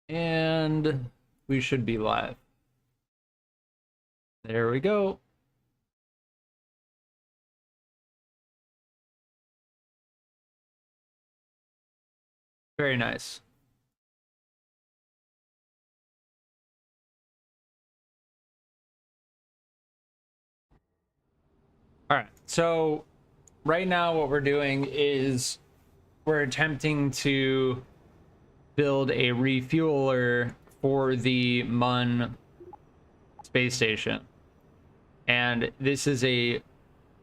And we should be live. There we go. Very nice. All right. So right now what we're doing is we're attempting to build a refueler for the MUN space station. And this is a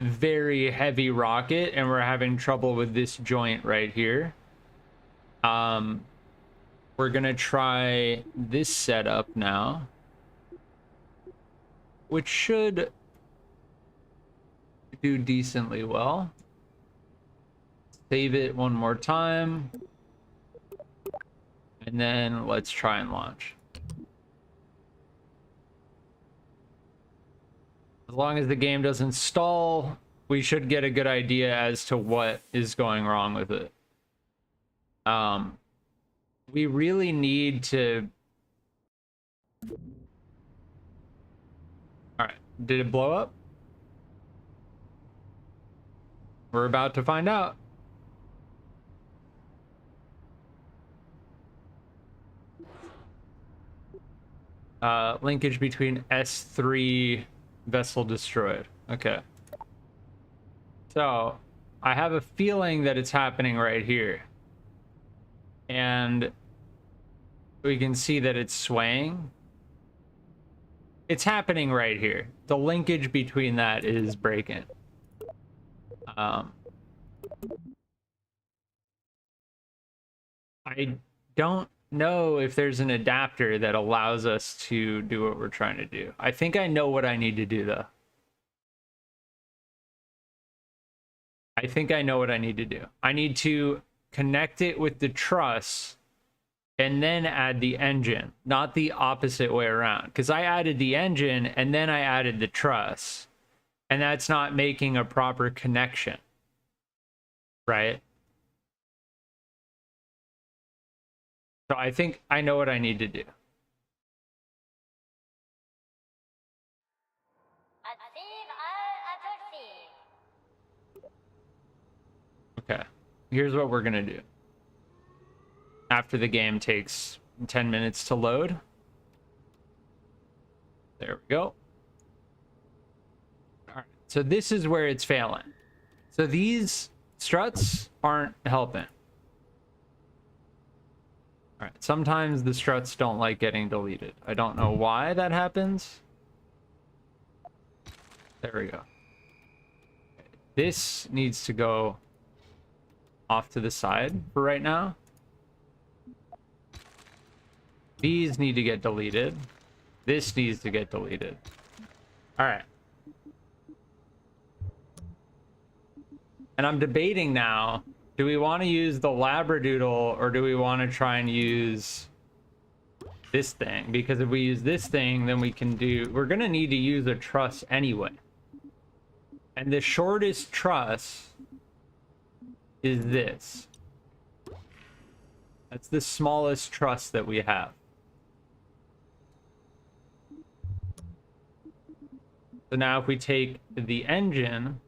very heavy rocket, and we're having trouble with this joint right here. We're gonna try this setup now, which should do decently well. Save it one more time, and then let's try and launch. As long as the game doesn't stall, we should get a good idea as to what is going wrong with it. We really need to... All right, did it blow up? We're about to find out. Linkage between S3 vessel destroyed. Okay. So I have a feeling that it's happening right here. And we can see that it's swaying. It's happening right here. The linkage between that is breaking. I don't know if there's an adapter that allows us to do what we're trying to do. I think I know what I need to do, though. I think I know what I need to do. I need to connect it with the truss and then add the engine, not the opposite way around. Because I added the engine and then I added the truss, and that's not making a proper connection, right? So I think I know what I need to do. Okay, here's what we're gonna do. After the game takes 10 minutes to load. There we go. All right, so this is where it's failing. So these struts aren't helping. All right, sometimes the struts don't like getting deleted. I don't know why that happens. There we go. This needs to go off to the side for right now. These need to get deleted. This needs to get deleted. All right. And I'm debating now, do we want to use the Labradoodle or do we want to try and use this thing? Because if we use this thing, then we can do... We're going to need to use a truss anyway. And the shortest truss is this. That's the smallest truss that we have. So now if we take the engine...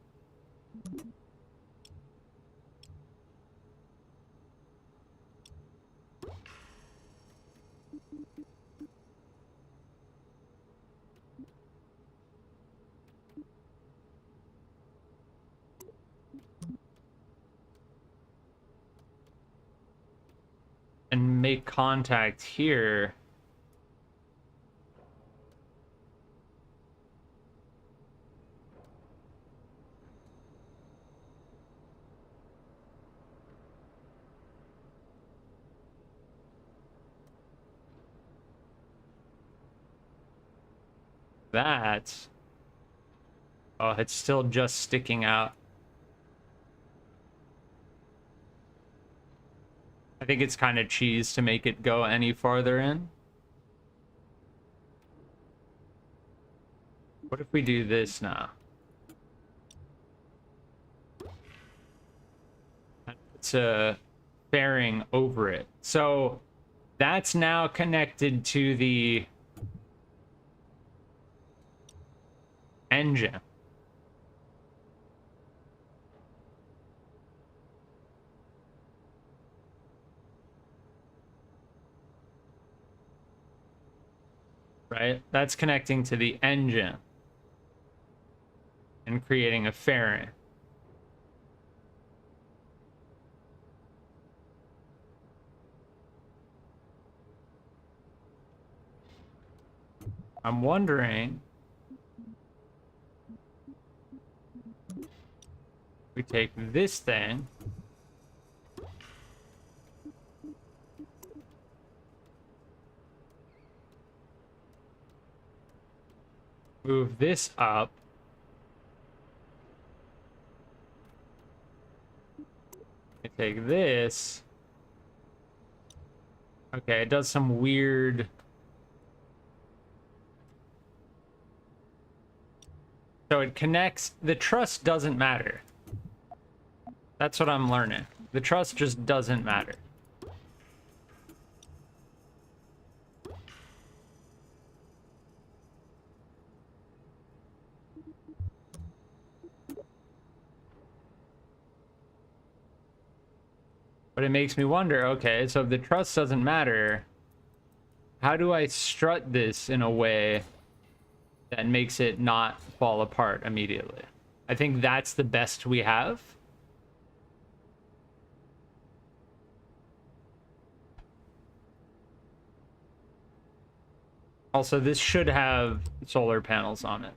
and make contact here. That... Oh, it's still just sticking out. I think it's kind of cheese to make it go any farther in. What if we do this now? It's a fairing over it. So That's now connected to the engine. Right? That's connecting to the engine and creating a fairing. I'm wondering, we take this thing, move this up, I take this. Okay, it does some weird. So it connects. The truss doesn't matter. That's what I'm learning. The truss just doesn't matter. But it makes me wonder, okay, so if the truss doesn't matter, how do I strut this in a way that makes it not fall apart immediately? I think that's the best we have. Also, this should have solar panels on it.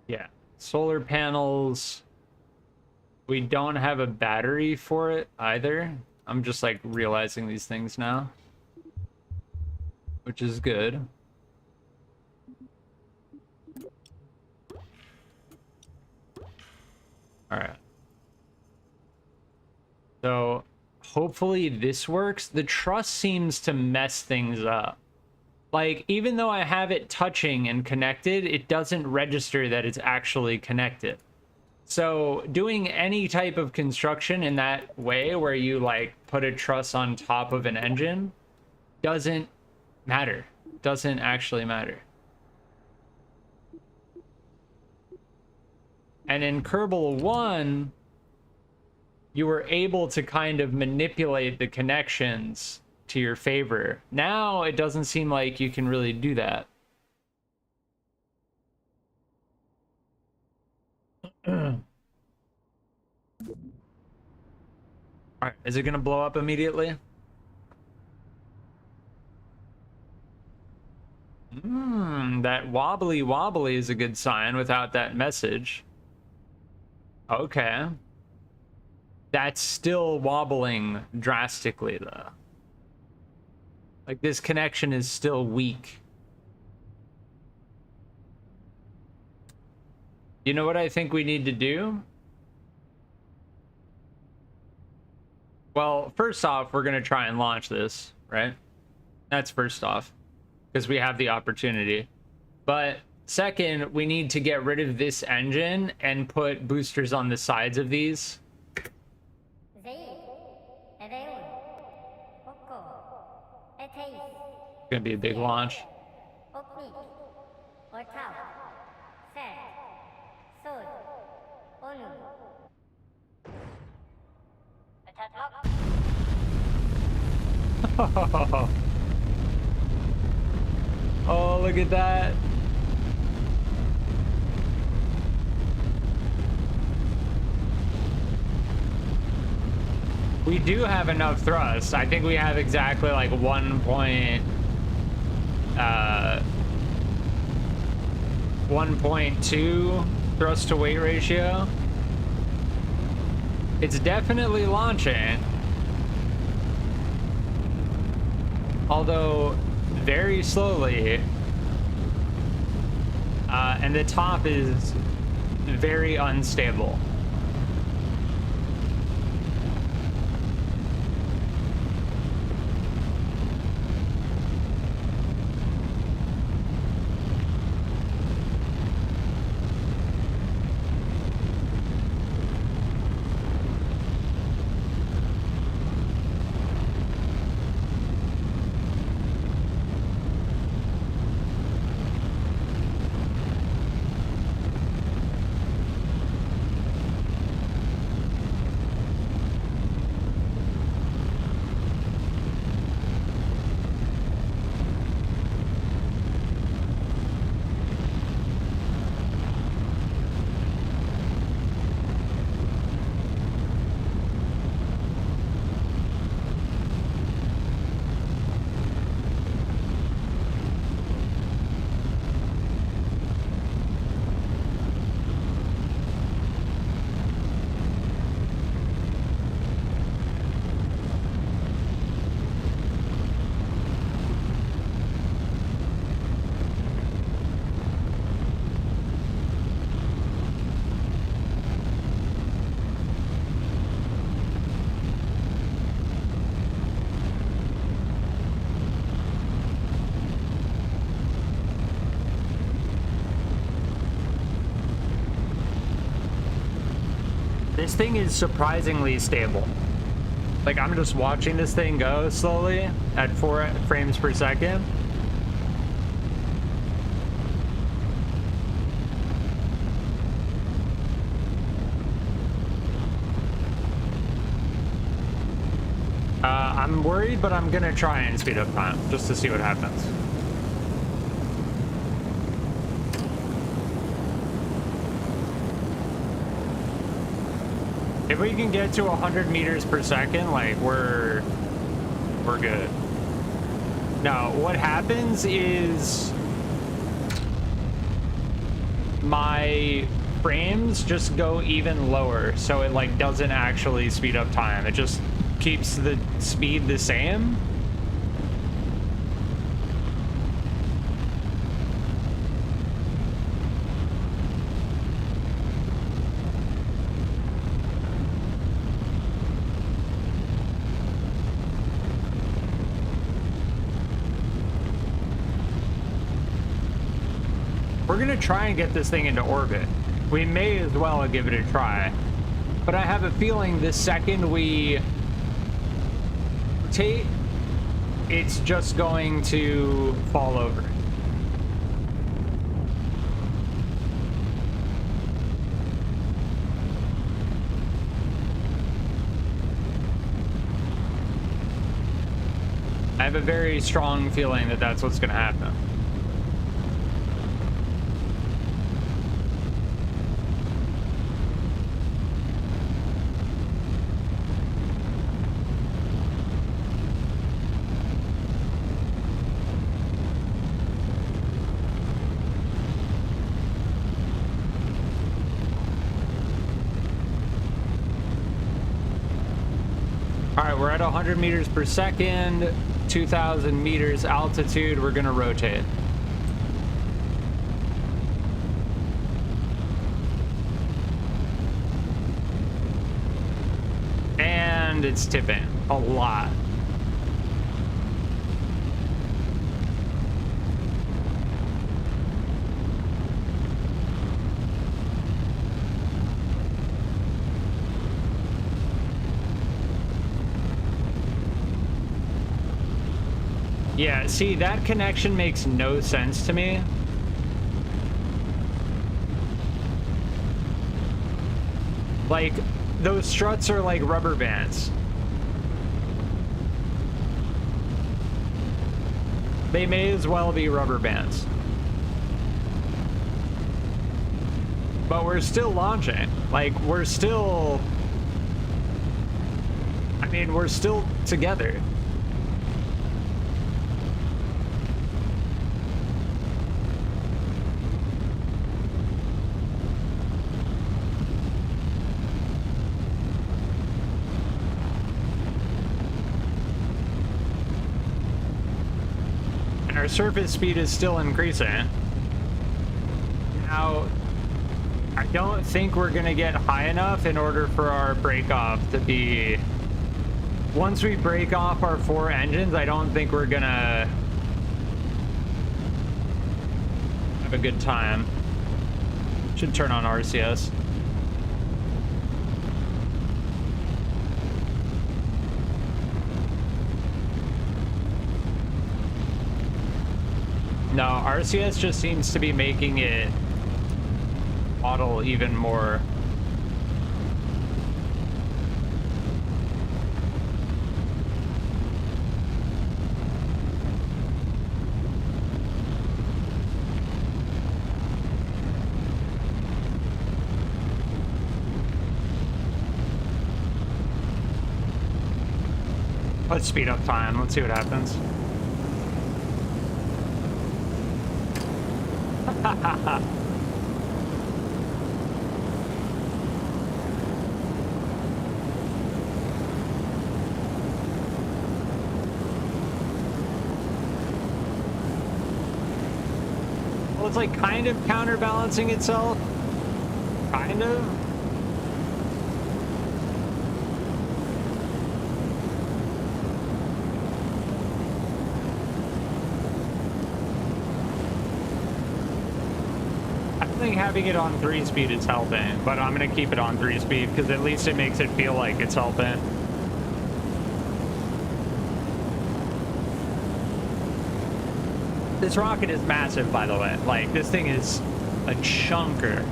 Yeah, solar panels. We don't have a battery for it either. I'm just like realizing these things now, which is good. All right. So hopefully this works. The truss seems to mess things up. Like, even though I have it touching and connected, it doesn't register that it's actually connected. So doing any type of construction in that way where you like put a truss on top of an engine doesn't matter. Doesn't actually matter. And in Kerbal 1, you were able to kind of manipulate the connections to your favor. Now it doesn't seem like you can really do that. All right, is it gonna blow up immediately? That wobbly wobbly is a good sign without that message. Okay. That's still wobbling drastically though. Like, this connection is still weak. You know what I think we need to do? Well, first off, we're going to try and launch this, right? That's first off, because we have the opportunity. But second, we need to get rid of this engine and put boosters on the sides of these. It's gonna be a big launch. Oh, look at that. We do have enough thrust. I think we have exactly like 1.2 thrust to weight ratio. It's definitely launching. Although very slowly. And the top is very unstable. This thing is surprisingly stable. Like, I'm just watching this thing go slowly at 4 frames per second. I'm worried, but I'm gonna try and speed up time just to see what happens. If we can get to 100 meters per second, like, we're good. Now, what happens is my frames just go even lower, so it like doesn't actually speed up time. It just keeps the speed the same. We're gonna try and get this thing into orbit. We may as well give it a try. But I have a feeling the second we rotate, it's just going to fall over. I have a very strong feeling that that's what's gonna happen. All right, we're at 100 meters per second, 2,000 meters altitude. We're gonna rotate. And it's tipping a lot. Yeah, see, that connection makes no sense to me. Like, those struts are like rubber bands. They may as well be rubber bands. But we're still launching. Like, we're still... I mean, we're still together. Our surface speed is still increasing. Now, I don't think we're gonna get high enough in order for our break off to be... Once we break off our 4 engines, I don't think we're gonna have a good time. Should turn on RCS. No, RCS just seems to be making it model even more. Let's speed up time. Let's see what happens. Well, it's like kind of counterbalancing itself. Kind of. having it on 3-speed is helping, but I'm gonna keep it on 3-speed because at least it makes it feel like it's helping. This rocket is massive, by the way. Like, this thing is a chunker.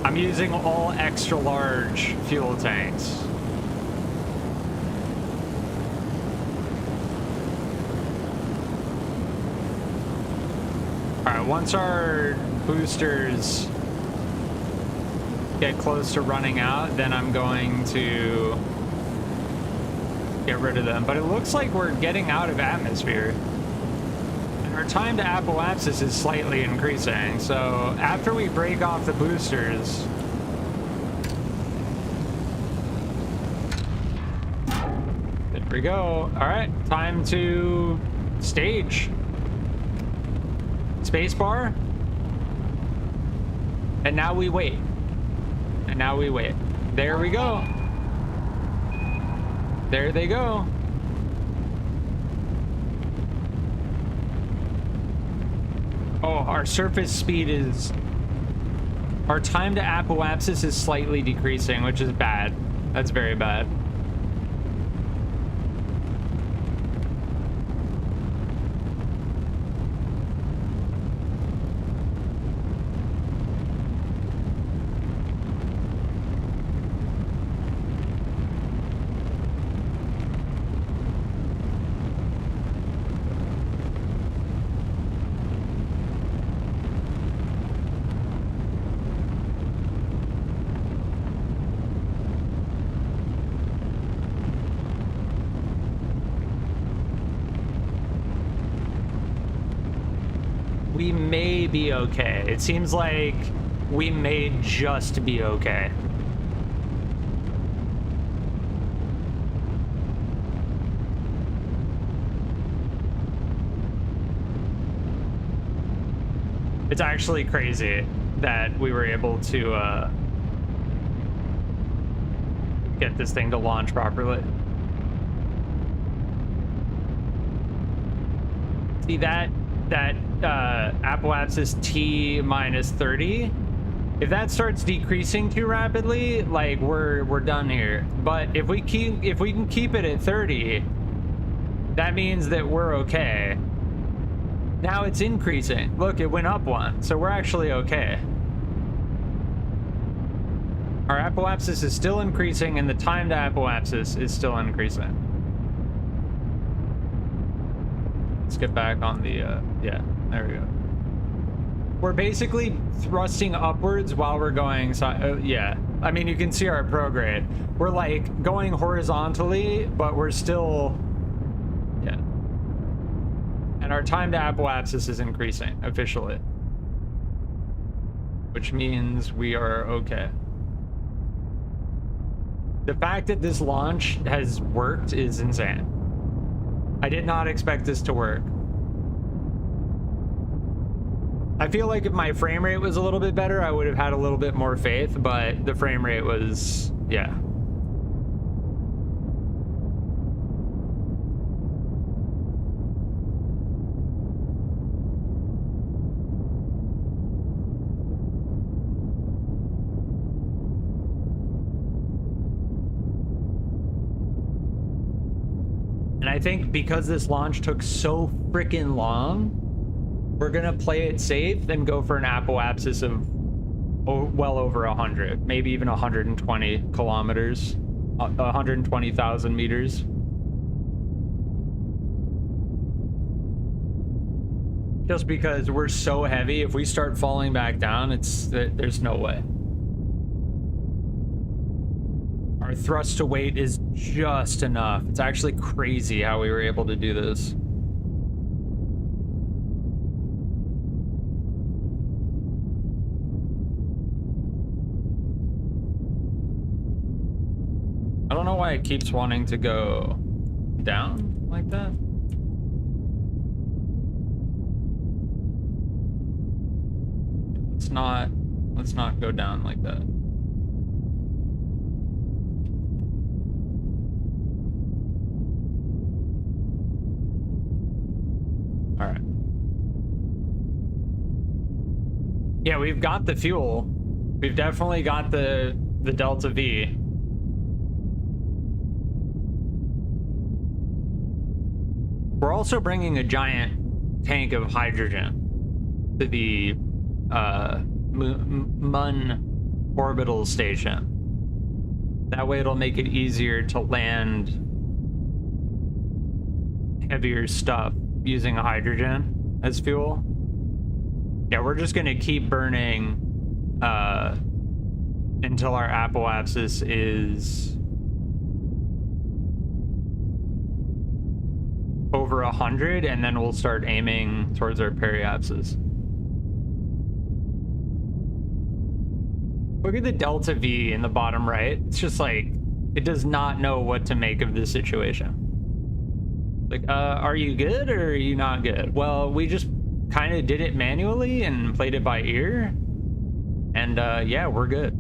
I'm using all extra large fuel tanks. All right, once our boosters get close to running out, then I'm going to get rid of them. But it looks like we're getting out of atmosphere. And our time to apoapsis is slightly increasing. So after we break off the boosters, there we go. All right, time to stage. Spacebar. And now we wait. And now we wait. There we go. There they go. Oh, our surface speed is... Our time to apoapsis is slightly decreasing, which is bad. That's very bad. We may be okay. It seems like we may just be okay. It's actually crazy that we were able to get this thing to launch properly. See that apoapsis T minus 30, if that starts decreasing too rapidly, like we're done here. But if we can keep it at 30, that means that we're okay. Now it's increasing. Look, it went up one, so we're actually okay. Our apoapsis is still increasing and the time to apoapsis is still increasing. Let's get back on the, yeah, there we go. We're basically thrusting upwards while we're going, yeah. I mean, you can see our prograde. We're like going horizontally, but we're still, yeah. And our time to apoapsis is increasing officially, which means we are okay. The fact that this launch has worked is insane. I did not expect this to work. I feel like if my frame rate was a little bit better, I would have had a little bit more faith, but the frame rate was, yeah. And I think because this launch took so freaking long, we're gonna play it safe and go for an apoapsis of well over 100, maybe even 120 kilometers, 120,000 meters. Just because we're so heavy, if we start falling back down, there's no way. Our thrust to weight is just enough. It's actually crazy how we were able to do this. I don't know why it keeps wanting to go down like that. Let's not go down like that. All right. Yeah, we've got the fuel. We've definitely got the Delta V. We're also bringing a giant tank of hydrogen to the Mun orbital station. That way it'll make it easier to land heavier stuff using hydrogen as fuel. Yeah, we're just gonna keep burning until our apoapsis is over 100, and then we'll start aiming towards our periapsis. Look at the Delta V in the bottom right. It's just like, it does not know what to make of this situation. Like, are you good or are you not good? Well, we just kind of did it manually and played it by ear. And yeah, we're good.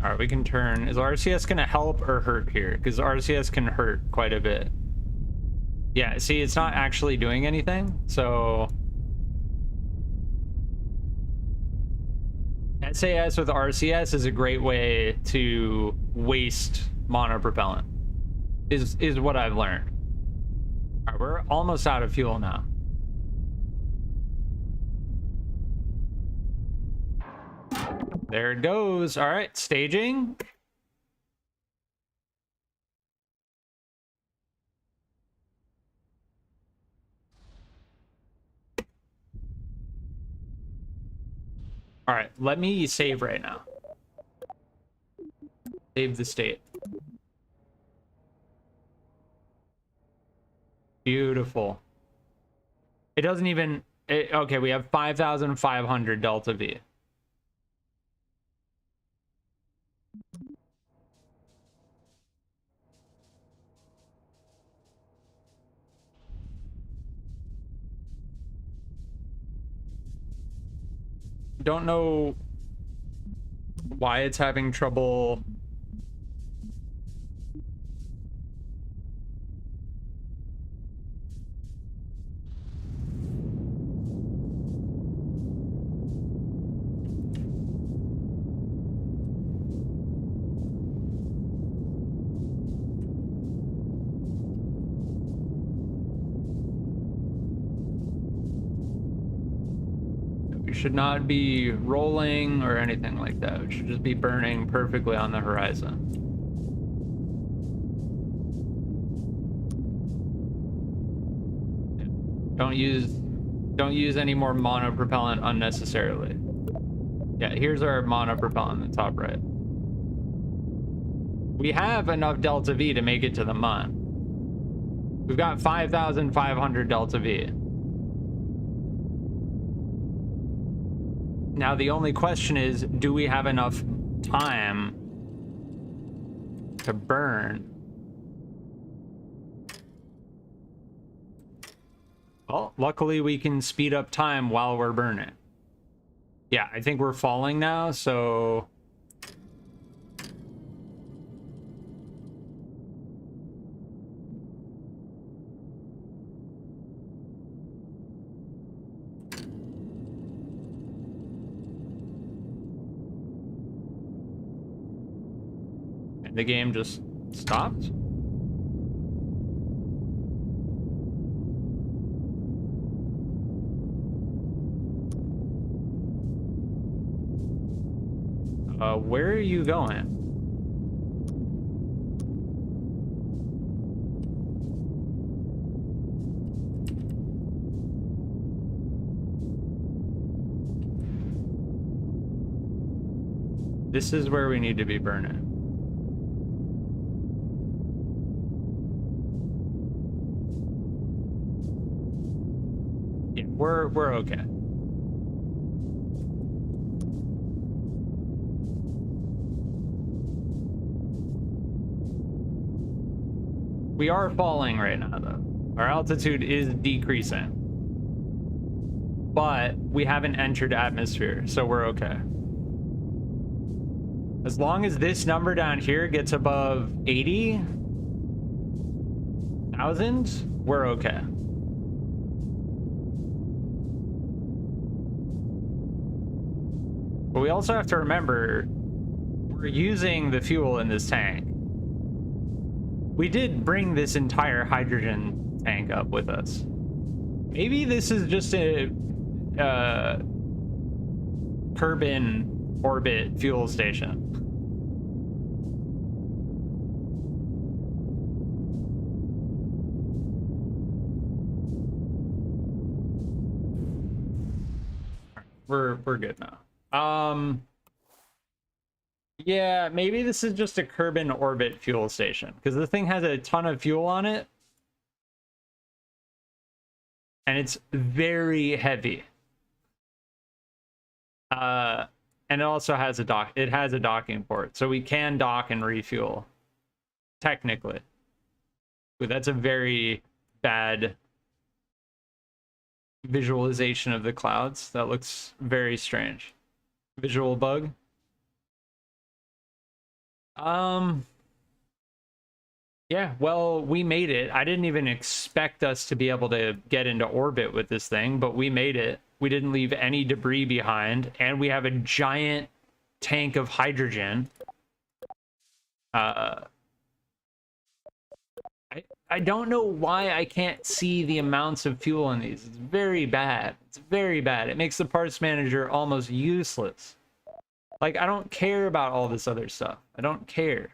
All right, we can turn. Is RCS gonna help or hurt here? Because RCS can hurt quite a bit. Yeah, see, it's not actually doing anything, so... SAS with RCS is a great way to waste monopropellant, is what I've learned. All right, we're almost out of fuel now. There it goes. All right, staging. All right, let me save right now. Save the state. Beautiful. It doesn't even... okay, we have 5,500 Delta V. Don't know why it's having trouble. Should not be rolling or anything like that. It should just be burning perfectly on the horizon. Don't use any more monopropellant unnecessarily. Yeah, here's our monopropellant in the top right. We have enough Delta V to make it to the Mun. We've got 5,500 Delta V. Now, the only question is, do we have enough time to burn? Well, luckily we can speed up time while we're burning. Yeah, I think we're falling now, so... The game just stopped. Where are you going? This is where we need to be burning. We're okay. We are falling right now, though. Our altitude is decreasing. but we haven't entered atmosphere, so we're okay. As long as this number down here gets above 80,000, we're okay. But we also have to remember, we're using the fuel in this tank. We did bring this entire hydrogen tank up with us. Maybe this is just a Kerbal orbit fuel station. We're good now. Yeah, maybe this is just a Kerbal orbit fuel station, because the thing has a ton of fuel on it. And it's very heavy. And it also has a docking port, so we can dock and refuel. Technically. But that's a very bad visualization of the clouds. That looks very strange. Visual bug. Yeah, well, we made it. I didn't even expect us to be able to get into orbit with this thing, but we made it. We didn't leave any debris behind, and we have a giant tank of hydrogen. I don't know why I can't see the amounts of fuel in these. It's very bad. It's very bad. It makes the parts manager almost useless. Like, I don't care about all this other stuff. I don't care.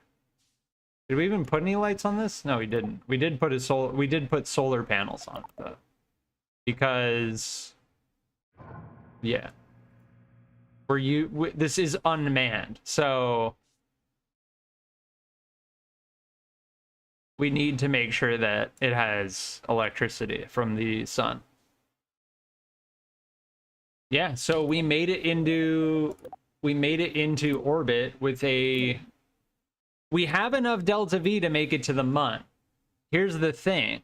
Did we even put any lights on this? No, we didn't. We did put solar panels on it though. Because yeah. This is unmanned. So we need to make sure that it has electricity from the sun. Yeah, so we made it into orbit with a... We have enough delta V to make it to the Mun. Here's the thing.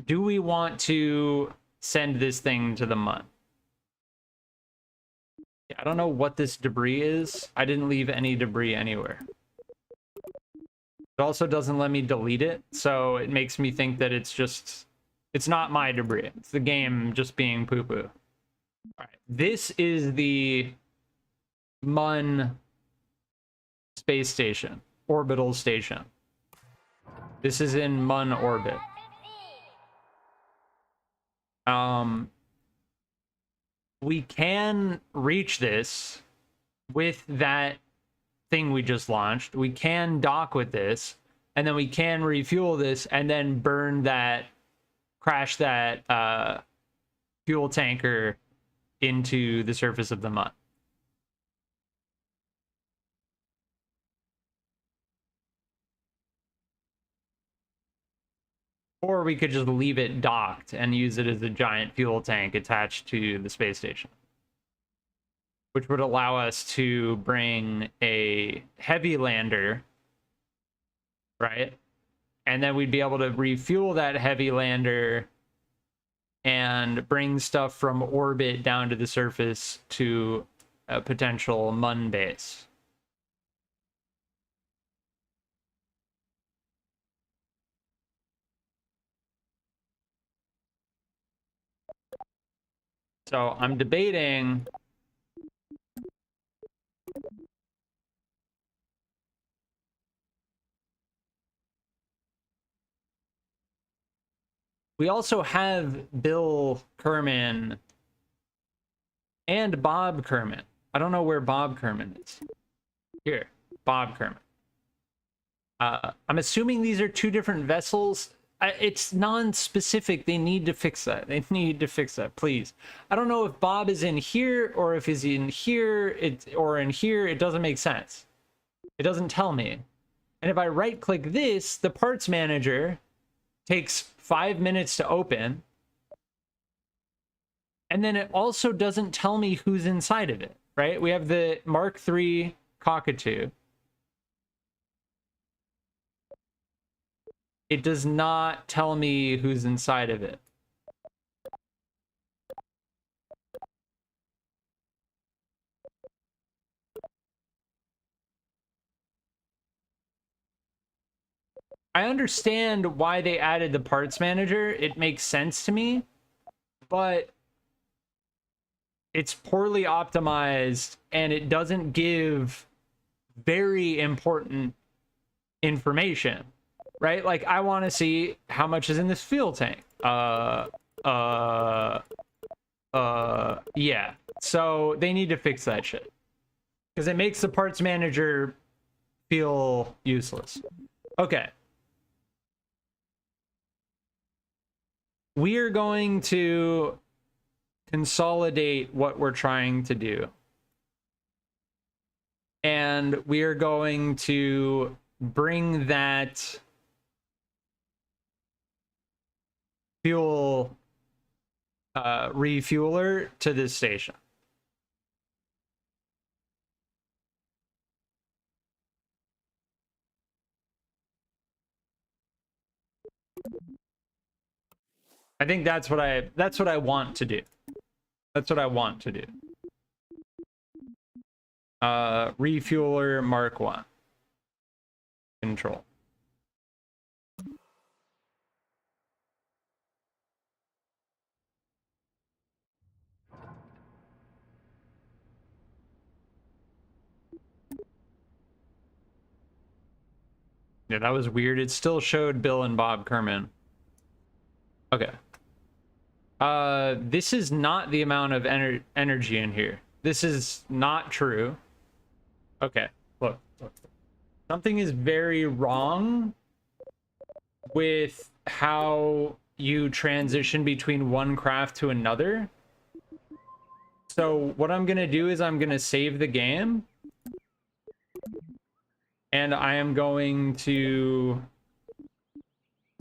Do we want to send this thing to the Mun? I don't know what this debris is. I didn't leave any debris anywhere. It also doesn't let me delete it, so it makes me think that it's not my debris. It's the game just being poo-poo. All right, this is the Mun space station, orbital station. This is in Mun orbit. We can reach this with that thing we just launched. We can dock with this, and then we can refuel this, and then crash that fuel tanker into the surface of the Mun. Or we could just leave it docked and use it as a giant fuel tank attached to the space station, which would allow us to bring a heavy lander, right? And then we'd be able to refuel that heavy lander and bring stuff from orbit down to the surface to a potential Mun base. So I'm debating... We also have Bill Kerman and Bob Kerman. I don't know where Bob Kerman is. Here, Bob Kerman. I'm assuming these are two different vessels. It's non-specific. They need to fix that. They need to fix that, please. I don't know if Bob is in here or if he's in here or in here. It doesn't make sense. It doesn't tell me. And if I right-click this, the parts manager takes 5 minutes to open. And then it also doesn't tell me who's inside of it, right? We have the Mark III Cockatoo. it does not tell me who's inside of it. I understand why they added the parts manager. It makes sense to me, but it's poorly optimized and it doesn't give very important information, right? Like, I want to see how much is in this fuel tank. Yeah. So they need to fix that shit because it makes the parts manager feel useless. Okay. We are going to consolidate what we're trying to do. And we are going to bring that fuel refueler to this station. I think that's what I want to do. That's what I want to do. Refueler Mark 1. Control. Yeah, that was weird. It still showed Bill and Bob Kerman. Okay. This is not the amount of energy in here. This is not true. Okay, look. Something is very wrong with how you transition between one craft to another. So what I'm gonna do is I'm gonna save the game. And I am going to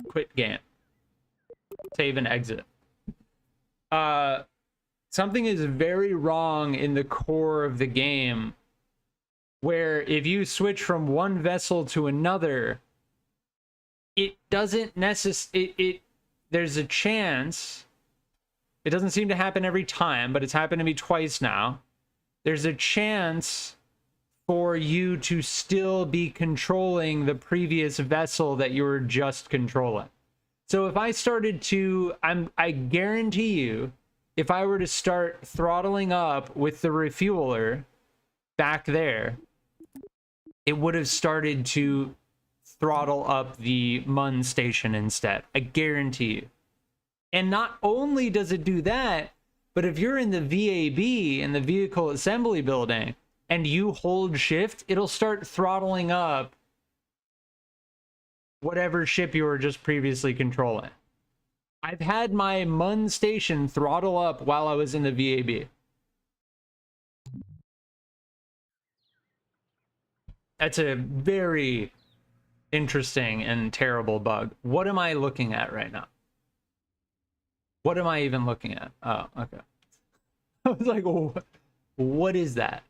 quit game. Save and exit. Something is very wrong in the core of the game where if you switch from one vessel to another, it doesn't necessarily, there's a chance, it doesn't seem to happen every time, but it's happened to me twice now. There's a chance for you to still be controlling the previous vessel that you were just controlling. So if I started to, I guarantee you, if I were to start throttling up with the refueler back there, it would have started to throttle up the MUN station instead. I guarantee you. And not only does it do that, but if you're in the VAB, in the vehicle assembly building, and you hold shift, it'll start throttling up whatever ship you were just previously controlling. I've had my MUN station throttle up while I was in the VAB. That's a very interesting and terrible bug. What am I looking at right now? What am I even looking at? Oh, okay. I was like, what is that?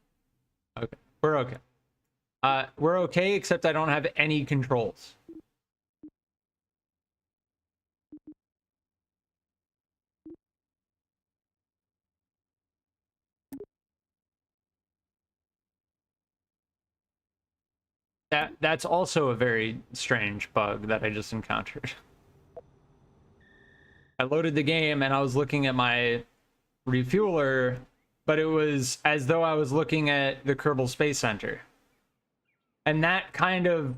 Okay, we're okay. We're okay, except I don't have any controls. That's also a very strange bug that I just encountered. I loaded the game and I was looking at my refueler, but it was as though I was looking at the Kerbal Space Center. And that kind of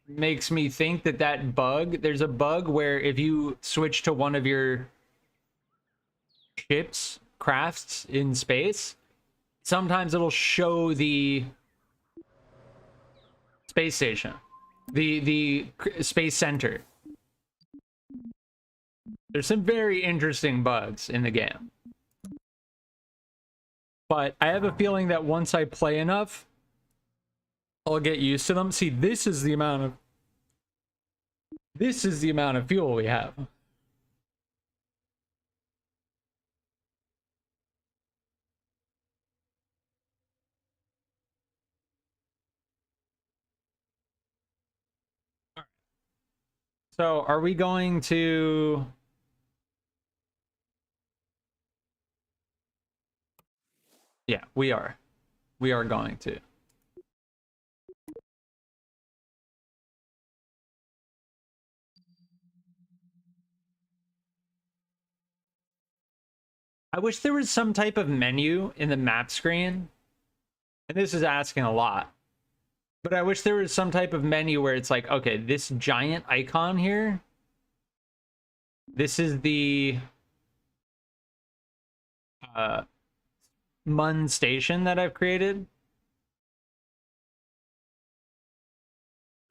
makes me think that there's a bug where if you switch to one of your ships, crafts in space, sometimes it'll show the space station, the space center. There's some very interesting bugs in the game. But I have a feeling that once I play enough, I'll get used to them. See, this is the amount of fuel we have. So are we going to... Yeah, we are. We are going to. I wish there was some type of menu in the map screen. And this is asking a lot. But I wish there was some type of menu where it's like, okay, this giant icon here, this is the MUN station that I've created.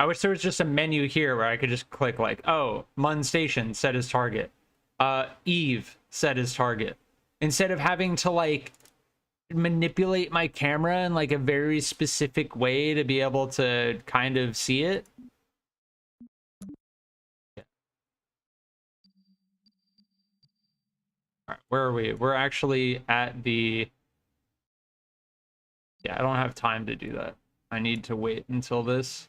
I wish there was just a menu here where I could just click like, oh, MUN station set as target. Eve set as target. Instead of having to like manipulate my camera in like a very specific way to be able to kind of see it. All right, where are we? We're actually at the... Yeah, I don't have time to do that. I need to wait until this.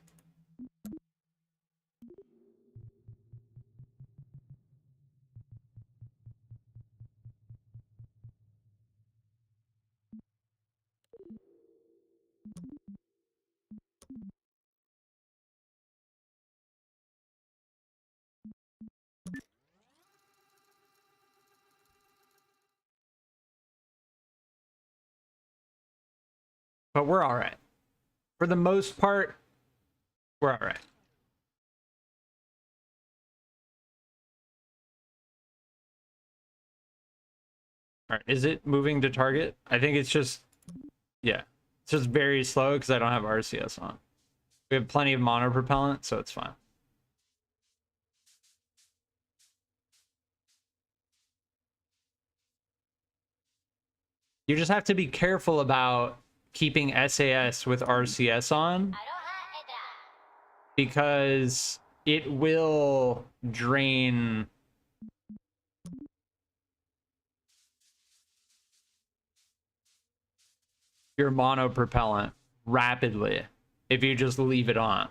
But we're all right. For the most part, we're all right. All right, is it moving to target? I think it's just, yeah, it's just very slow because I don't have RCS on. We have plenty of monopropellant, so it's fine. You just have to be careful about keeping SAS with RCS on because it will drain your monopropellant rapidly if you just leave it on.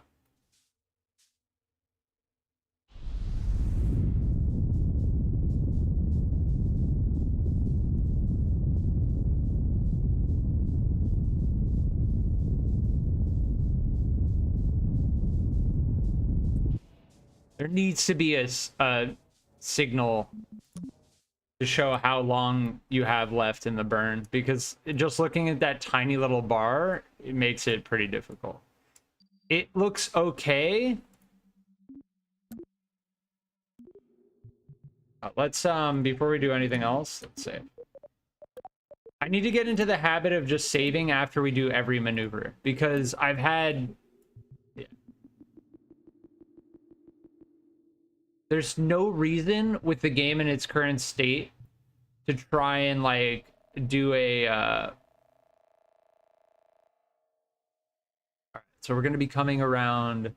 There needs to be a signal to show how long you have left in the burn, because just looking at that tiny little bar, it makes it pretty difficult. It looks okay. Let's, before we do anything else, let's save. I need to get into the habit of just saving after we do every maneuver, because I've had... Yeah. There's no reason with the game in its current state to try and like do a Alright, so we're going to be coming around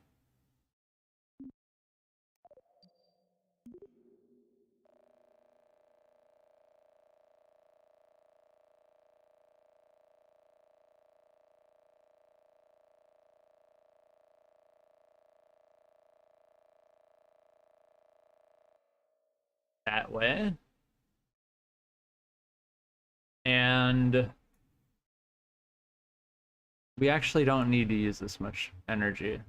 that way. And we actually don't need to use this much energy.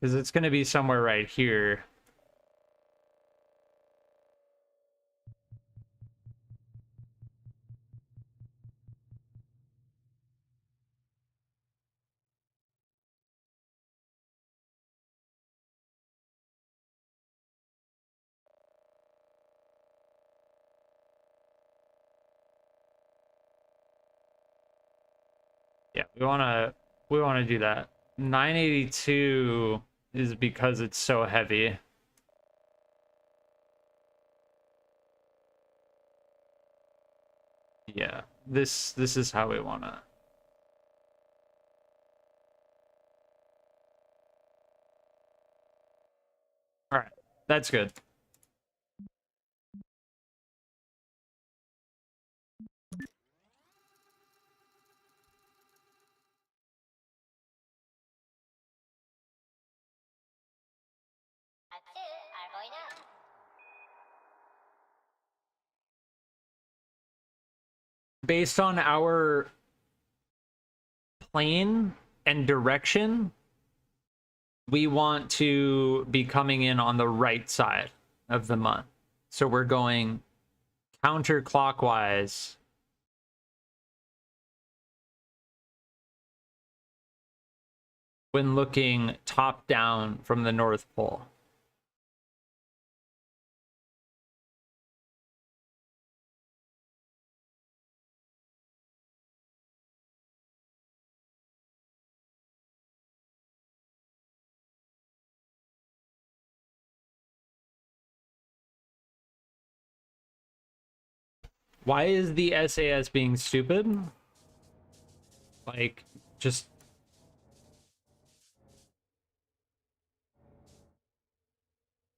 Because it's going to be somewhere right here. Yeah, we want to do that. 982 is because it's so heavy. Yeah, this is how we want to. All right, that's good. Based on our plane and direction, we want to be coming in on the right side of the month. So we're going counterclockwise when looking top down from the North Pole. Why is the SAS being stupid? Like, just...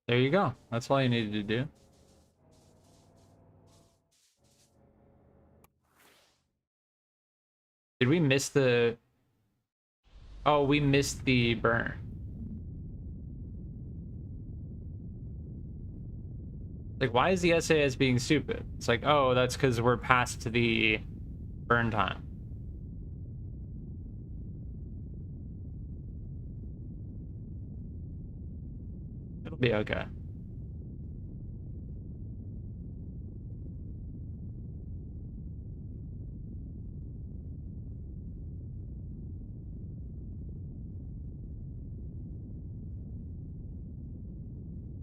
There you go. That's all you needed to do. Did we miss the... Oh, we missed the burn. Like, why is the SAS being stupid? It's like, oh, that's because we're past the burn time. It'll be okay.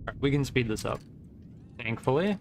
Right, we can speed this up, thankfully.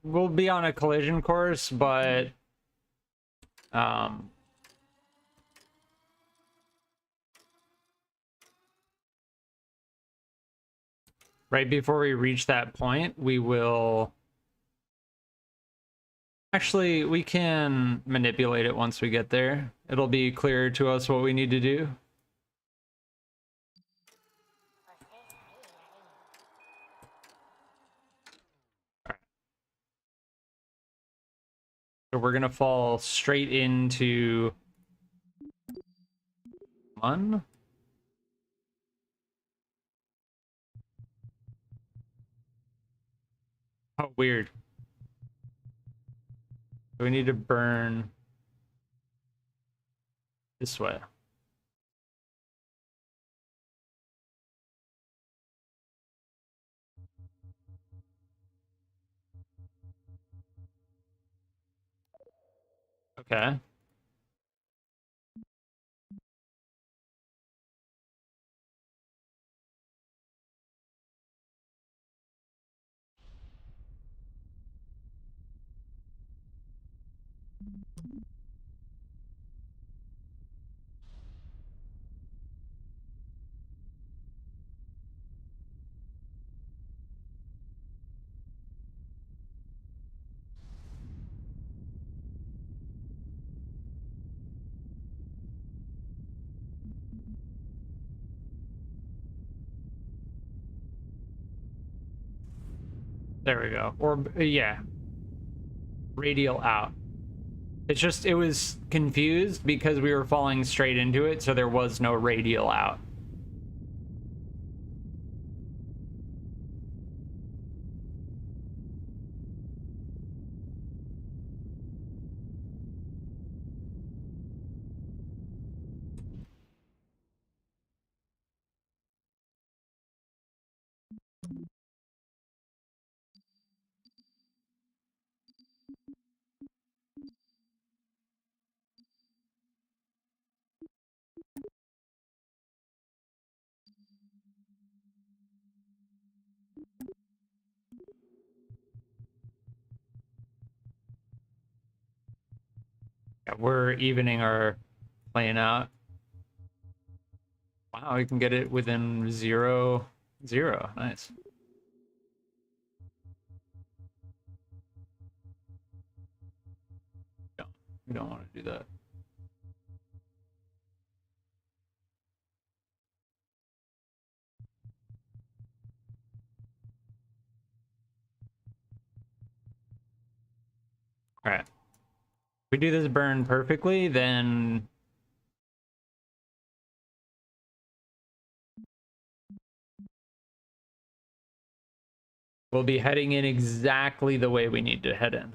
We'll be on a collision course, but right before we reach that point, we will... Actually, we can manipulate it once we get there. It'll be clearer to us what we need to do. So we're gonna fall straight into one. Oh, weird. We need to burn this way. Okay. There we go. Or, yeah. Radial out. It's just, it was confused because we were falling straight into it, so there was no radial out. Yeah, we're evening our plane out. Wow, we can get it within 0, 0. Nice. No, we don't want to do that. All right. If we do this burn perfectly, then we'll be heading in exactly the way we need to head in.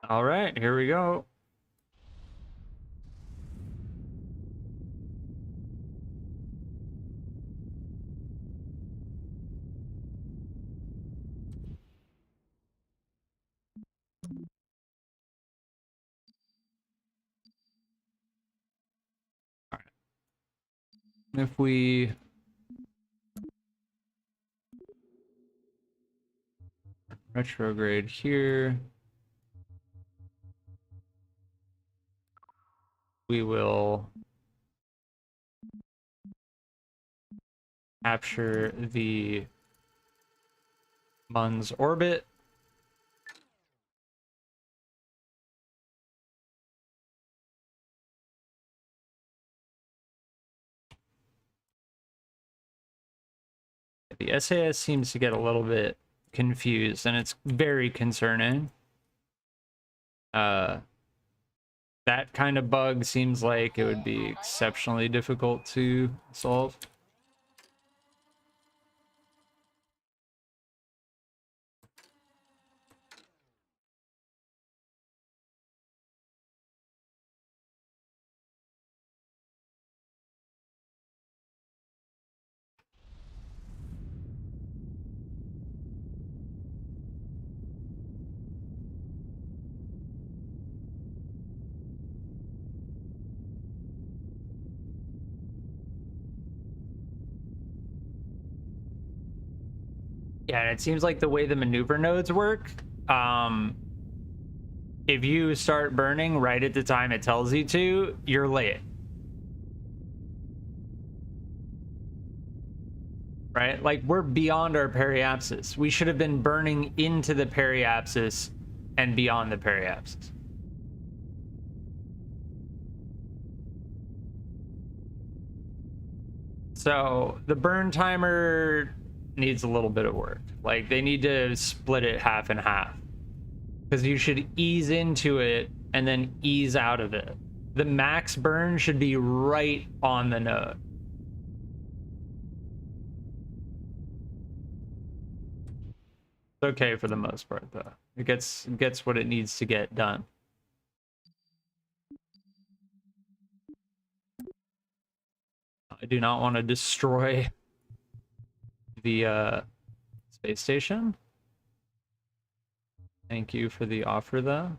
All right, here we go. All right. If we retrograde here, we will capture the Mun's orbit. The SAS seems to get a little bit confused, and it's very concerning. That kind of bug seems like it would be exceptionally difficult to solve. Yeah, and it seems like the way the maneuver nodes work, if you start burning right at the time it tells you to, you're late. Right? Like, we're beyond our periapsis. We should have been burning into the periapsis and beyond the periapsis. So the burn timer needs a little bit of work. Like, they need to split it half and half, because you should ease into it and then ease out of it. The max burn should be right on the node. It's okay for the most part, though. It gets what it needs to get done. I do not want to destroy the space station. Thank you for the offer, though.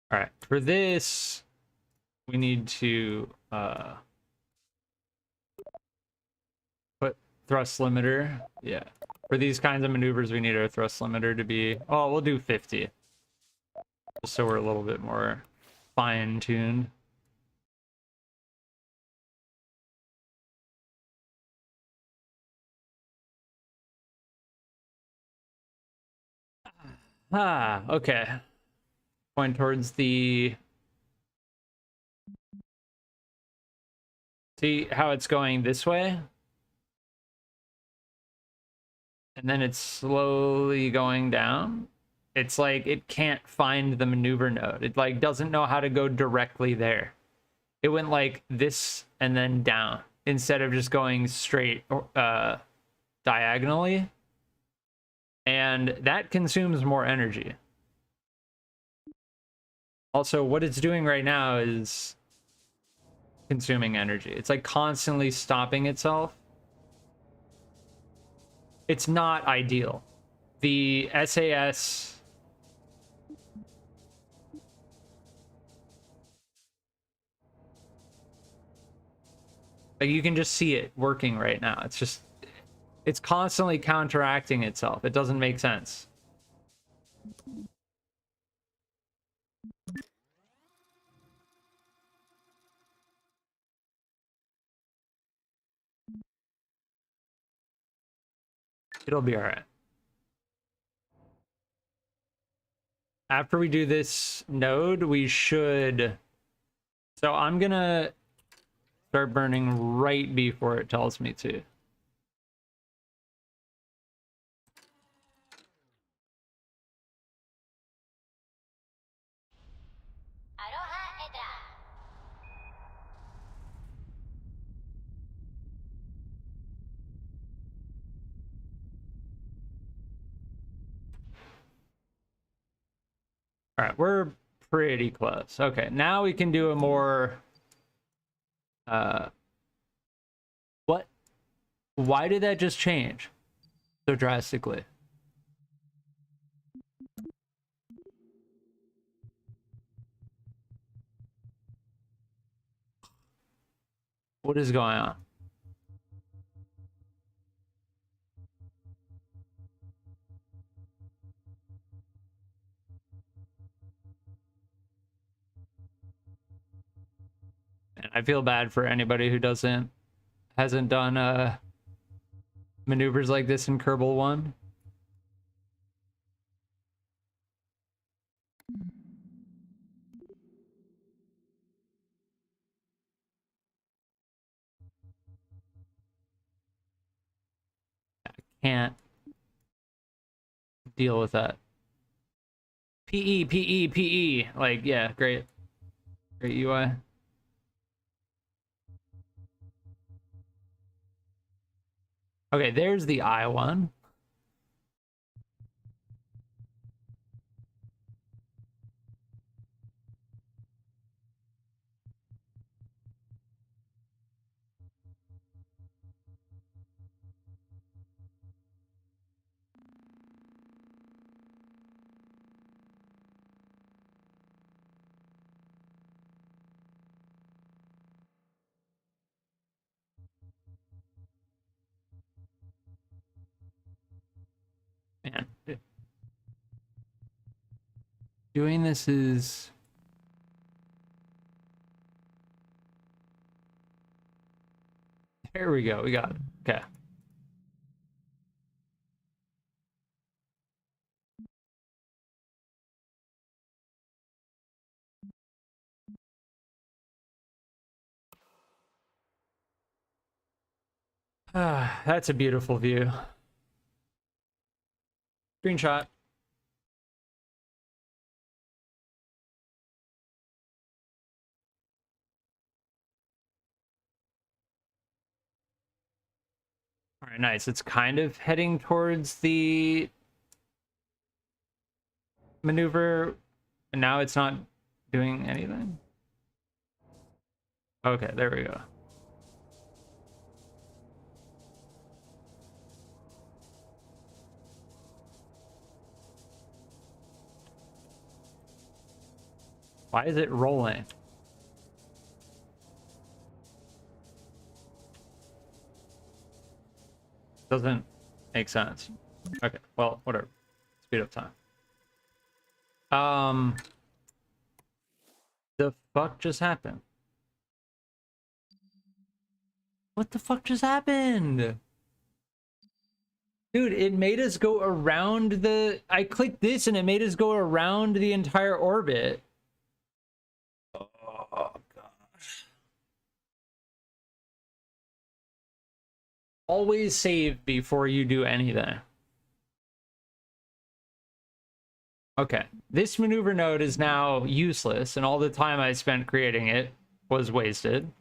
All right, for this, we need to put thrust limiter. Yeah. For these kinds of maneuvers, we need our thrust limiter to be, oh, we'll do 50. Just so we're a little bit more fine-tuned. Ah, okay. Point towards the... See how it's going this way? And then it's slowly going down. It's like it can't find the maneuver node. It like doesn't know how to go directly there. It went like this and then down instead of just going straight diagonally. And that consumes more energy. Also, what it's doing right now is consuming energy. It's like constantly stopping itself. It's not ideal. The SAS... Like, you can just see it working right now. It's just... It's constantly counteracting itself. It doesn't make sense. It'll be all right. After we do this node, we should... So I'm gonna start burning right before it tells me to. All right, we're pretty close. Okay, now we can do a more... What? Why did that just change so drastically? What is going on? And I feel bad for anybody who hasn't done maneuvers like this in Kerbal 1. Can't deal with that. PE, PE, PE. Like, yeah, great. Great UI. Okay, there's the I one. Man, doing this is... There we go, we got it. Okay. That's a beautiful view. Screenshot. All right, nice. It's kind of heading towards the maneuver, and now it's not doing anything. Okay, there we go. Why is it rolling? Doesn't make sense. Okay, well, whatever. Speed up time. The fuck just happened? What the fuck just happened? Dude, it made us go around the... I clicked this and it made us go around the entire orbit. Oh, gosh. Always save before you do anything. Okay, this maneuver node is now useless, and all the time I spent creating it was wasted.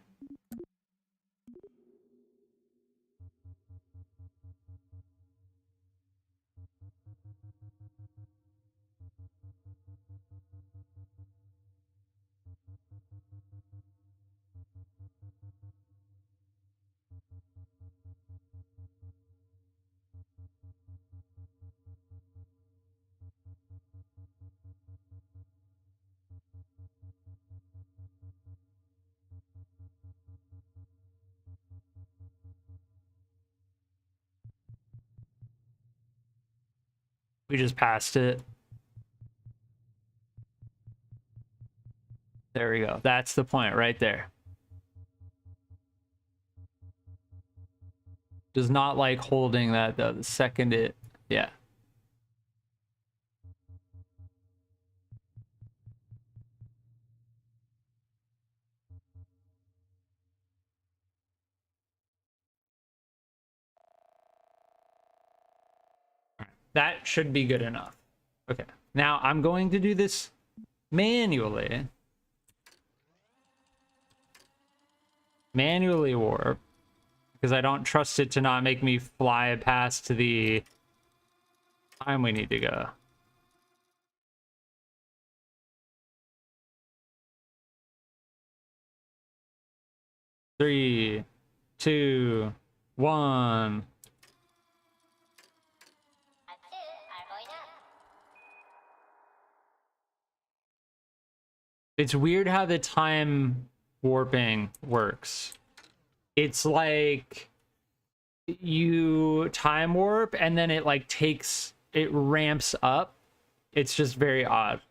We just passed it. There we go. That's the point right there. Does not like holding that though. The second it... Yeah. That should be good enough. Okay. Now I'm going to do this manually. Manually warp. Because I don't trust it to not make me fly past the time we need to go. Three, two, one. It's weird how the time warping works. It's like you time warp and then it like takes, it ramps up. It's just very odd.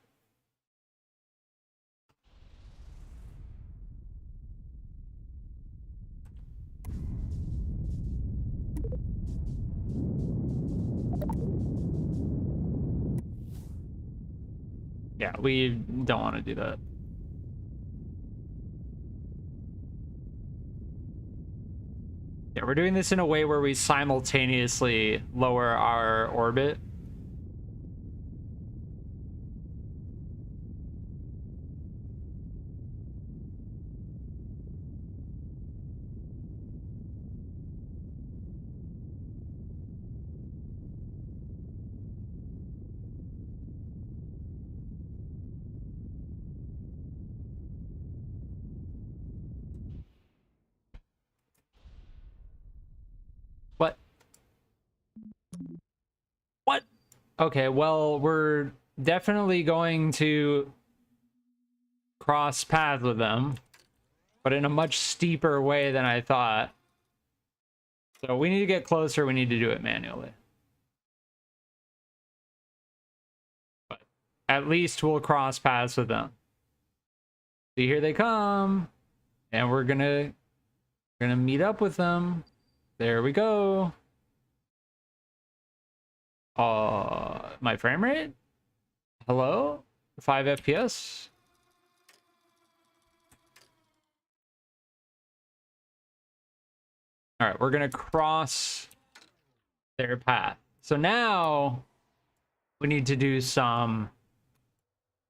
Yeah, we don't want to do that. Yeah, we're doing this in a way where we simultaneously lower our orbit. What? What? Okay, well, we're definitely going to cross paths with them, but in a much steeper way than I thought. So we need to get closer. We need to do it manually. But at least we'll cross paths with them. See, here they come. And we're gonna meet up with them. There we go. My frame rate? Hello? 5 FPS? All right, we're gonna cross their path. So now we need to do some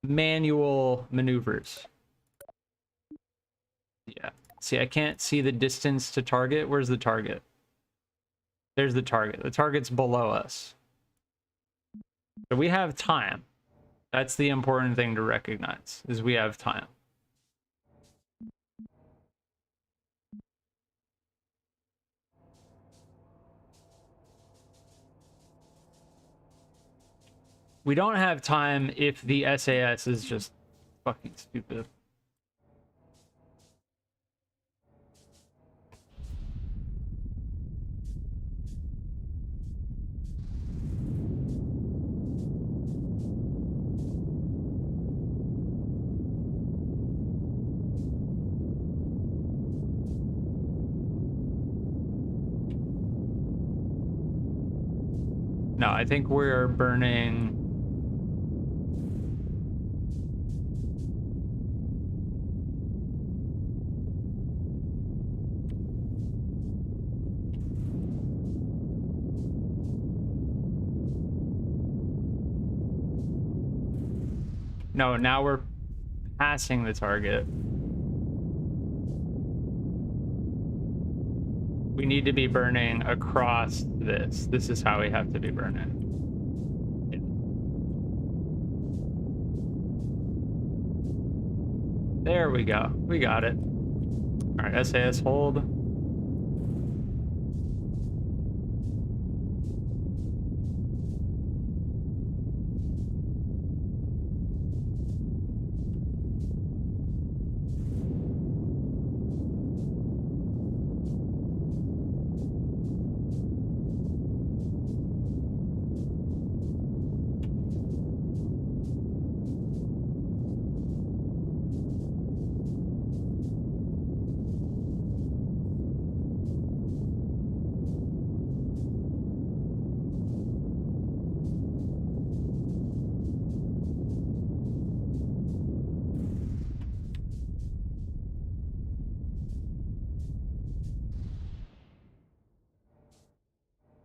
manual maneuvers. Yeah. See, I can't see the distance to target. Where's the target? There's the target. The target's below us. So we have time. That's the important thing to recognize, is we have time. We don't have time if the SAS is just fucking stupid. No, I think we're burning. No, now we're passing the target. We need to be burning across this. This is how we have to be burning. There we go. We got it. All right, SAS hold.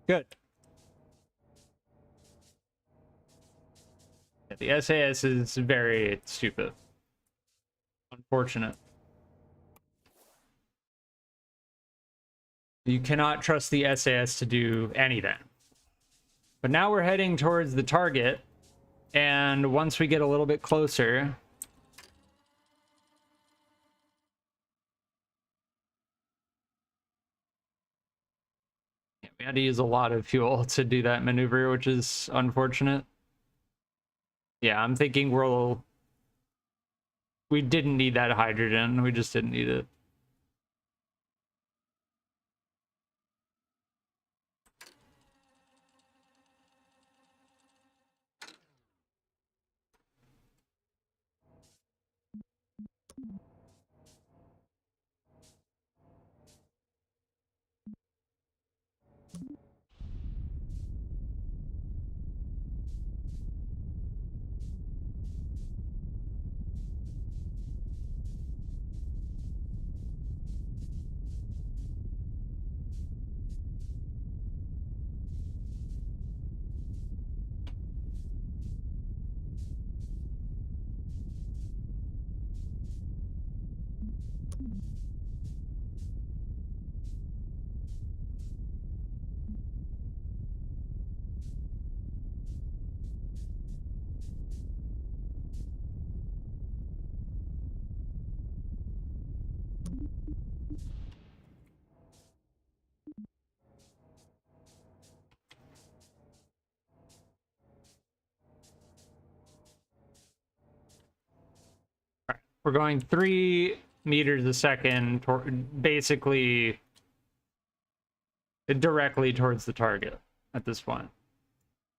Good. Yeah, the SAS is very stupid. Unfortunate. You cannot trust the SAS to do anything. But now we're heading towards the target, and once we get a little bit closer, we had to use a lot of fuel to do that maneuver, which is unfortunate. Yeah, I'm thinking we didn't need that hydrogen. We just didn't need it. We're going 3 meters a second, basically directly towards the target at this point.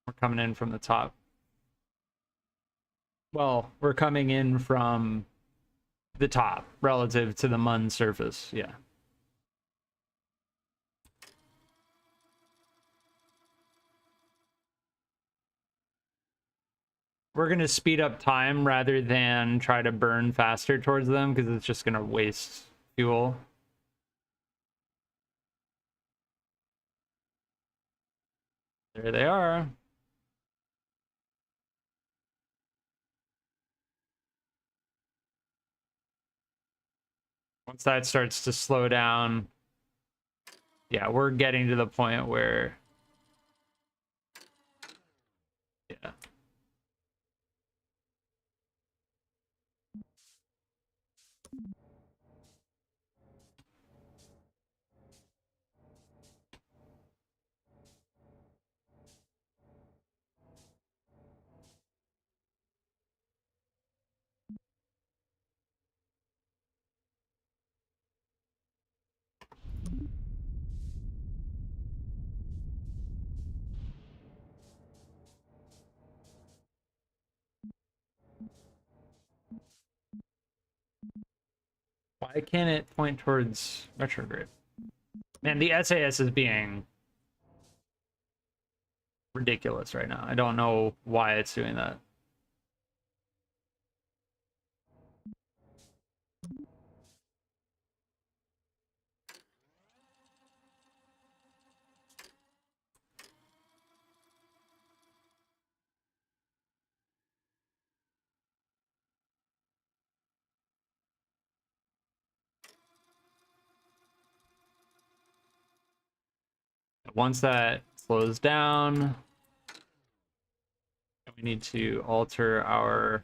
We're coming in from the top. Well, we're coming in from the top relative to the MUN surface, yeah. We're going to speed up time rather than try to burn faster towards them because it's just going to waste fuel. There they are. Once that starts to slow down, yeah, we're getting to the point where, yeah. Why can't it point towards retrograde? Man, the SAS is being ridiculous right now. I don't know why it's doing that. Once that slows down, we need to alter our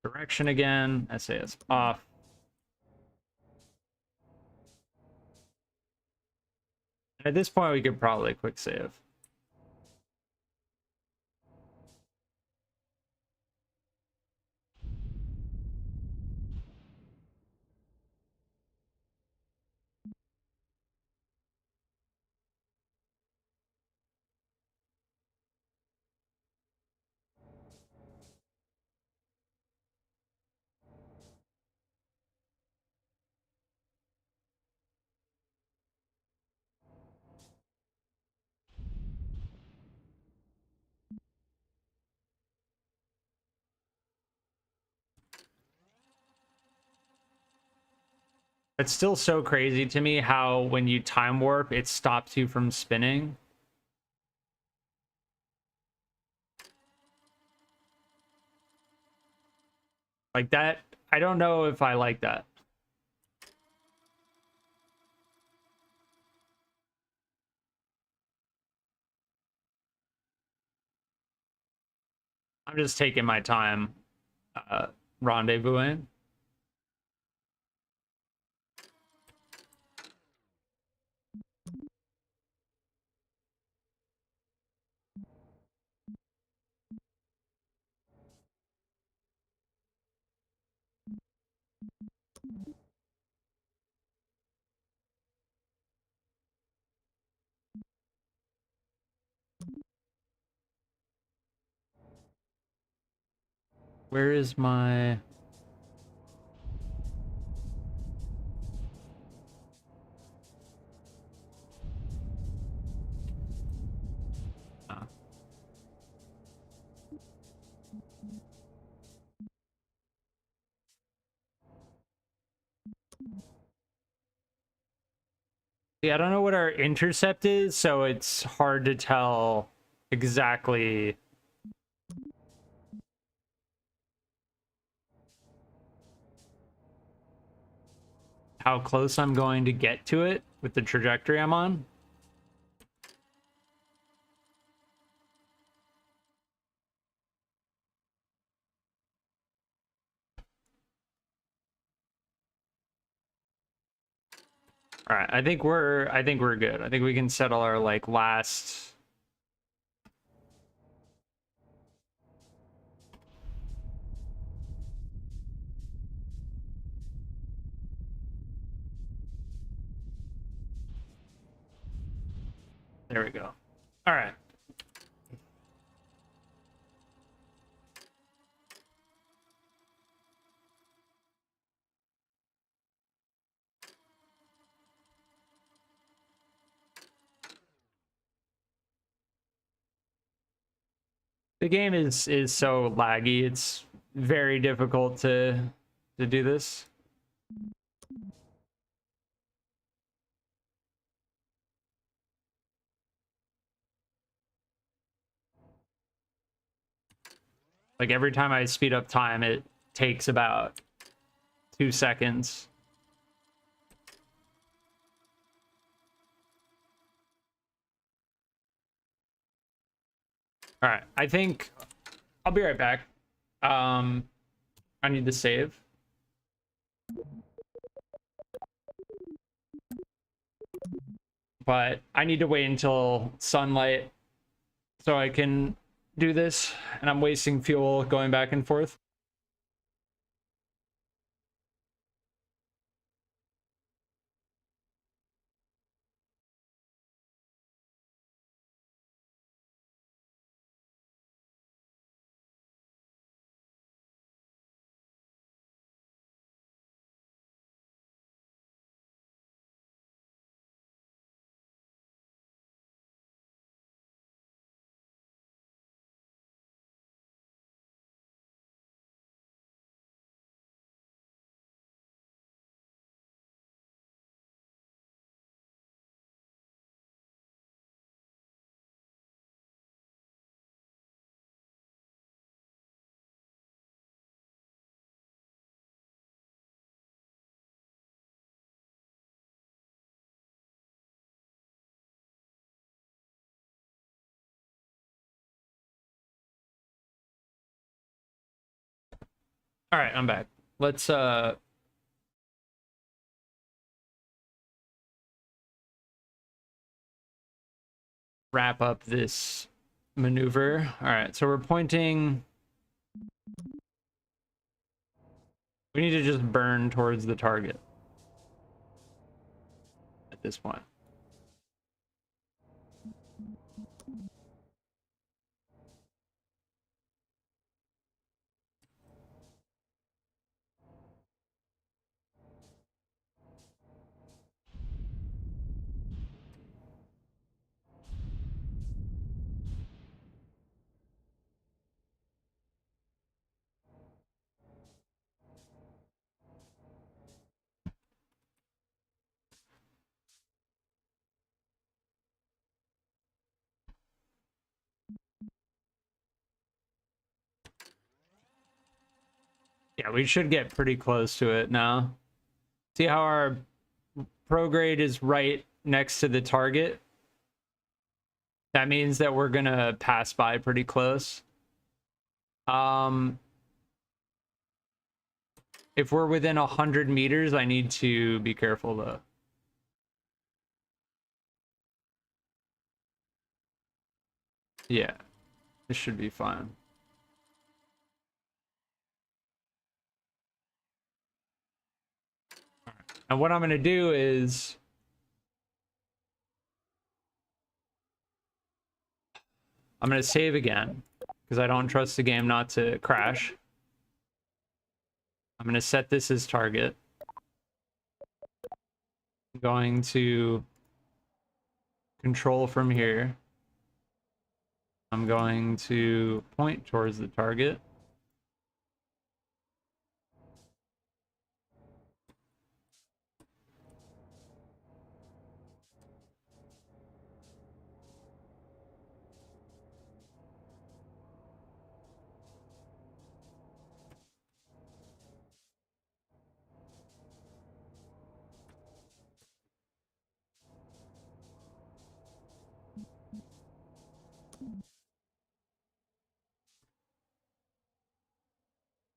direction again. SAS off. And at this point, we could probably quick save. It's still so crazy to me how when you time warp, it stops you from spinning. Like that, I don't know if I like that. I'm just taking my time rendezvousing. Where is my... Oh. Yeah, I don't know what our intercept is, so it's hard to tell exactly how close I'm going to get to it with the trajectory I'm on. All right, I think we're good. I think we can settle our like last... There we go. All right. The game is so laggy. It's very difficult to do this. Like every time I speed up time, it takes about 2 seconds. All right, I think I'll be right back. I need to save. But I need to wait until sunlight so I can do this, and I'm wasting fuel going back and forth. All right, I'm back. Let's wrap up this maneuver. All right, so we're pointing. We need to just burn towards the target at this point. Yeah, we should get pretty close to it now. See how our prograde is right next to the target? That means that we're gonna pass by pretty close. If we're within 100 meters, I need to be careful though. Yeah, this should be fine. And what I'm gonna do is I'm gonna save again because I don't trust the game not to crash. I'm gonna set this as target. I'm going to control from here. I'm going to point towards the target.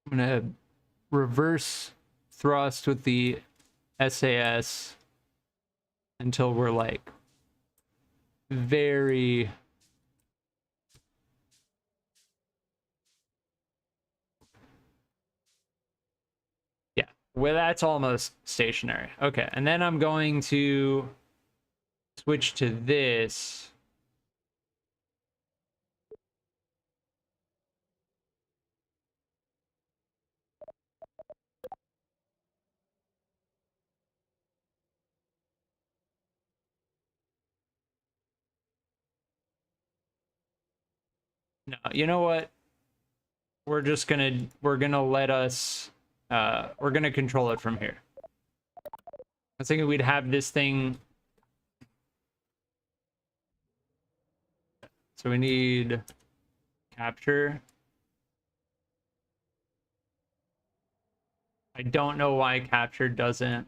I'm gonna reverse thrust with the SAS until we're like very yeah, well that's almost stationary. Okay, and then I'm going to switch to this. No, you know what? We're gonna let us we're gonna control it from here. I was thinking we'd have this thing. So we need capture. I don't know why capture doesn't.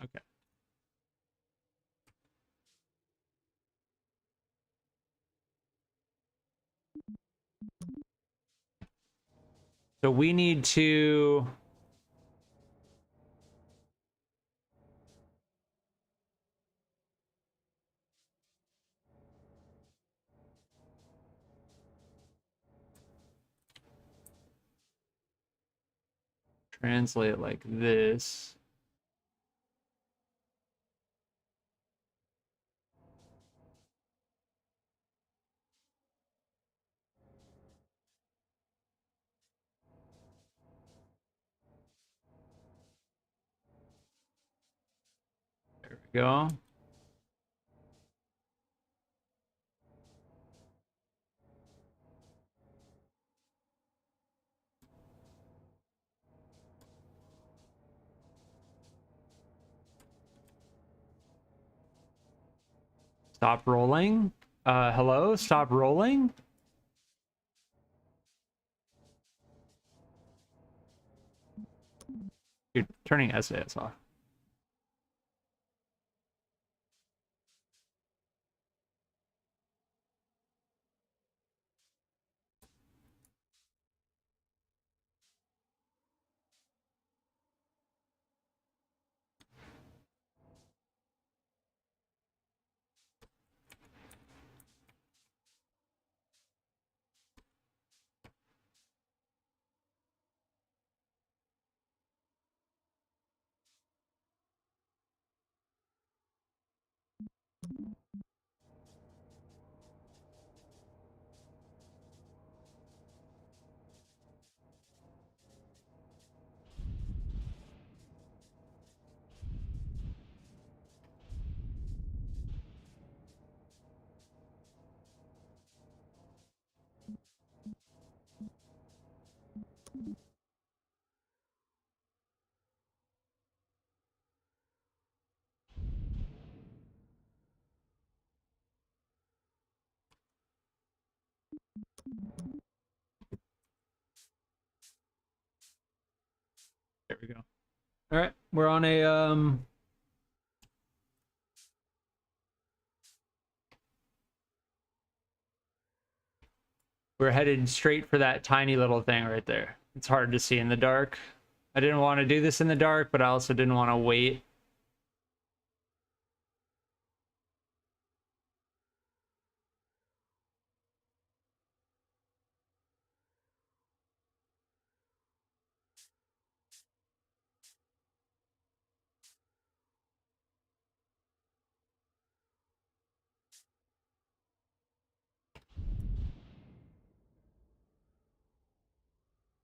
Okay. So we need to translate it like this. There we go. Stop rolling. Hello? Stop rolling? You're turning SAS off. we go. All right, we're on a we're headed straight for that tiny little thing right there. It's hard to see in the dark. I didn't want to do this in the dark, but I also didn't want to wait.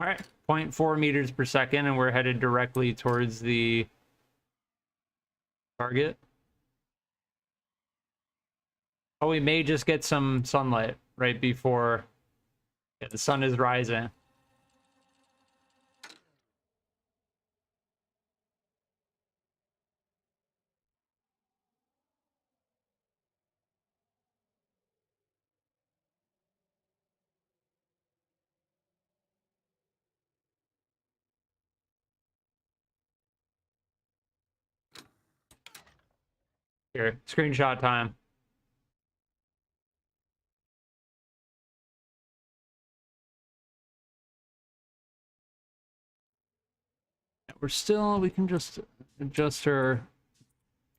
All right, 0.4 meters per second, and we're headed directly towards the target. Oh, we may just get some sunlight right before the sun is rising. Here, screenshot time. We're still, we can just adjust our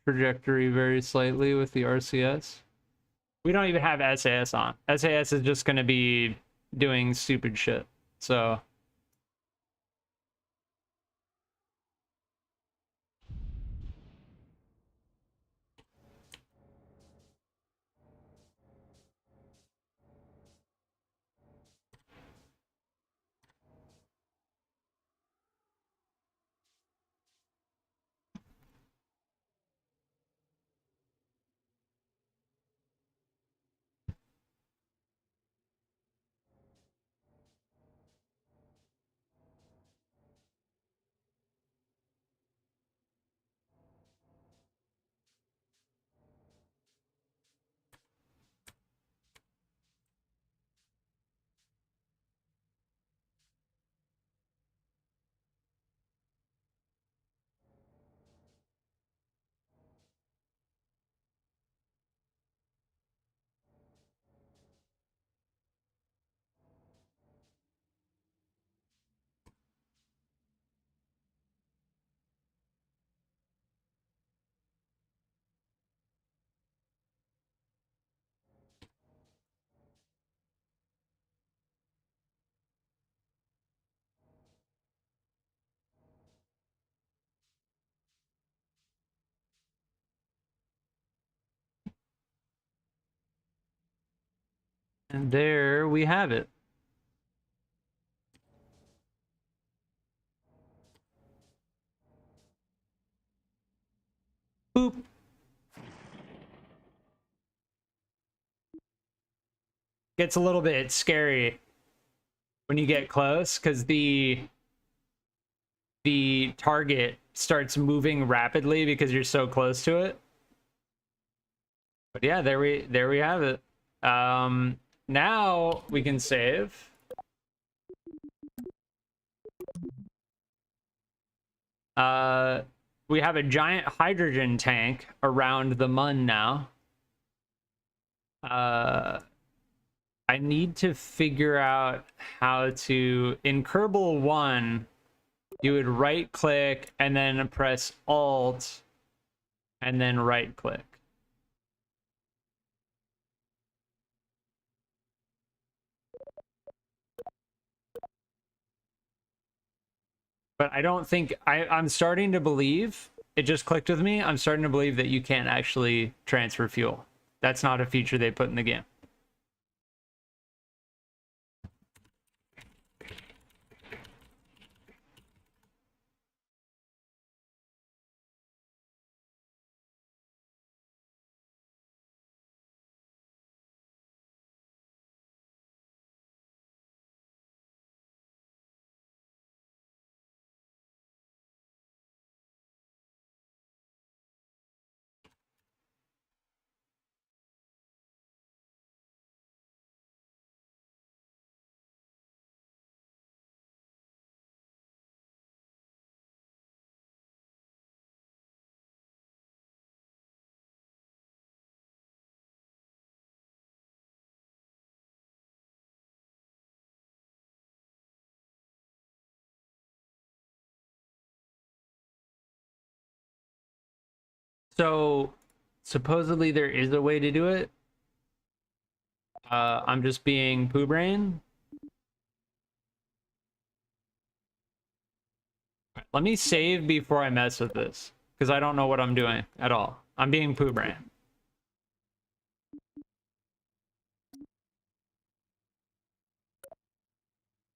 trajectory very slightly with the RCS. We don't even have SAS on. SAS is just going to be doing stupid shit. So and there we have it. Boop. Gets a little bit scary when you get close because the target starts moving rapidly because you're so close to it. But yeah, there we have it. Now we can save. We have a giant hydrogen tank around the mun now. I need to figure out how to, in Kerbal 1, you would right click and then press Alt and then right click. But I don't think, I'm starting to believe, it just clicked with me, I'm starting to believe that you can't actually transfer fuel. That's not a feature they put in the game. So supposedly there is a way to do it. I'm just being poo brain. Let me save before I mess with this, because I don't know what I'm doing at all. I'm being poo brain.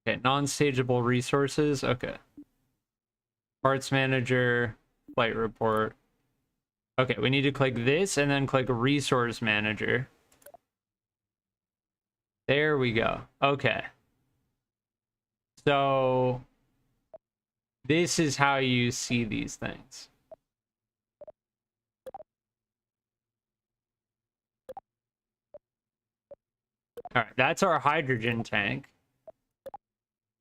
Okay, non-stageable resources. Okay. Parts manager, flight report. Okay, we need to click this and then click resource manager. There we go. Okay. So this is how you see these things. All right, that's our hydrogen tank.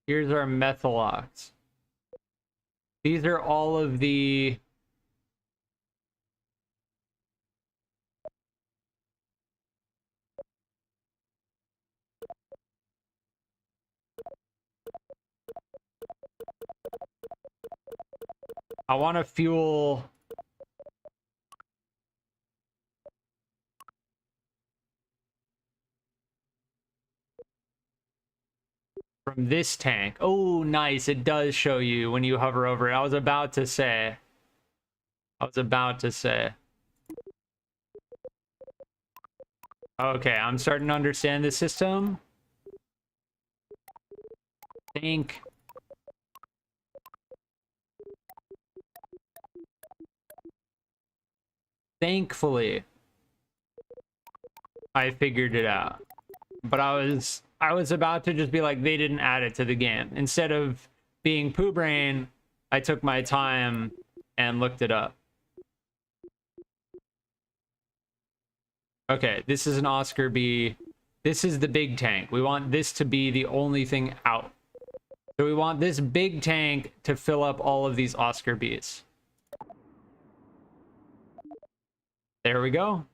Here's our methyl ox. These are all of the I want to fuel from this tank. Oh, nice. It does show you when you hover over it. I was about to say. Okay, I'm starting to understand the system. Thankfully, I figured it out. But I was about to just be like, they didn't add it to the game. Instead of being poo brain, I took my time and looked it up. Okay, this is an Oscar B. This is the big tank. We want this to be the only thing out. So we want this big tank to fill up all of these Oscar Bs. There we go.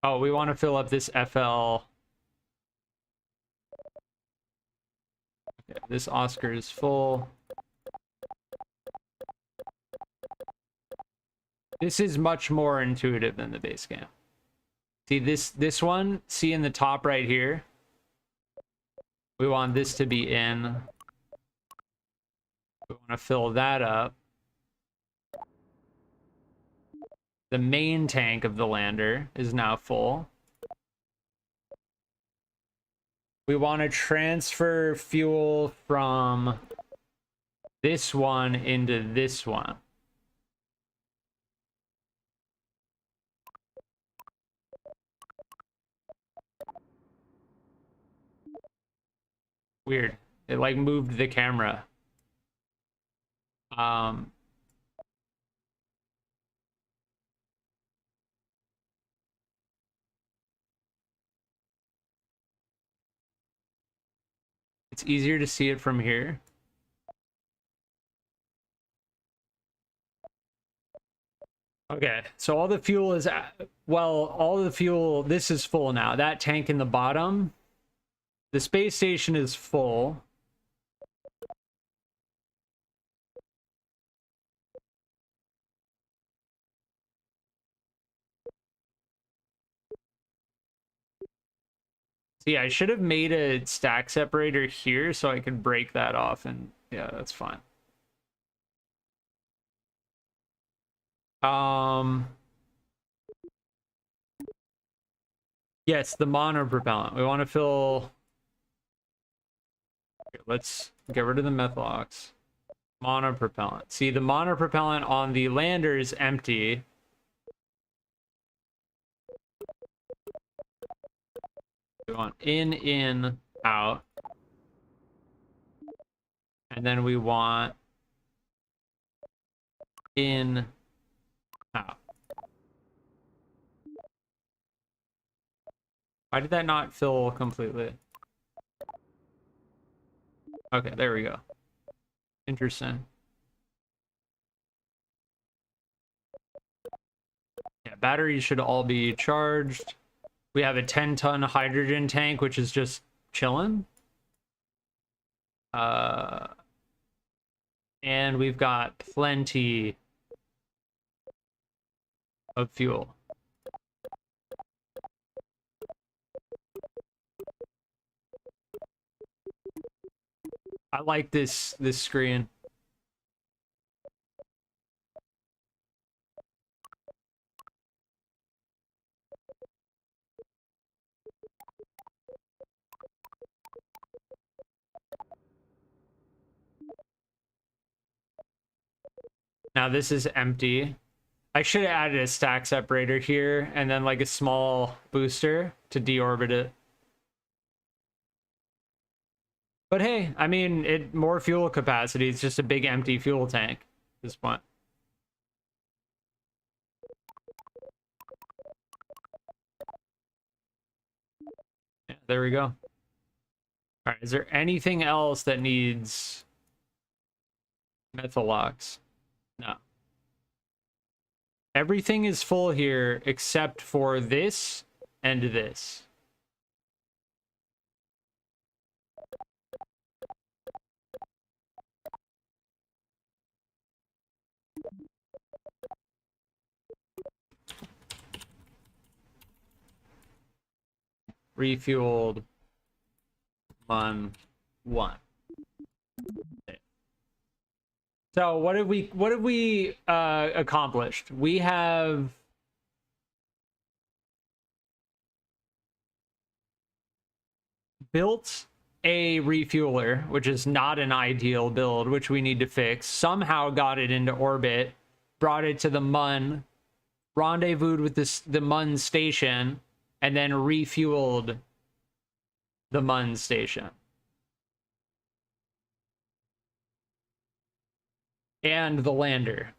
Oh, we want to fill up this FL. Okay, this Oscar is full. This is much more intuitive than the base game. See this one? See in the top right here? We want this to be in. We want to fill that up. The main tank of the lander is now full. We want to transfer fuel from this one into this one. Weird. It like moved the camera. It's easier to see it from here. Okay, so all the fuel is, well, all the fuel, this is full now. That tank in the bottom, the space station is full. See, I should have made a stack separator here so I could break that off, and yeah, that's fine. Yes, the monopropellant. We want to fill. Here, let's get rid of the methyl ox. Monopropellant. See, the monopropellant on the lander is empty. We want in, out. And then we want in, out. Why did that not fill completely? Okay, there we go. Interesting. Yeah, batteries should all be charged. We have a 10-ton hydrogen tank, which is just chilling. Yeah, And we've got plenty of fuel. I like this screen. Now this is empty. I should have added a stack separator here and then like a small booster to deorbit it. But hey, I mean, more fuel capacity. It's just a big empty fuel tank at this point. Yeah, there we go. All right, is there anything else that needs methalox? No. Everything is full here except for this and this. Refueled on 1. So what have we accomplished? We have built a refueler, which is not an ideal build, which we need to fix. Somehow got it into orbit, brought it to the Mun, rendezvoused with the Mun station, and then refueled the Mun station. And the lander.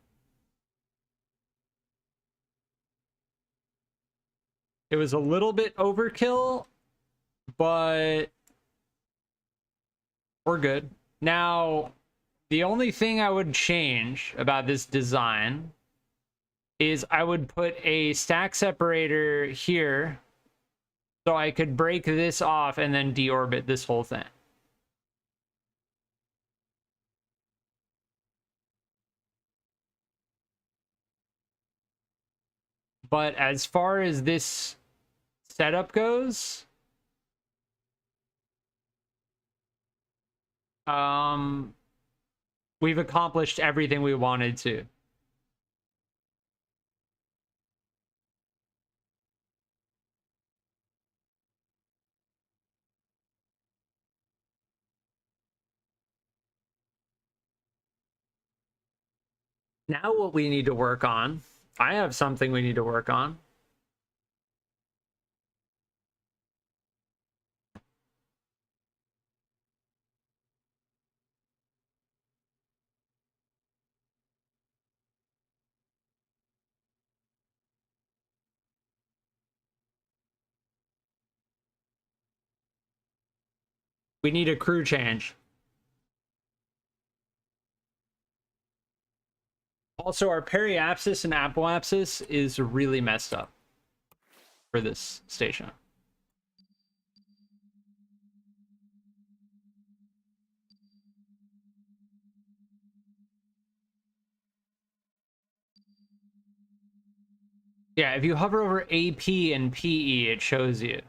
It was a little bit overkill, but we're good. Now, the only thing I would change about this design is I would put a stack separator here so I could break this off and then deorbit this whole thing. But as far as this setup goes, we've accomplished everything we wanted to. Now what we need to work on, I have something we need to work on. We need a crew change. Also, our periapsis and apoapsis is really messed up for this station. Yeah, if you hover over AP and PE, it shows you.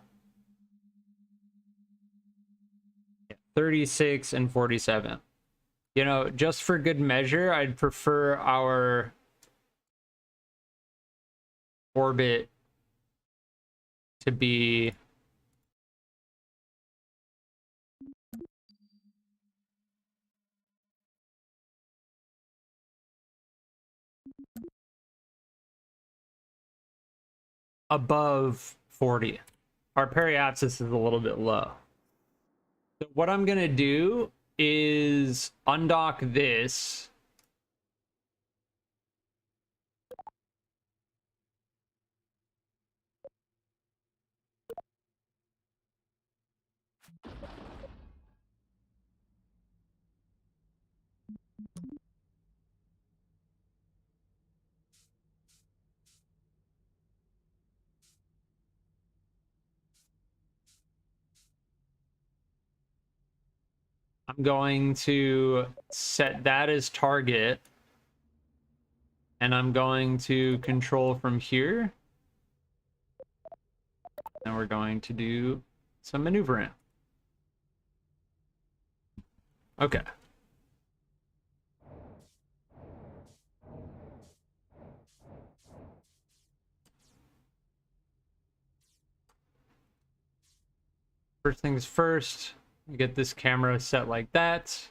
36 and 47. You know, just for good measure, I'd prefer our orbit to be above 40. Our periapsis is a little bit low. So what I'm going to do is undock this. I'm I'm going to set that as target. And I'm going to control from here. And we're going to do some maneuvering. Okay. First things first, we get this camera set like that.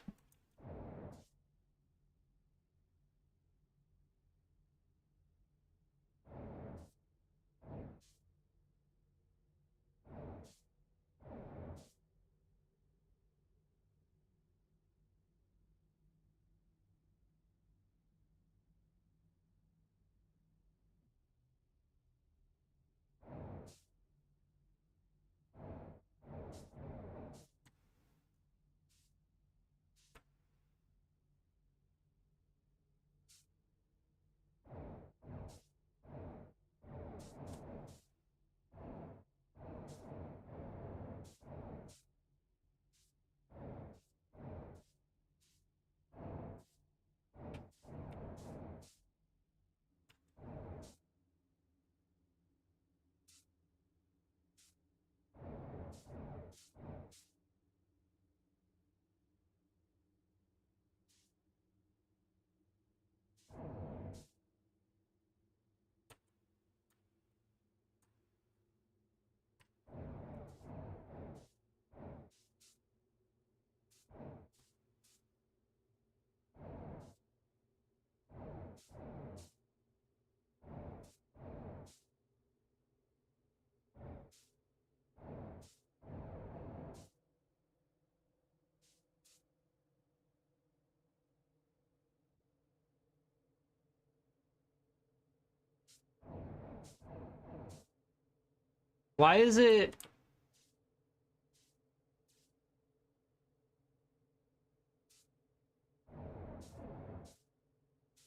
Why is it?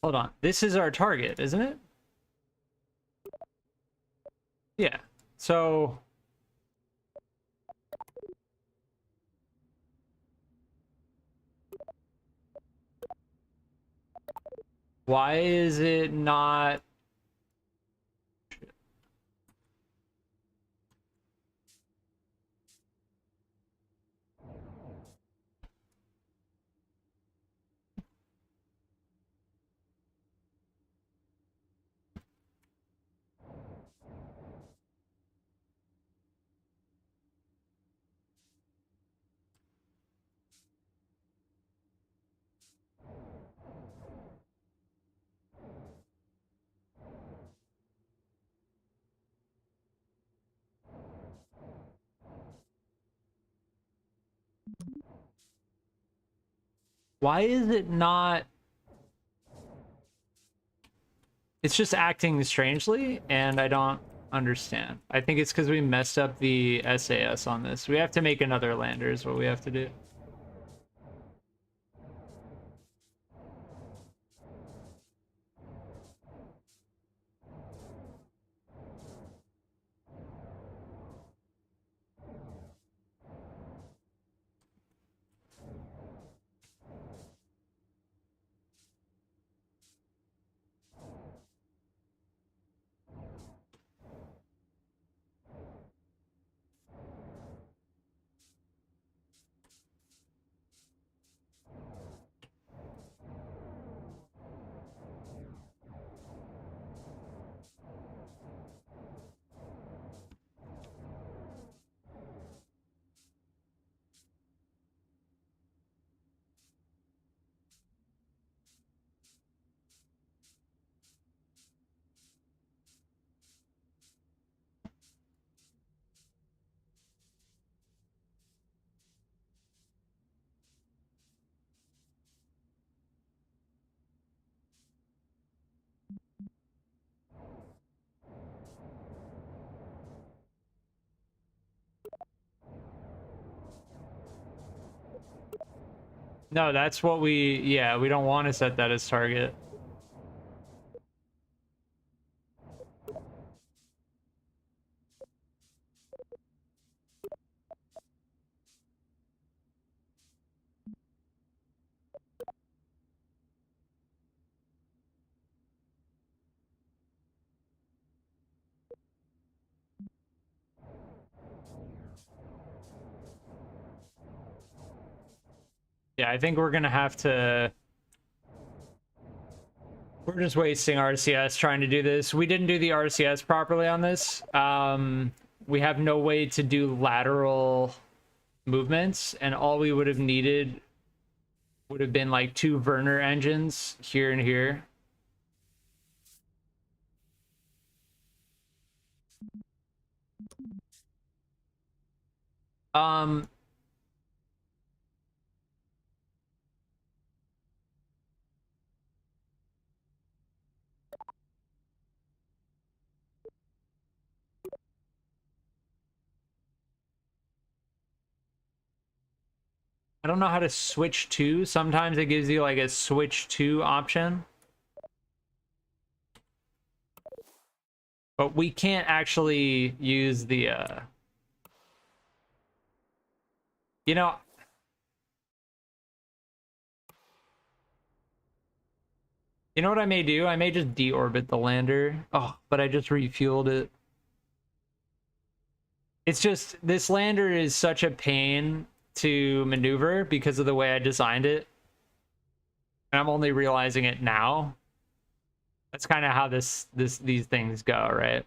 Hold on. This is our target, isn't it? Yeah. So why is it not? Why is it not? It's just acting strangely, and I don't understand. I think it's because we messed up the SAS on this. We have to make another lander is what we have to do. No, that's what yeah, we don't want to set that as target. Yeah, I think we're gonna have to... We're just wasting RCS trying to do this. We didn't do the RCS properly on this. We have no way to do lateral movements, and all we would have needed would have been like 2 Werner engines here and here. I don't know how to switch to. Sometimes it gives you like a switch to option. But we can't actually use the, you know, what I may do? I may just deorbit the lander. Oh, but I just refueled it. It's just, this lander is such a pain to maneuver because of the way I designed it. And I'm only realizing it now. That's kind of how these things go, right?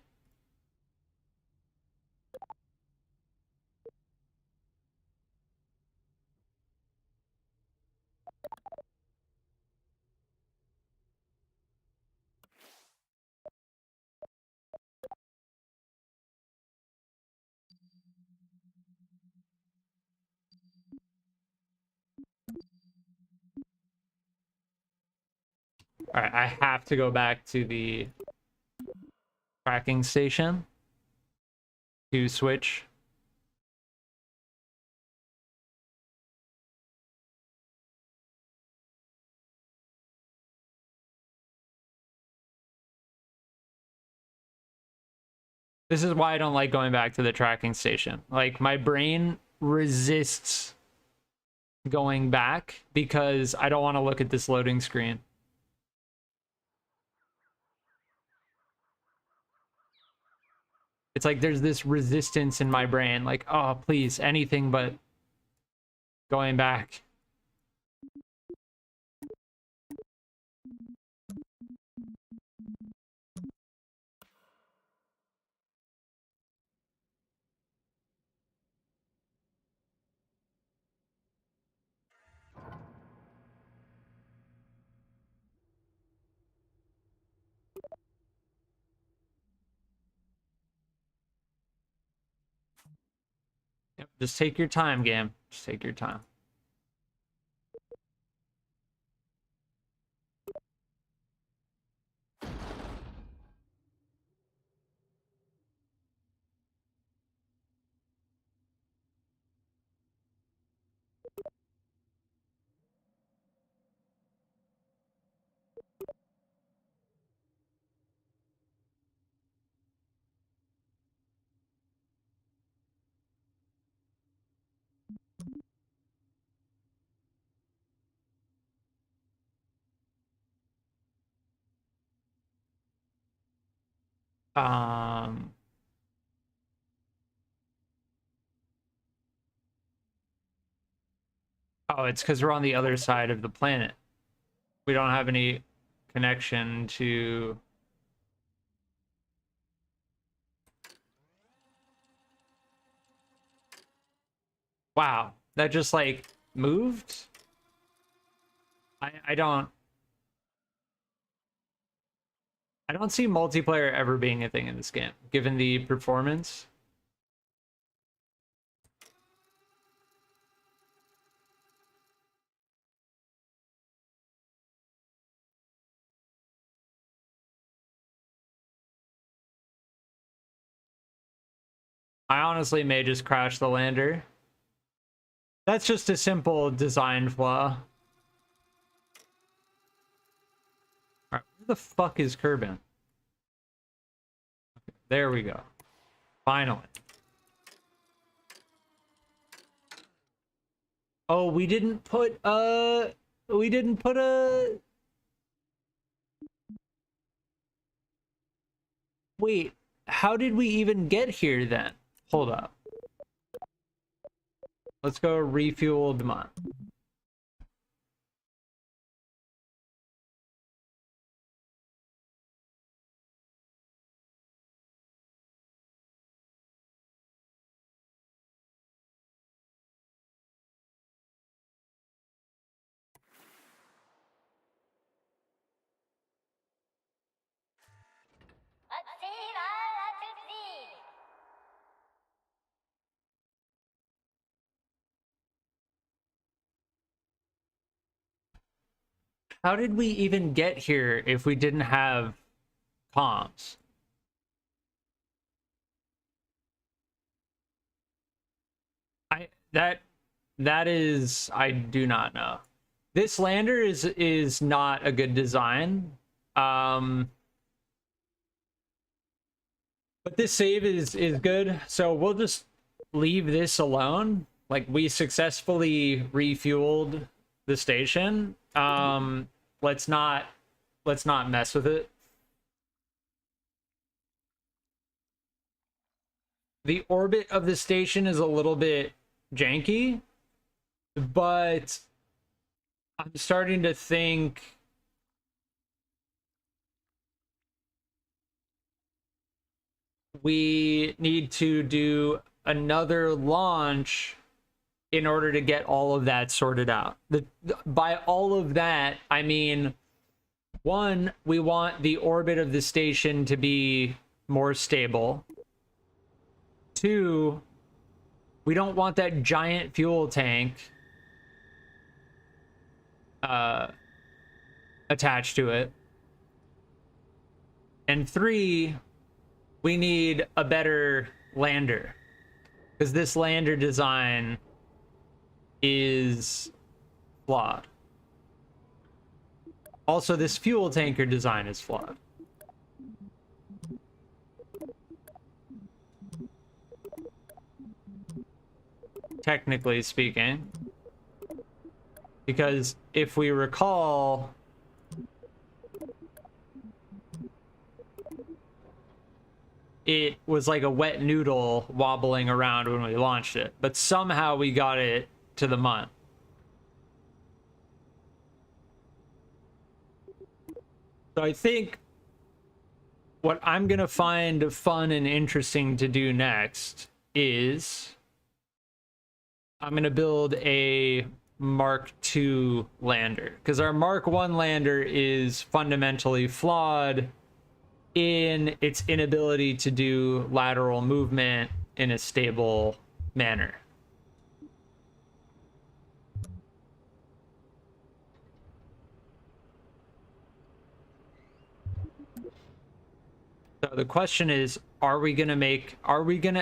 All right, I have to go back to the tracking station to switch. This is why I don't like going back to the tracking station. Like, my brain resists going back because I don't want to look at this loading screen. It's like there's this resistance in my brain, like, oh, please, anything but going back. Yep, just take your time, game. Just take your time. Oh, it's because we're on the other side of the planet. We don't have any connection to... Wow, that just like moved? I don't see multiplayer ever being a thing in this game, given the performance. I honestly may just crash the lander. That's just a simple design flaw. Alright, where the fuck is Kerbin? There we go. Finally. Oh, we didn't put a... Wait, how did we even get here then? Hold up. Let's go refuel demand. How did we even get here if we didn't have comms? That is, I do not know. This lander is not a good design. But this save is good, so we'll just leave this alone. Like, we successfully refueled the station. Let's not mess with it. The orbit of the station is a little bit janky, but I'm starting to think we need to do another launch in order to get all of that sorted out. By all of that, I mean, one, we want the orbit of the station to be more stable. Two, we don't want that giant fuel tank attached to it. And three, we need a better lander, because this lander design is flawed. Also, this fuel tanker design is flawed. Technically speaking. Because if we recall, it was like a wet noodle wobbling around when we launched it, but somehow we got it to the Mun. So I think what I'm gonna find fun and interesting to do next is I'm gonna build a Mark II lander, because our Mark I lander is fundamentally flawed in its inability to do lateral movement in a stable manner. So the question is, are we gonna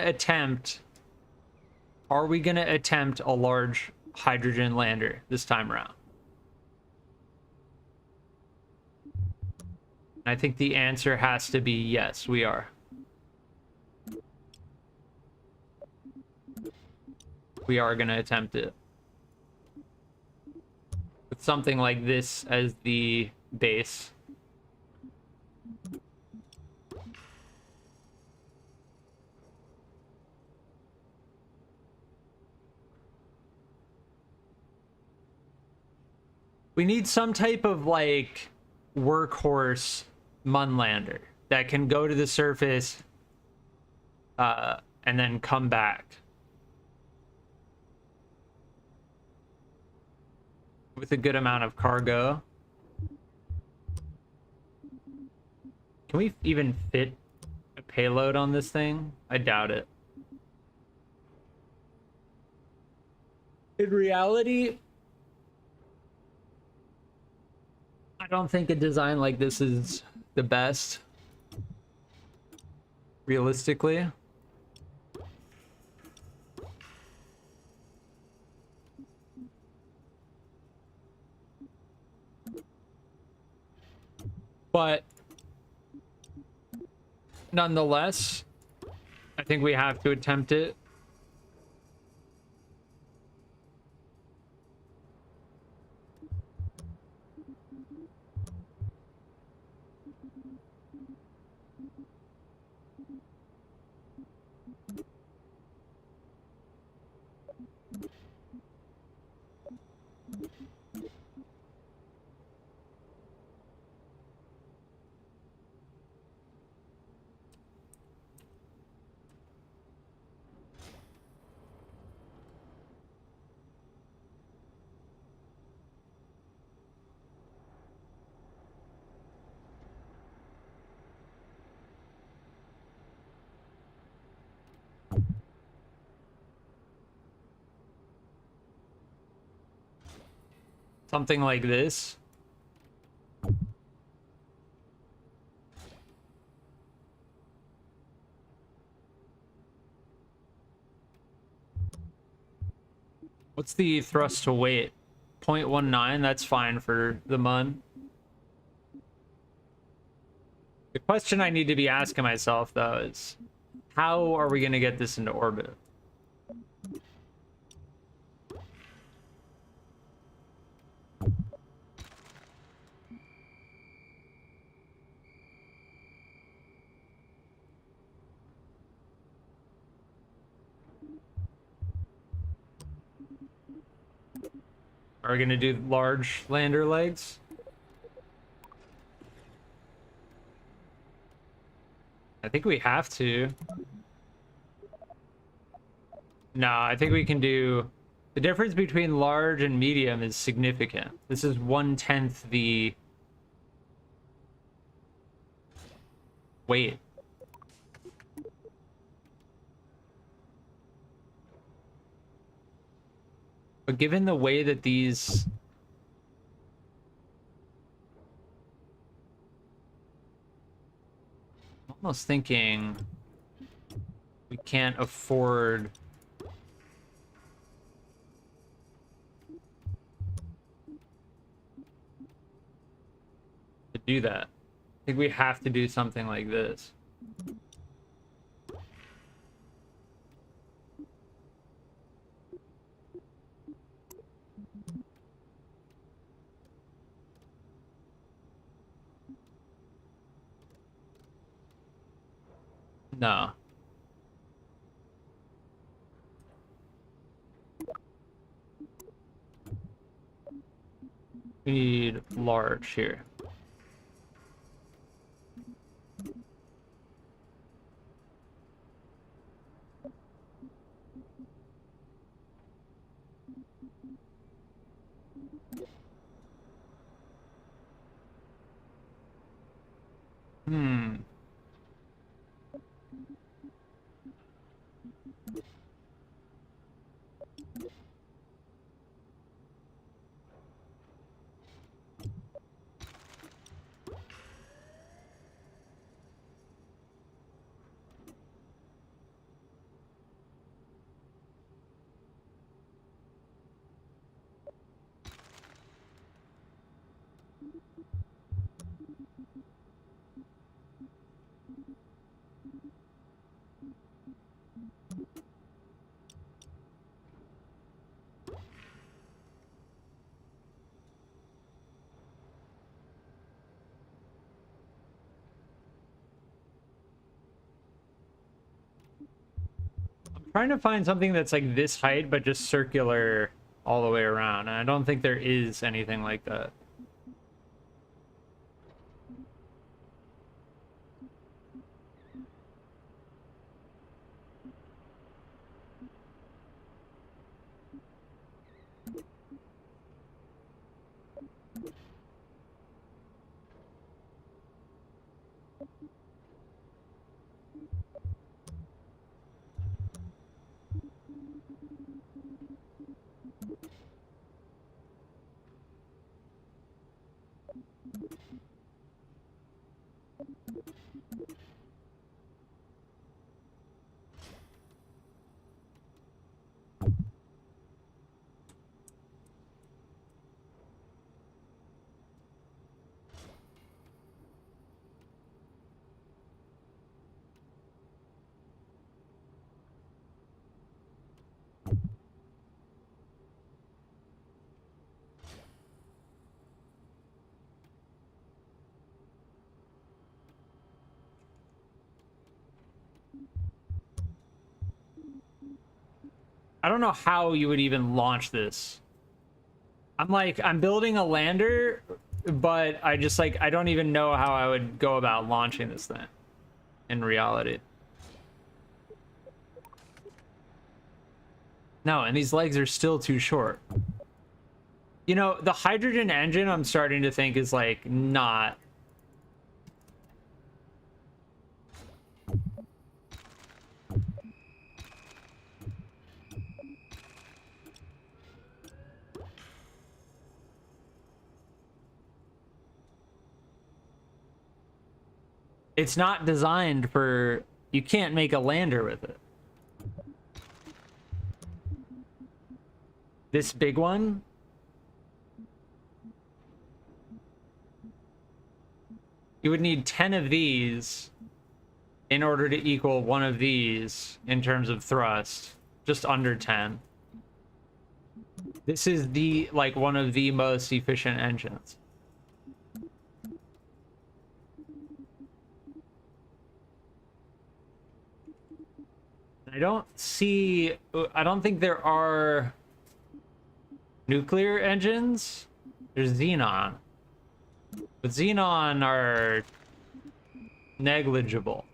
attempt a large hydrogen lander this time around? I think the answer has to be yes, we are. We are going to attempt it. With something like this as the base. We need some type of, like, workhorse Mun lander that can go to the surface and then come back with a good amount of cargo. Can we even fit a payload on this thing? I doubt it. In reality, I don't think a design like this is the best, realistically. But nonetheless, I think we have to attempt it. Something like this. What's the thrust to weight? 0.19, that's fine for the MUN. The question I need to be asking myself, though, is how are we going to get this into orbit? Are we going to do large lander legs? I think we have to. No, I think we can do... The difference between large and medium is significant. This is 1/10 the weight. But given the way that these... I'm almost thinking we can't afford... to do that. I think we have to do something like this. No. We need large here. Hmm. Trying to find something that's like this height, but just circular all the way around. And I don't think there is anything like that. I don't know how you would even launch this. I'm building a lander, but I just like, I don't even know how I would go about launching this thing in reality. No, and these legs are still too short. You know, the hydrogen engine I'm starting to think is like not... It's not designed for... You can't make a lander with it. This big one? You would need 10 of these in order to equal one of these in terms of thrust. Just under 10. This is the, like, one of the most efficient engines. I don't think there are nuclear engines. There's xenon. But xenon are negligible.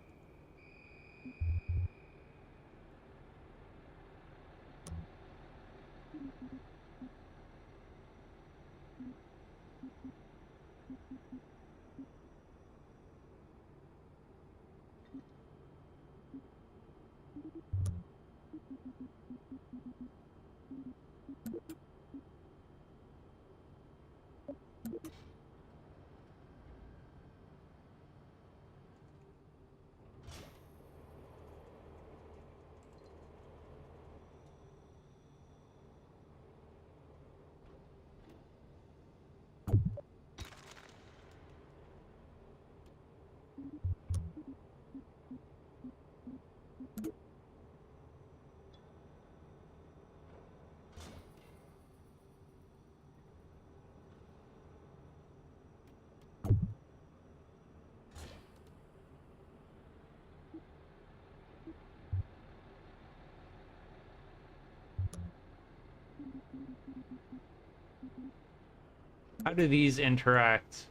How do these interact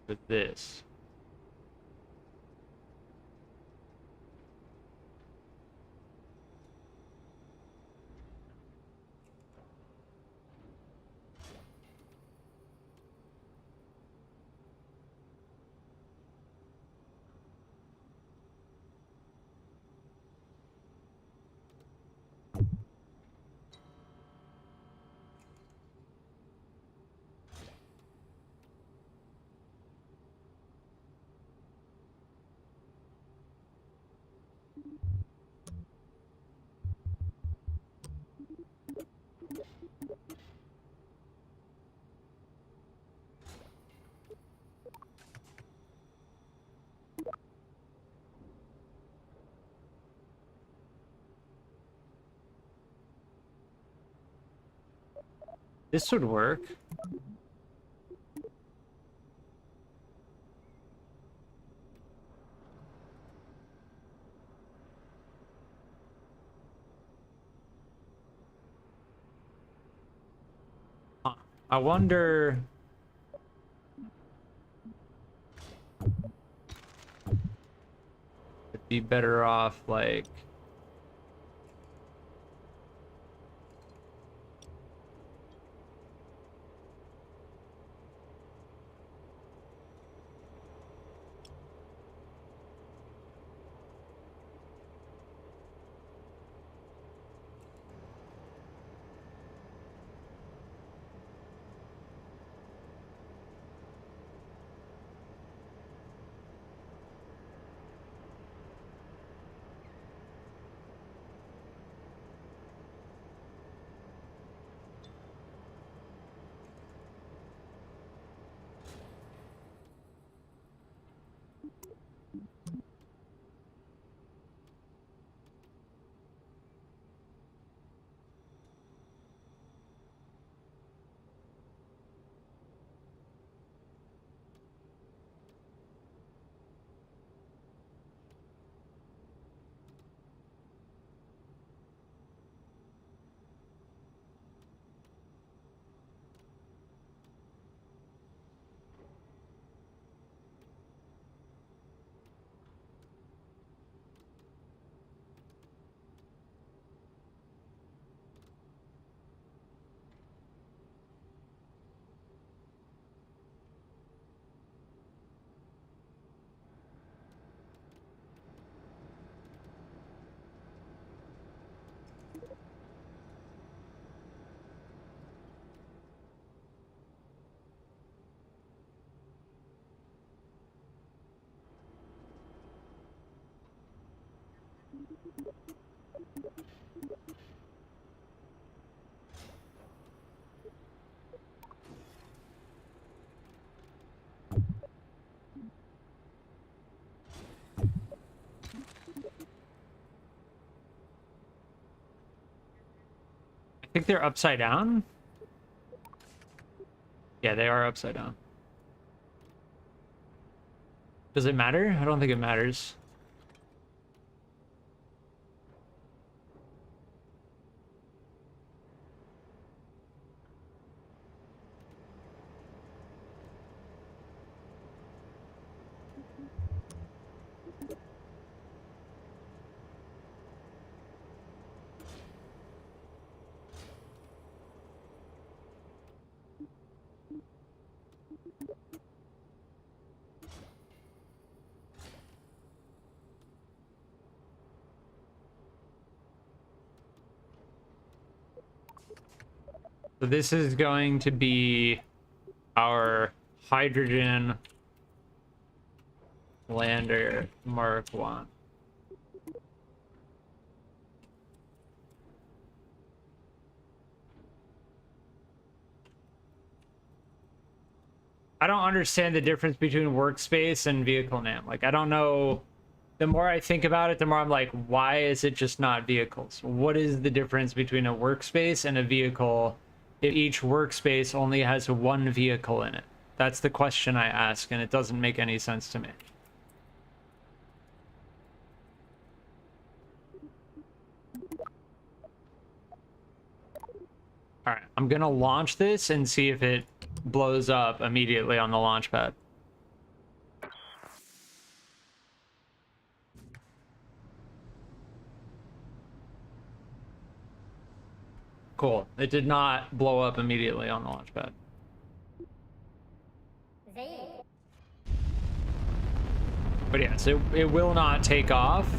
with this? This would work. I wonder... It'd be better off, like... think they're upside down. Yeah, they are upside down. Does it matter? I don't think it matters. So this is going to be our hydrogen lander Mark 1. I don't understand the difference between workspace and vehicle name. Like, I don't know. The more I think about it, the more I'm like, why is it just not vehicles? What is the difference between a workspace and a vehicle if each workspace only has one vehicle in it? That's the question I ask, and it doesn't make any sense to me. All right, I'm gonna launch this and see if it blows up immediately on the launch pad. Cool. It did not blow up immediately on the launch pad. But yes, it will not take off.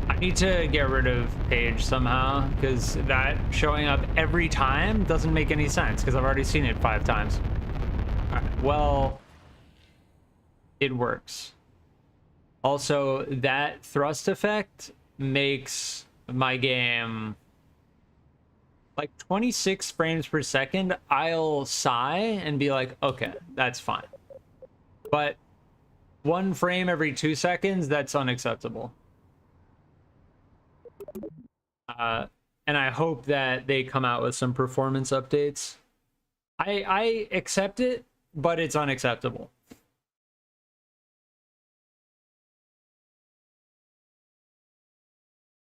I need to get rid of Page somehow, because that showing up every time doesn't make any sense, because I've already seen it 5 times. All right, well, it works. Also, that thrust effect makes my game like 26 frames per second. I'll sigh and be like, okay, that's fine. But 1 frame every 2 seconds, that's unacceptable. And I hope that they come out with some performance updates. I accept it, but it's unacceptable.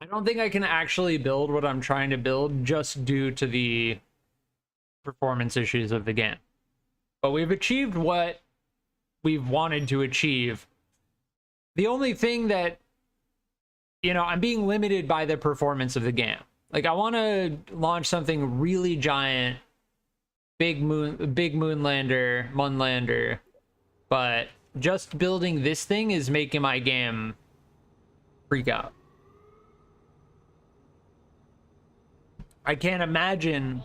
I don't think I can actually build what I'm trying to build just due to the performance issues of the game. But we've achieved what we've wanted to achieve. The only thing that, you know, I'm being limited by the performance of the game. Like, I want to launch something really giant, big moon lander, but just building this thing is making my game freak out. I can't imagine.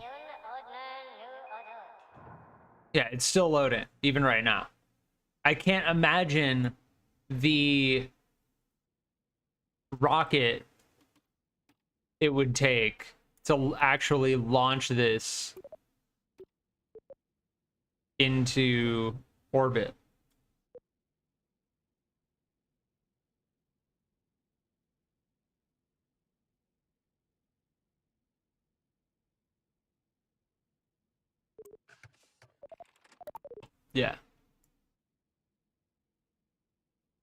Yeah, it's still loading, even right now. I can't imagine the rocket it would take to actually launch this into orbit. Yeah.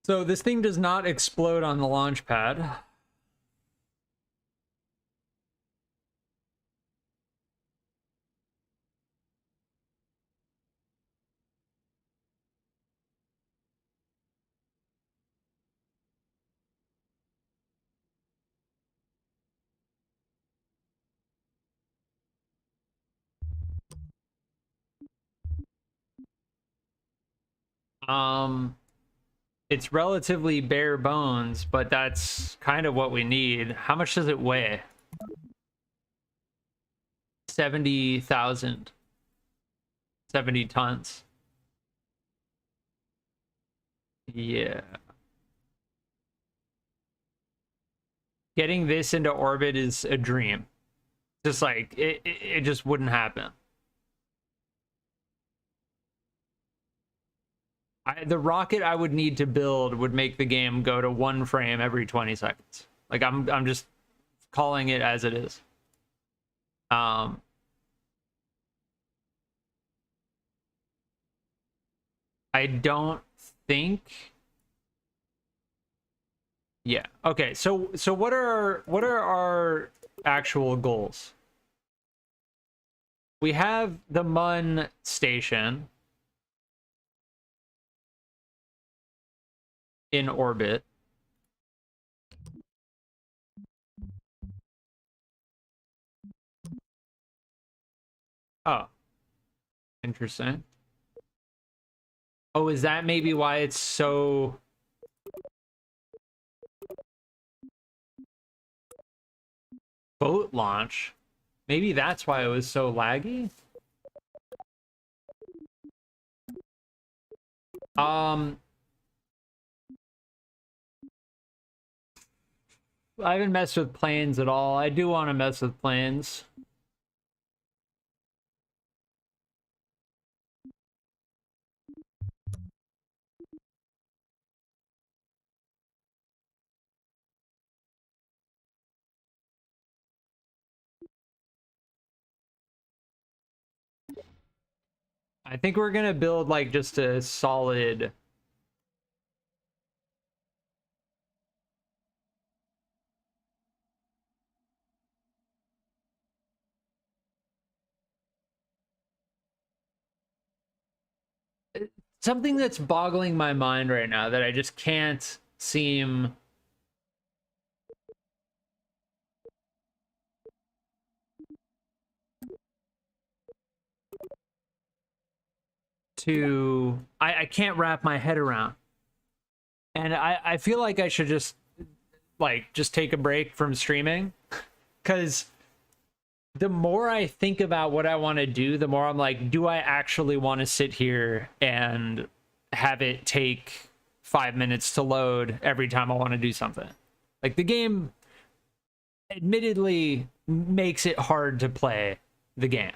So this thing does not explode on the launch pad. It's relatively bare bones, but that's kind of what we need. How much does it weigh? 70,000. 70 tons. Yeah. Getting this into orbit is a dream. Just like it just wouldn't happen. The rocket I would need to build would make the game go to 1 frame every 20 seconds. Like I'm just calling it as it is. I don't think. Yeah. Okay. So what are our actual goals? We have the Mun station in orbit. Oh, interesting. Oh, is that maybe why it's so boat launch? Maybe that's why it was so laggy. I haven't messed with planes at all. I do want to mess with planes. I think we're gonna build like just a solid. Something that's boggling my mind right now that I just can't seem to. I can't wrap my head around. And I feel like I should just take a break from streaming, because the more I think about what I want to do, the more I'm like, do I actually want to sit here and have it take 5 minutes to load every time I want to do something? Like, the game admittedly makes it hard to play the game.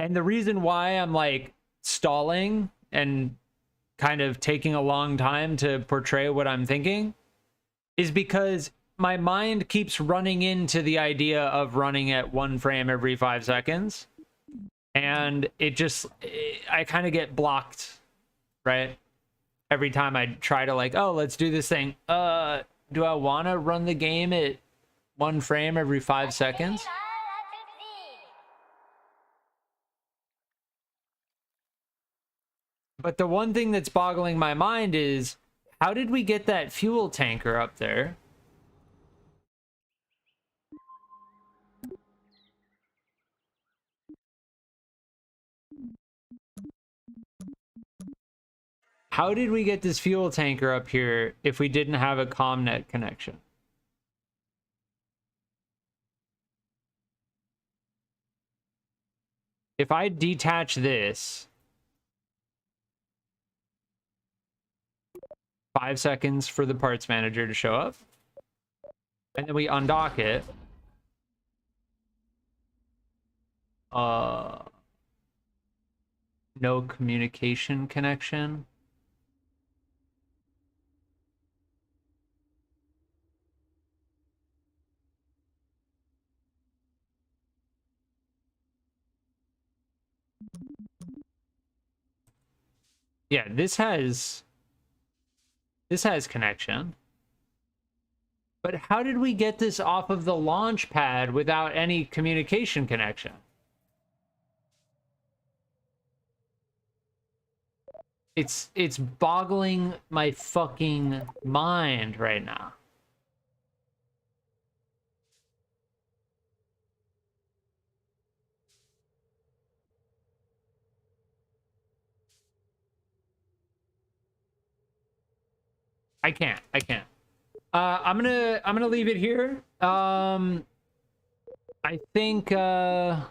And the reason why I'm like stalling and kind of taking a long time to portray what I'm thinking is because my mind keeps running into the idea of running at 1 frame every 5 seconds. And I kind of get blocked, right? Every time I try to like, oh, let's do this thing. Do I want to run the game at 1 frame every 5 seconds? But the one thing that's boggling my mind is, how did we get that fuel tanker up there? How did we get this fuel tanker up here if we didn't have a ComNet connection? If I detach this, 5 seconds for the parts manager to show up, and then we undock it. No communication connection. Yeah, this has connection. But how did we get this off of the launch pad without any communication connection? It's boggling my fucking mind right now. I can't. I'm gonna leave it here. I think I've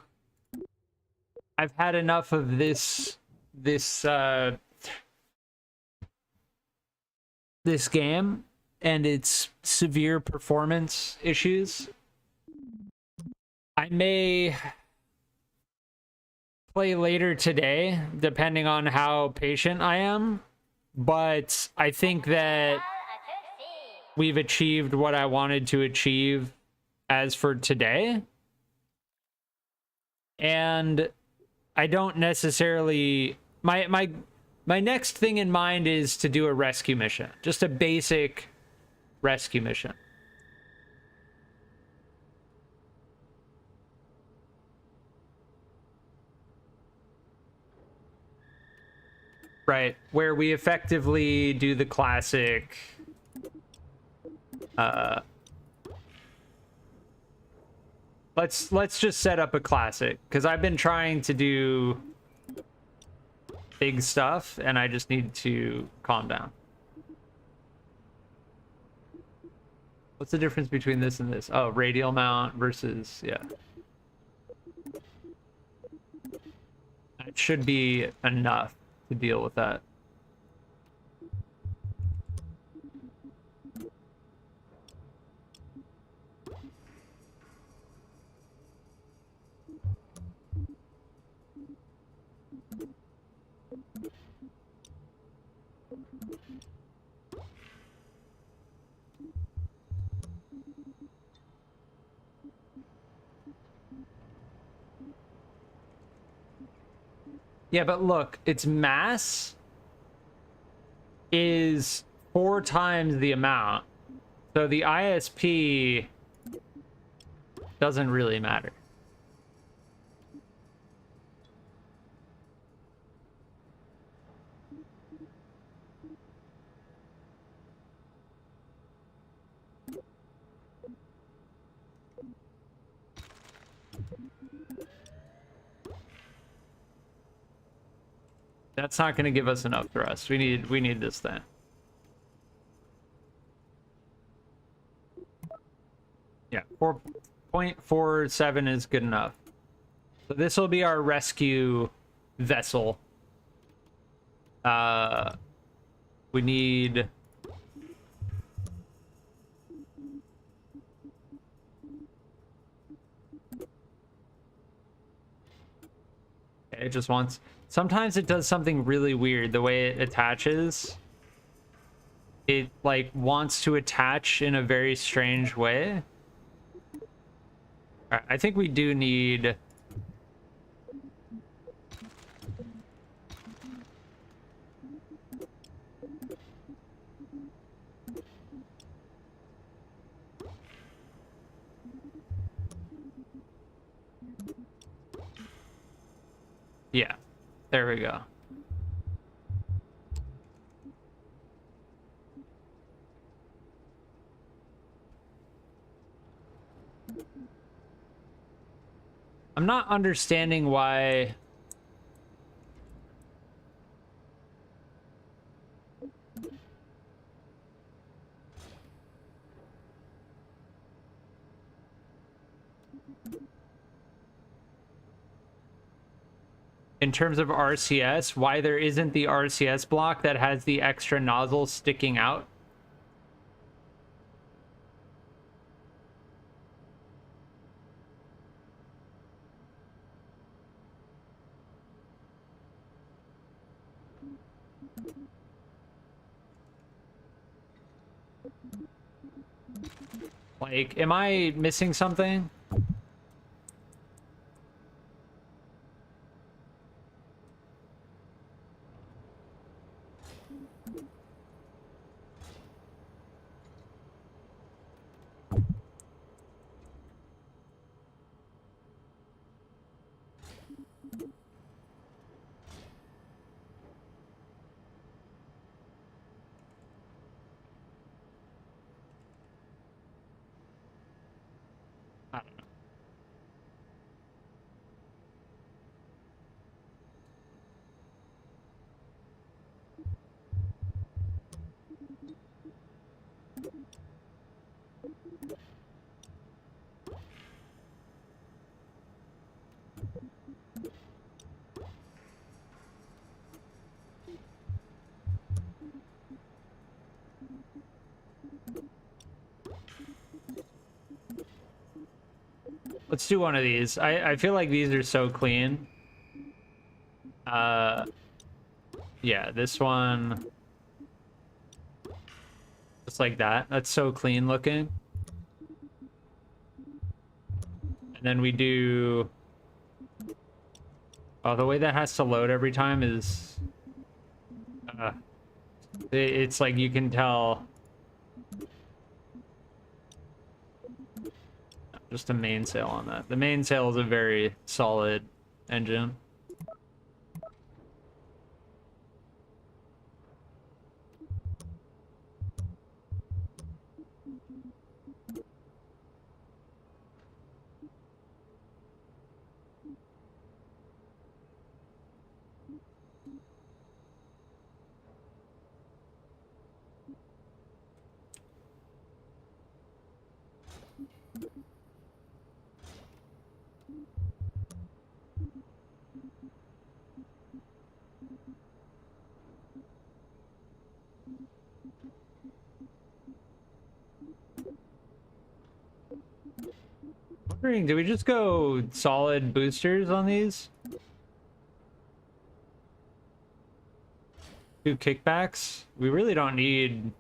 had enough of this this game. and its severe performance issues. I may play later today, depending on how patient I am, but I think that we've achieved what I wanted to achieve as for today. And I don't necessarily... My next thing in mind is to do a rescue mission. Just a basic rescue mission. Right, where we effectively do the classic... Let's just set up a classic, because I've been trying to do big stuff, and I just need to calm down. What's the difference between this and this? Oh, radial mount versus, yeah. That should be enough to deal with that. Yeah, but look, its mass is 4 times the amount. So the ISP doesn't really matter. That's not going to give us enough thrust. We need this thing. Yeah, 4.47 is good enough. So this will be our rescue vessel. We need... It just wants... Sometimes it does something really weird. The way it attaches, it like wants to attach in a very strange way. I think we do need... Yeah, there we go. I'm not understanding why... In terms of RCS, why there isn't the RCS block that has the extra nozzle sticking out. Like, am I missing something? I don't know. Let's do one of these. I feel like these are so clean. Yeah, this one. Just like that. That's so clean looking. And then we do... Oh, the way that has to load every time is... it's like you can tell... Just a mainsail on that. The mainsail is a very solid engine. Wondering, do we just go solid boosters on these? Do kickbacks? We really don't need...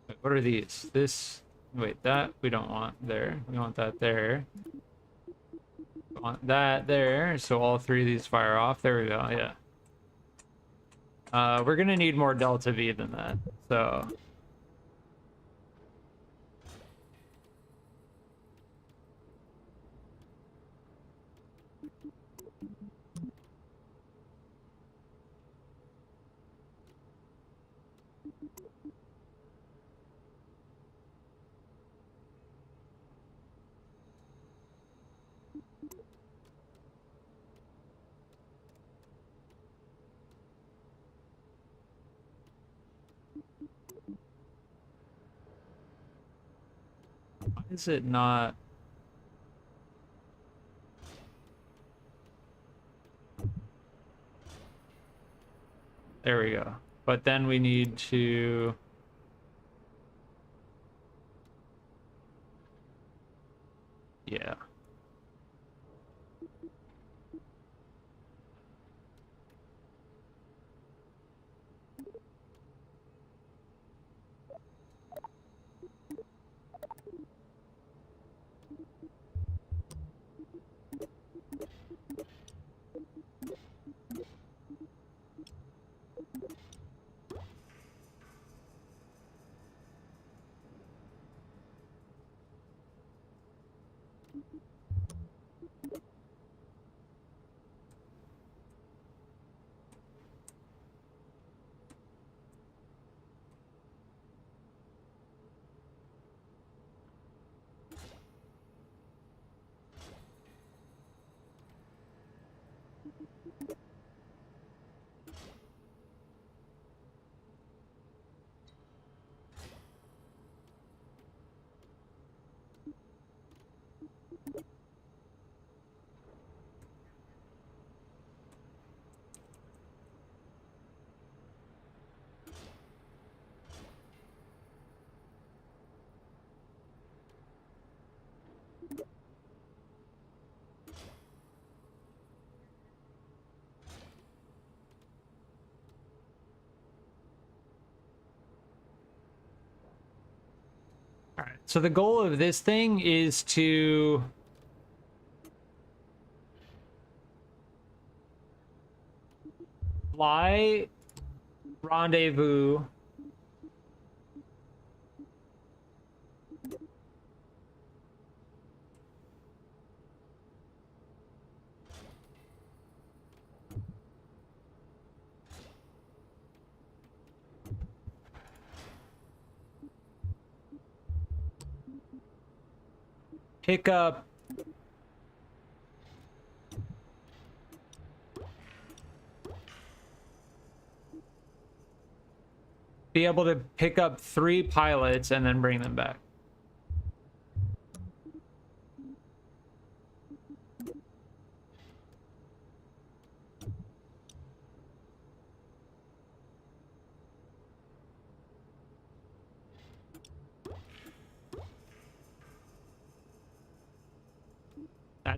Wait, what are these? This... Wait, that we don't want there. We want that there. We want that there. So all three of these fire off. There we go, yeah. We're gonna need more delta V than that, so... Why is it not... There we go. But then we need to... Yeah. All right, so the goal of this thing is to fly, rendezvous, pick up be able to pick up 3 pilots and then bring them back.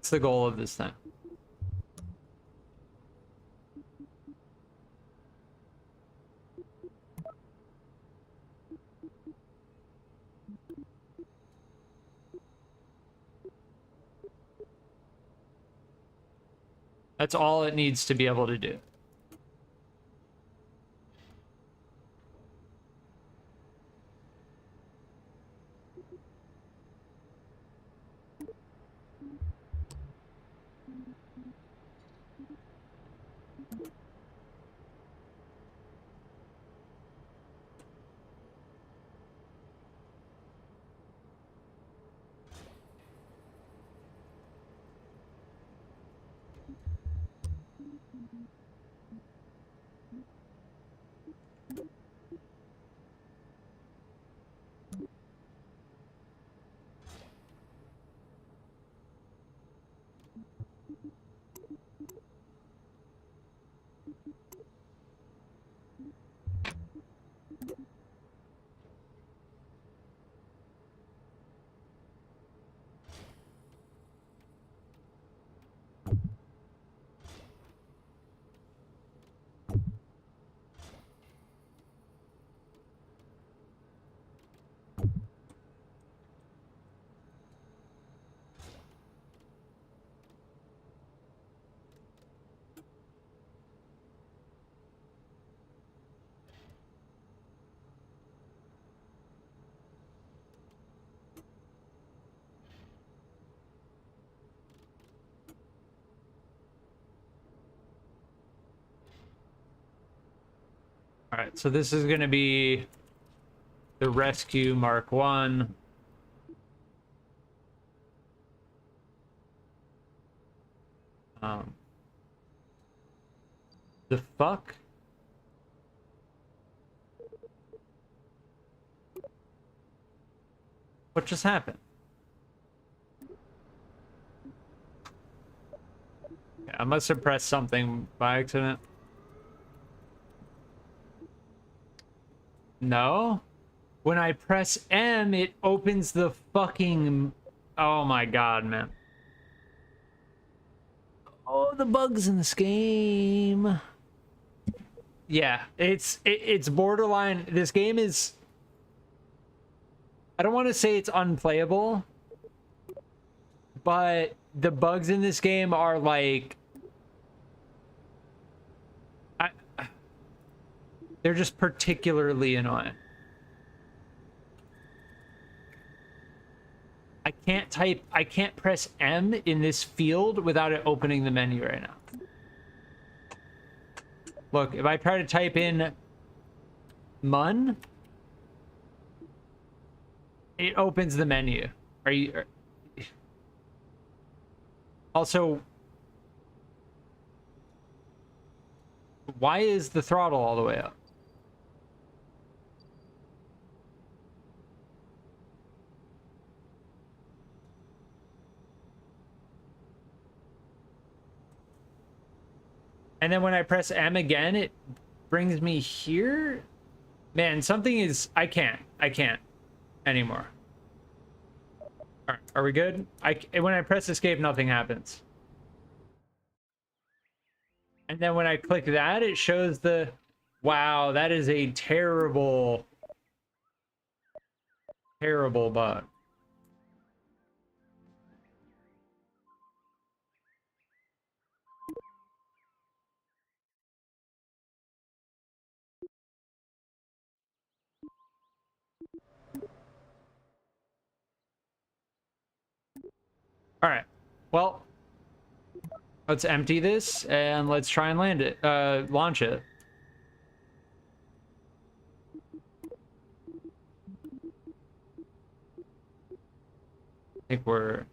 That's the goal of this thing. That's all it needs to be able to do. All right, so this is going to be the Rescue Mark 1. The fuck? What just happened? Yeah, I must have pressed something by accident. No? When I press M, it opens the fucking... Oh my god, man. Oh, the bugs in this game. Yeah, it's borderline. This game is... I don't want to say it's unplayable, but the bugs in this game are like... they're just particularly annoying. I can't press M in this field without it opening the menu right now. Look, if I try to type in Mun, it opens the menu. Are you... Also, why is the throttle all the way up? And then when I press M again, it brings me here. Man, something is... I can't anymore. All right, are we good? When I press escape, nothing happens. And then when I click that, it shows the... Wow, that is a terrible, terrible bug. All right, well, let's empty this and let's try and land it, launch it. I think we're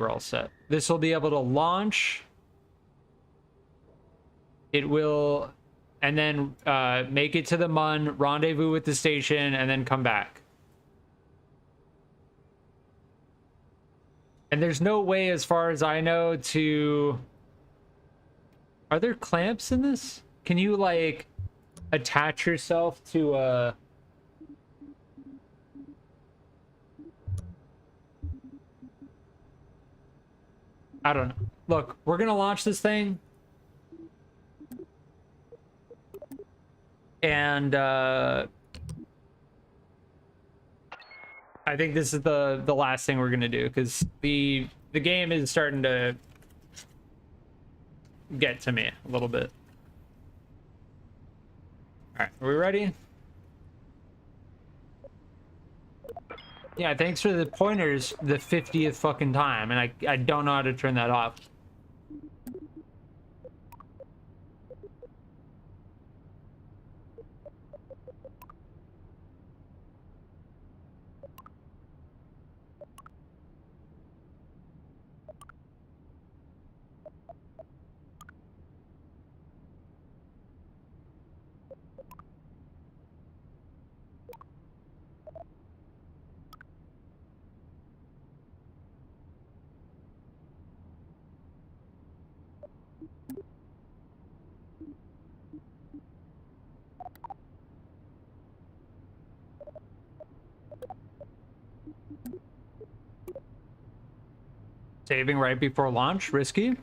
all set. This will be able to launch. It will, and then make it to the Mun, rendezvous with the station, and then come back. And there's no way, as far as I know, to... Are there clamps in this? Can you, like, attach yourself to a... I don't know. Look, we're gonna launch this thing, and I think this is the last thing we're gonna do, because the game is starting to get to me a little bit. All right, are we ready? Yeah, thanks for the pointers the 50th fucking time, and I don't know how to turn that off. Saving right before launch, risky.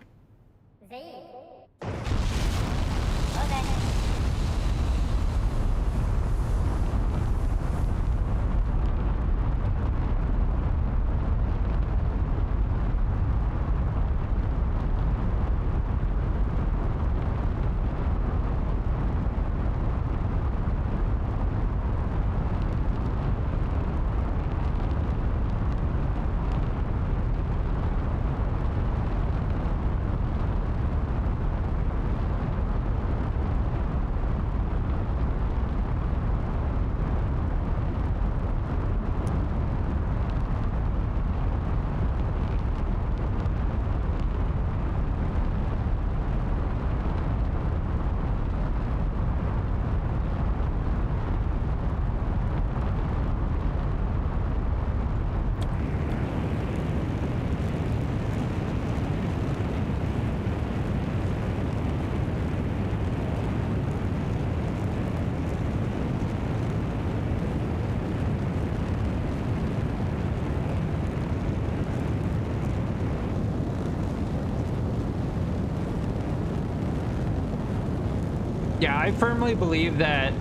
Yeah, I firmly believe that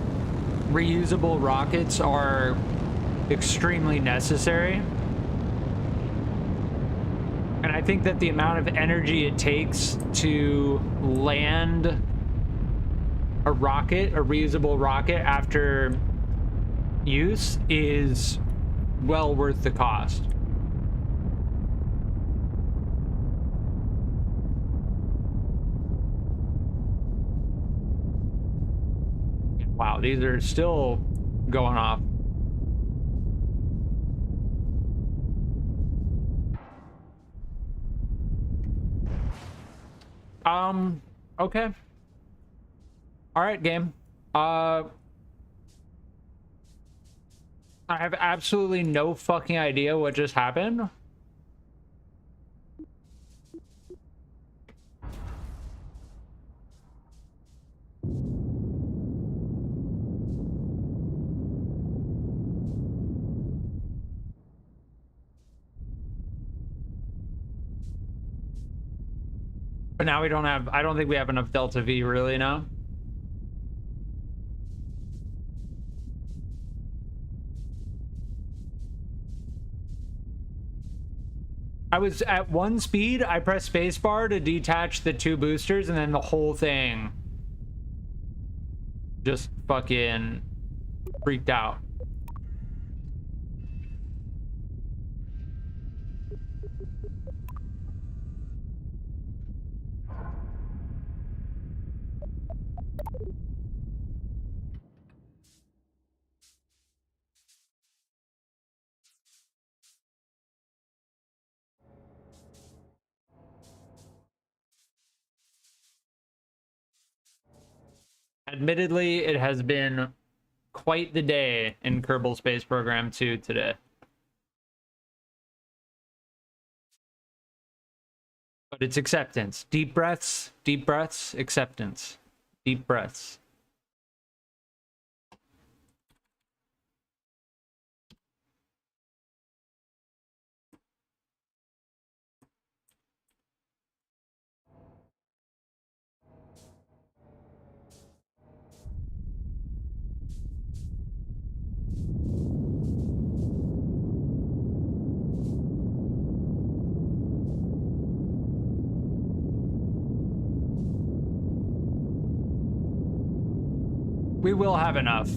reusable rockets are extremely necessary. And I think that the amount of energy it takes to land a rocket, a reusable rocket, after use is well worth the cost. Wow, these are still going off. Okay. All right, game. I have absolutely no fucking idea what just happened. But now we don't have, I don't think we have enough Delta V really now. I was at 1 speed, I pressed spacebar to detach the 2 boosters, and then the whole thing just fucking freaked out. Admittedly, it has been quite the day in Kerbal Space Program 2 today. But it's acceptance. Deep breaths, acceptance. Deep breaths. will have enough.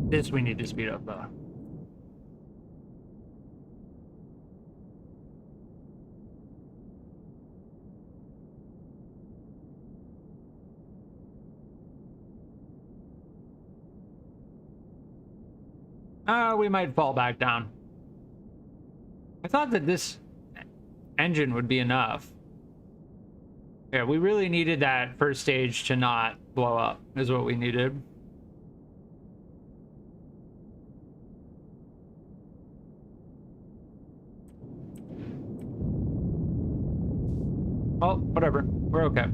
This we need to speed up though. We might fall back down. I thought that this engine would be enough. Yeah, we really needed that first stage to not blow up, is what we needed. Oh, whatever. We're okay.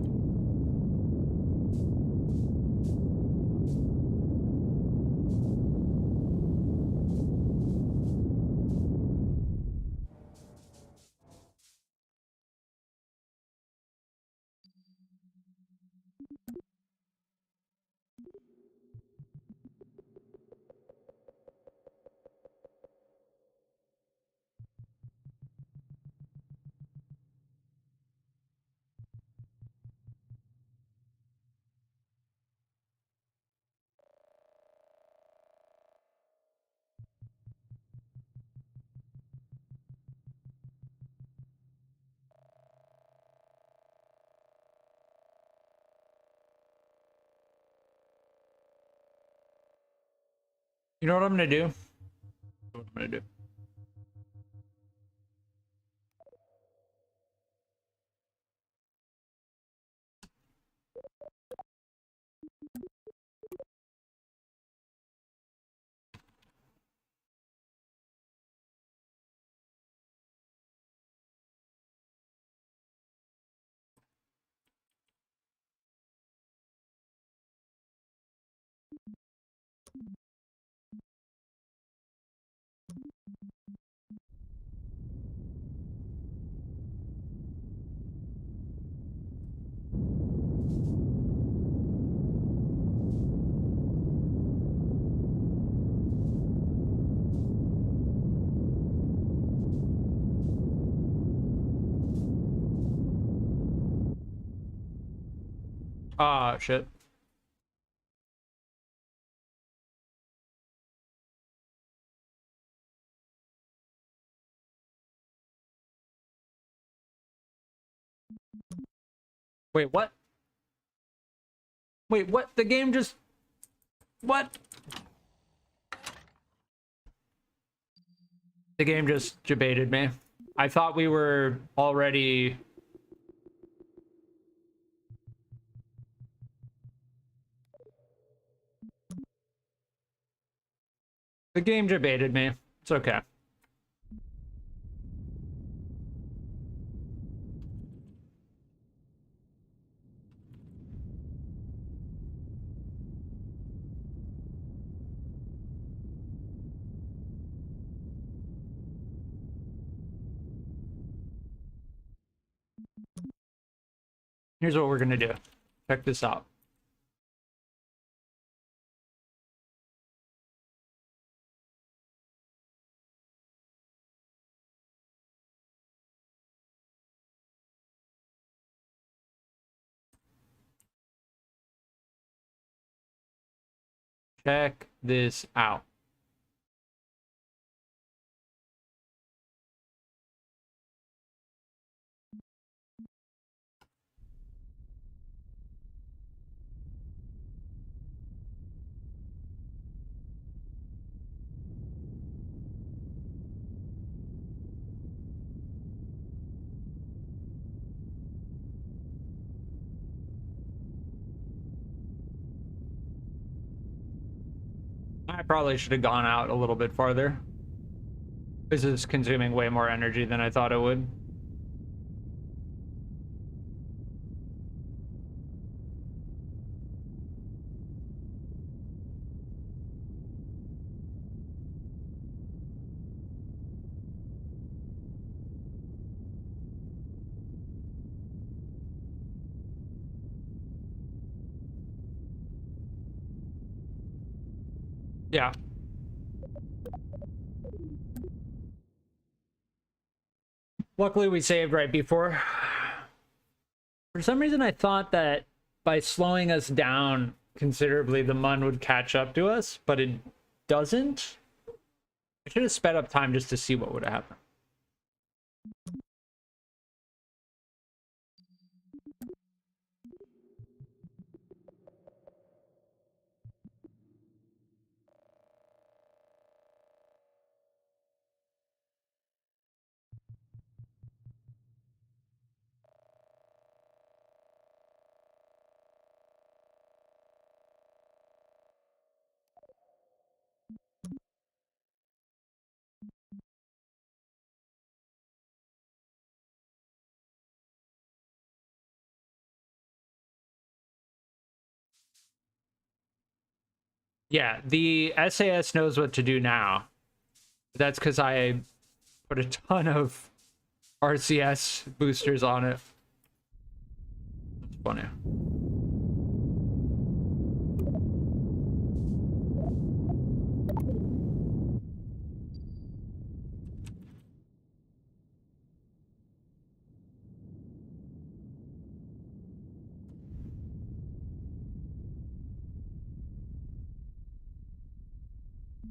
You know what I'm gonna do? What I'm gonna do? Ah, shit. Wait, what? Wait, what? The game just... What? The game just debated me. I thought we were already... The game debated me. It's okay. Here's what we're gonna do. Check this out. Check this out. I probably should have gone out a little bit farther. This is consuming way more energy than I thought it would. Yeah. Luckily, we saved right before. For some reason, I thought that by slowing us down considerably, the Mun would catch up to us, but it doesn't. I should have sped up time just to see what would have happened. Yeah, the SAS knows what to do now. That's because I put a ton of RCS boosters on it. That's funny.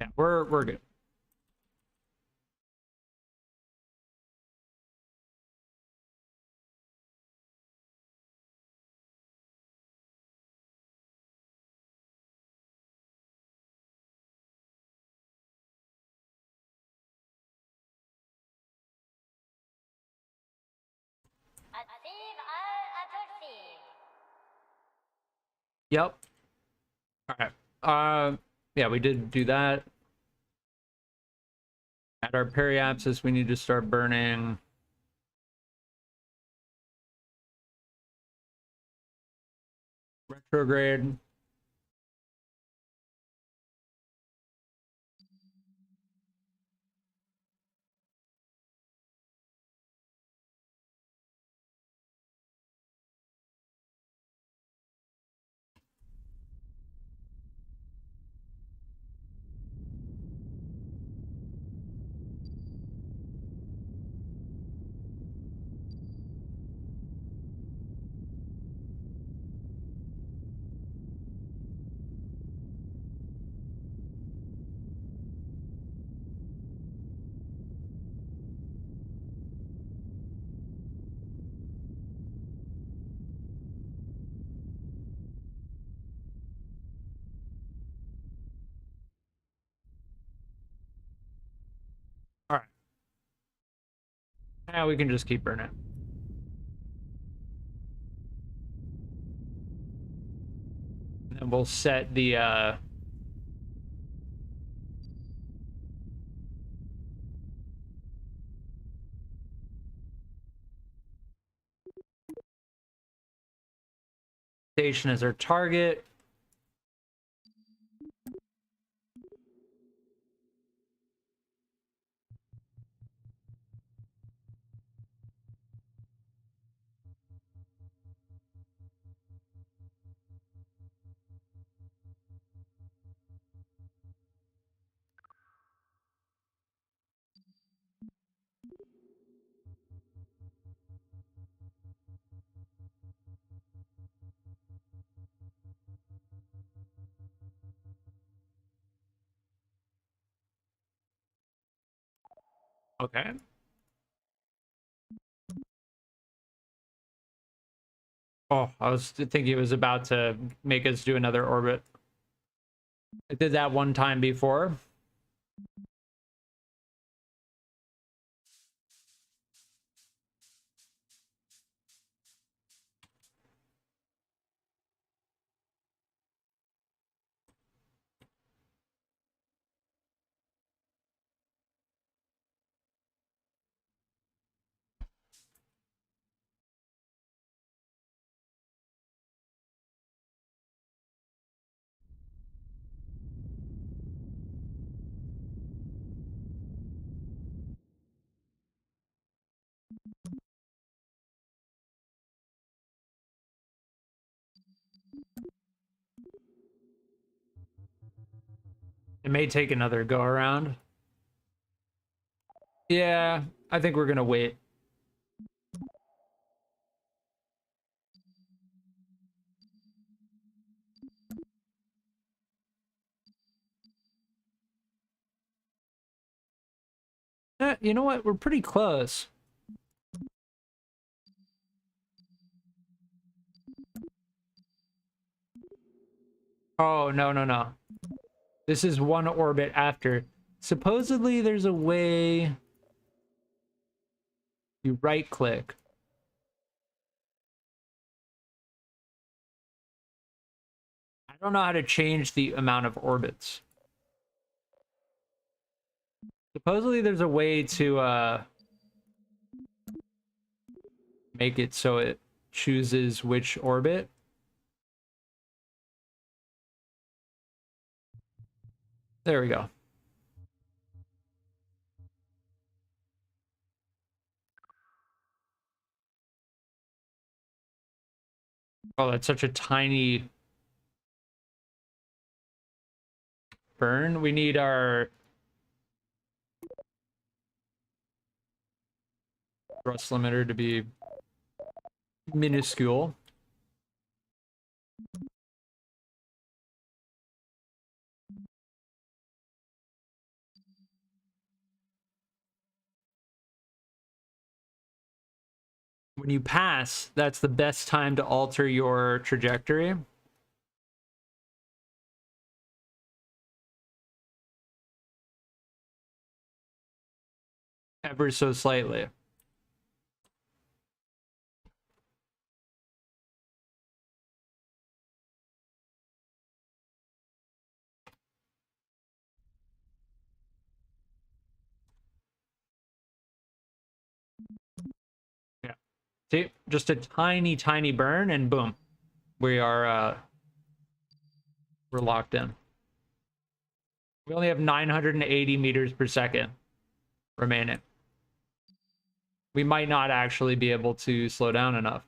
Yeah, we're good. Yep. All right. Yeah, we did do that. At our periapsis, we need to start burning retrograde. All right. Yeah, we can just keep burning. And then we'll set the station as our target. Okay. Oh, I was thinking it was about to make us do another orbit. I did that one time before. It may take another go around. Yeah, I think we're gonna wait. You know what? We're pretty close. Oh, no, no, no. This is one orbit after. Supposedly there's a way you right click. I don't know how to change the amount of orbits. Supposedly there's a way to make it so it chooses which orbit. There we go. Oh, that's such a tiny burn. We need our thrust limiter to be minuscule. When you pass, that's the best time to alter your trajectory. Ever so slightly. Yeah. See, just a tiny, tiny burn, and boom, we're locked in. We only have 980 meters per second remaining. We might not actually be able to slow down enough.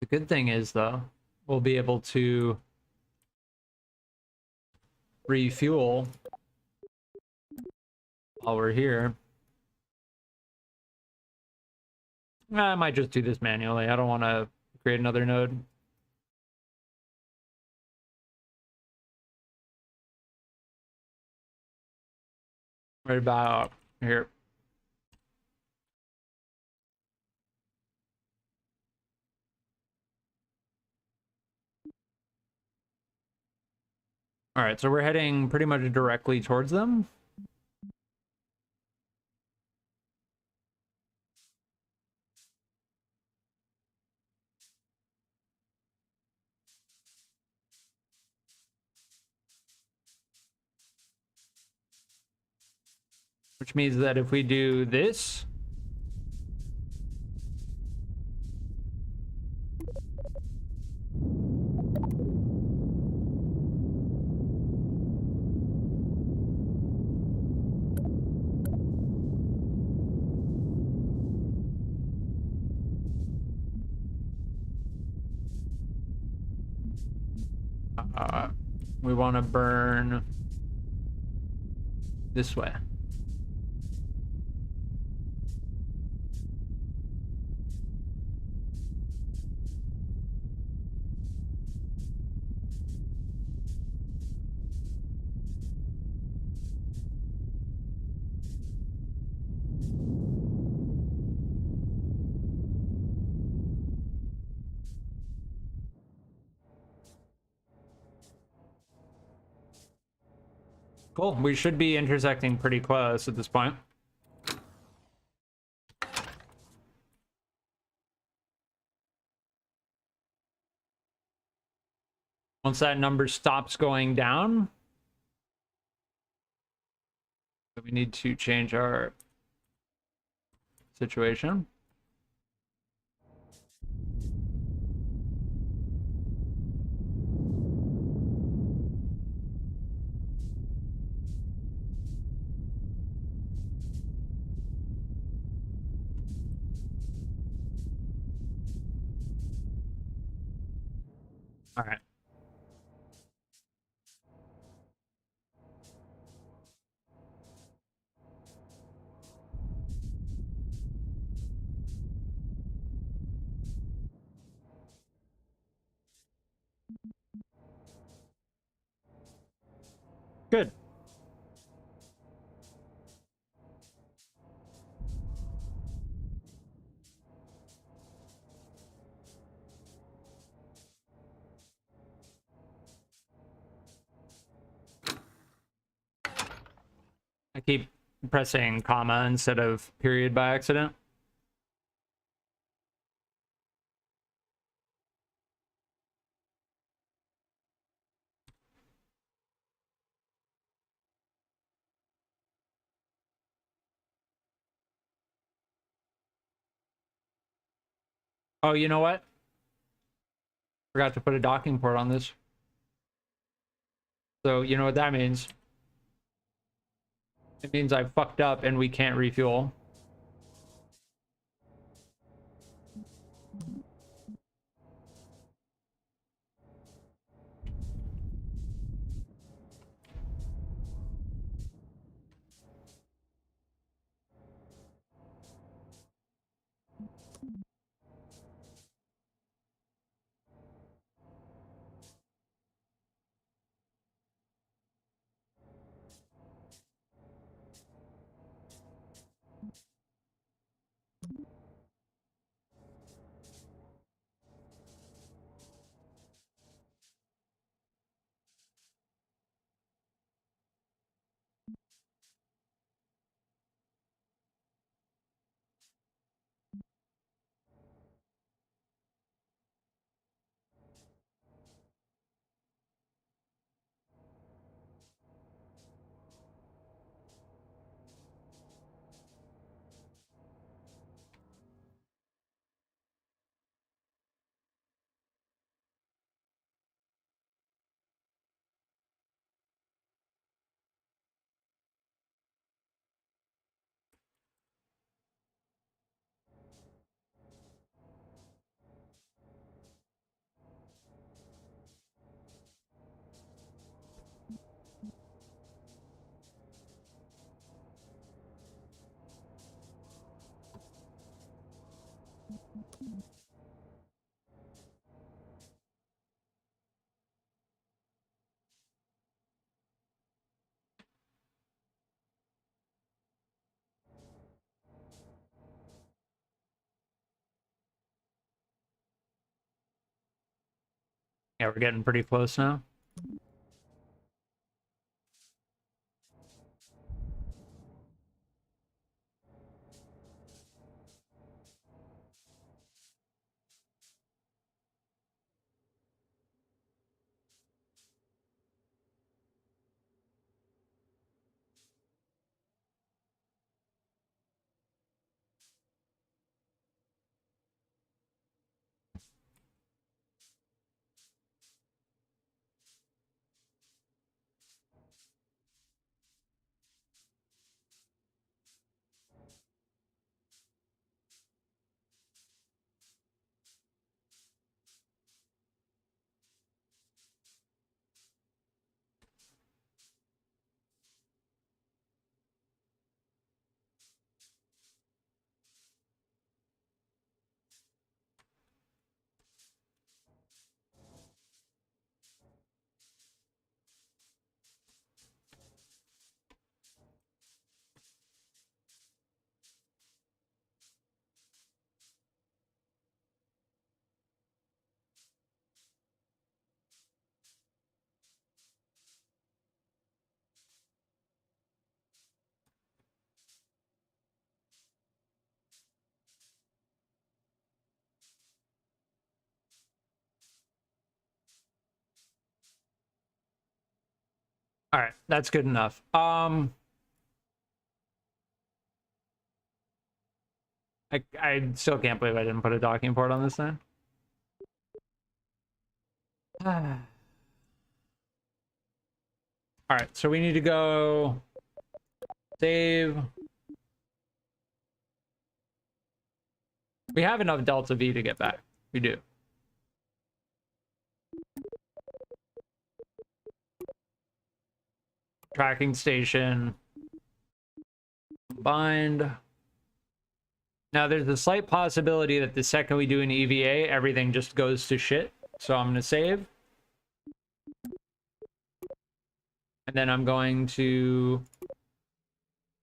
The good thing is, though, we'll be able to refuel while we're here. I might just do this manually. I don't want to create another node. Right about here. All right, so we're heading pretty much directly towards them. Which means that if we do this, we want to burn this way. Cool. We should be intersecting pretty close at this point. Once that number stops going down, we need to change our situation. All right. Good. I keep pressing comma instead of period by accident. Oh, you know what? Forgot to put a docking port on this. So you know what that means? It means I fucked up and we can't refuel. Yeah, we're getting pretty close now. All right, that's good enough. I still can't believe I didn't put a docking port on this thing. All right, so we need to go save. We have enough Delta V to get back. We do. tracking station, bind. Now there's a slight possibility that the second we do an EVA, everything just goes to shit. So I'm going to save. And then I'm going to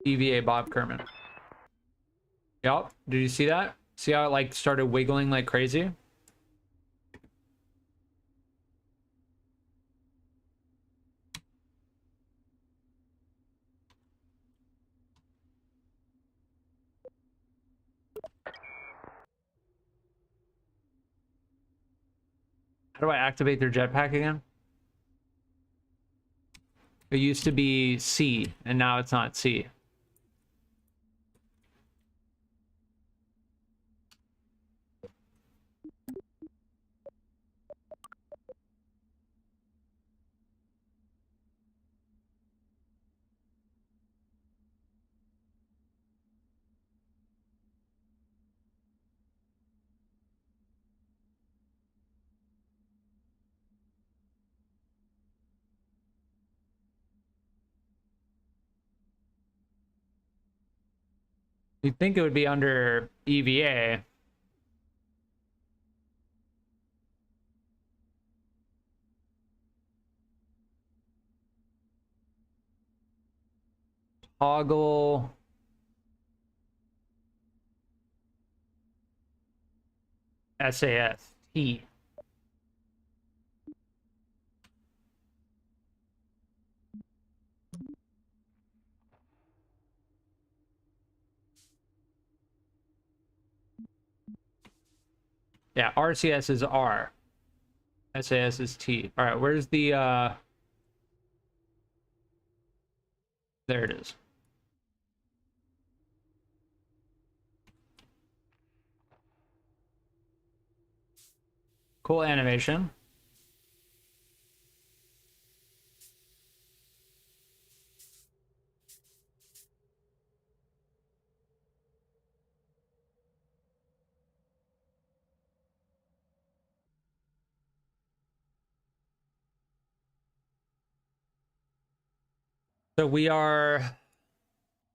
EVA Bob Kerman. Yep. Did you see that? See how it like started wiggling like crazy? How do I activate their jetpack again? It used to be C, and now it's not C. You'd think it would be under EVA. Toggle. SAS. T. Yeah, RCS is R. SAS is T. All right, where's the there it is. Cool animation. So we are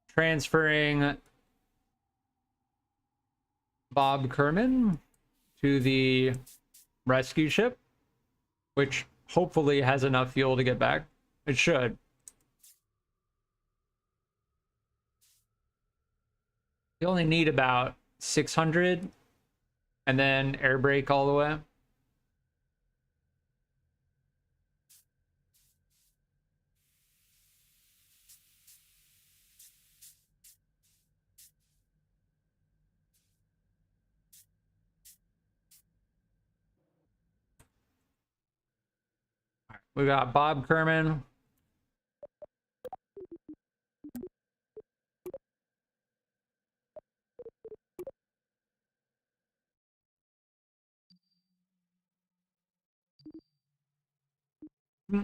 transferring Bob Kerman to the rescue ship, which hopefully has enough fuel to get back. It should. You only need about 600 and then air brake all the way. We got Bob Kerman.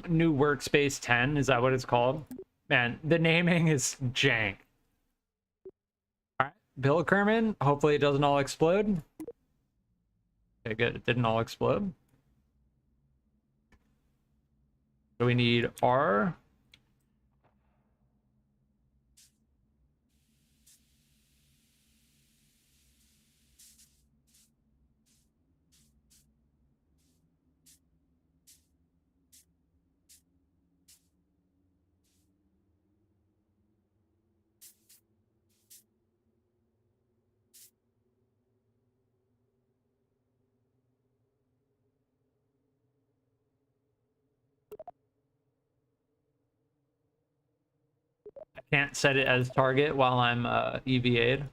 New workspace 10, is that what it's called? Man, the naming is jank. All right, Bill Kerman, hopefully it doesn't all explode. Okay, good, it didn't all explode. So we need R. I can't set it as target while I'm EVA'd.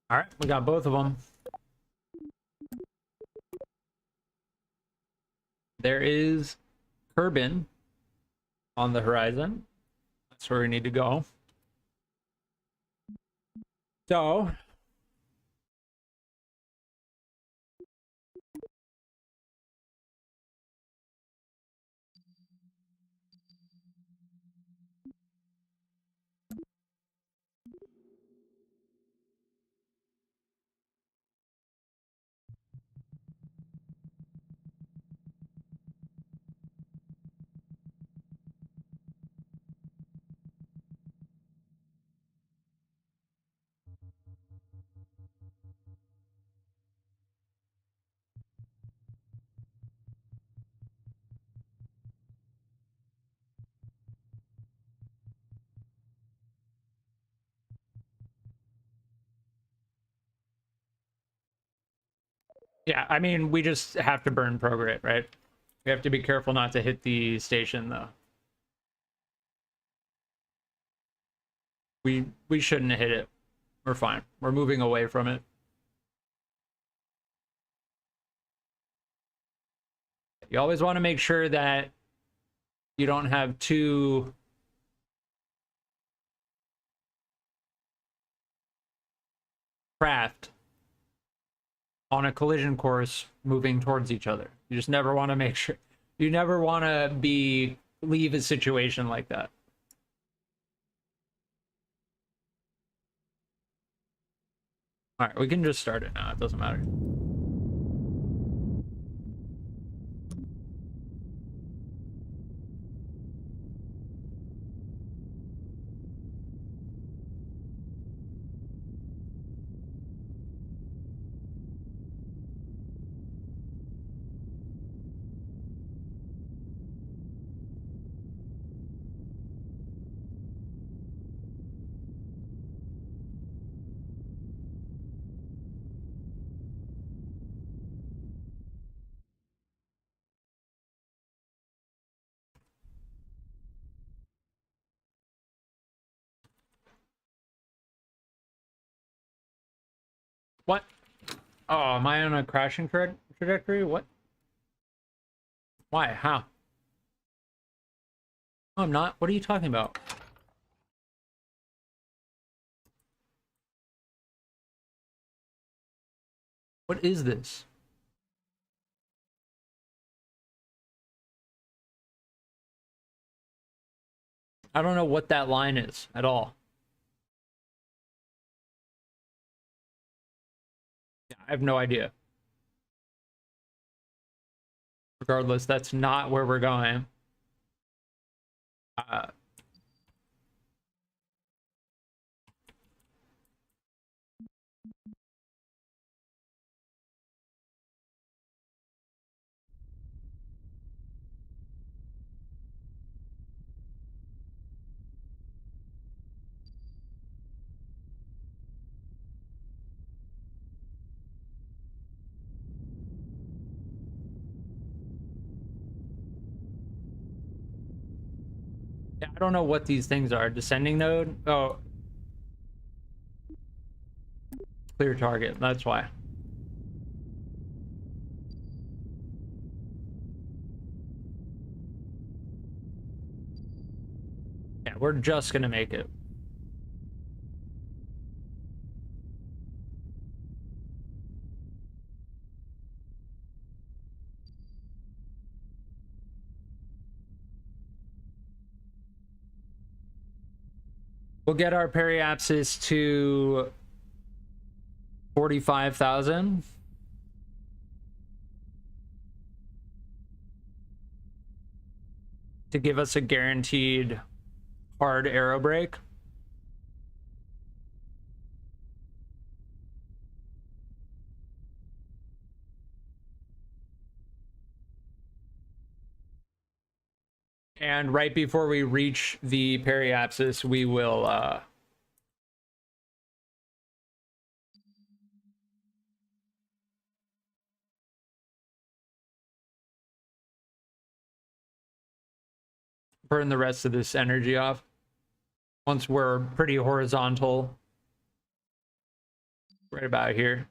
All right, we got both of them. There is Kerbin on the horizon. That's where we need to go. So yeah, I mean, we just have to burn prograde, right? We have to be careful not to hit the station, though. We shouldn't hit it. We're fine. We're moving away from it. You always want to make sure that you don't have two craft on a collision course moving towards each other. You just never want to make sure. You never want to leave a situation like that. All right, we can just start it now. It doesn't matter. What? Oh, am I on a crashing trajectory? What? Why? How? No, I'm not. What are you talking about? What is this? I don't know what that line is at all. I have no idea. Regardless, that's not where we're going. Uh, yeah, I don't know what these things are. Descending node? Oh, clear target. That's why. Yeah, we're just gonna make it. We'll get our periapsis to 45,000. To give us a guaranteed hard aero brake. And right before we reach the periapsis, we will burn the rest of this energy off. Once we're pretty horizontal. Right about here.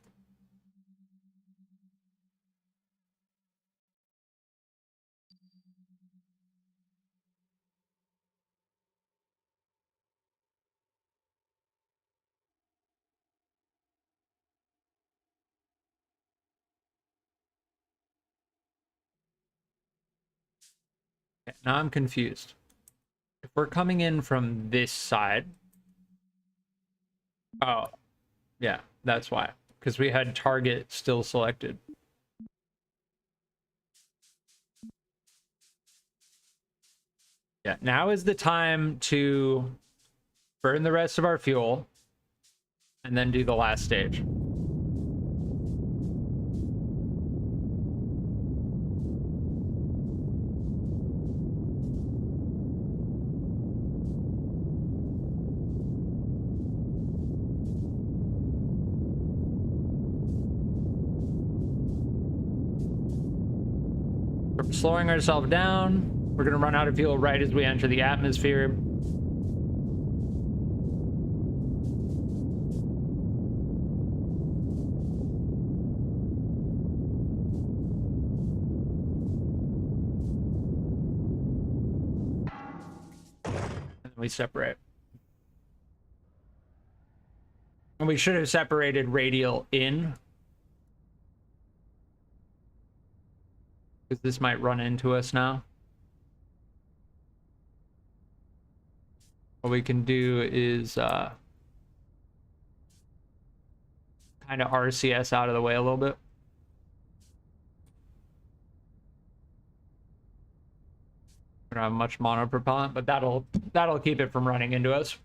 Okay, now I'm confused. If we're coming in from this side, oh, yeah, that's why. Because we had target still selected. Yeah, now is the time to burn the rest of our fuel and then do the last stage. We're slowing ourselves down. We're going to run out of fuel right as we enter the atmosphere. And we separate. And we should have separated radial in, because this might run into us now. What we can do is kind of RCS out of the way a little bit. We don't have much monopropellant, but that'll keep it from running into us.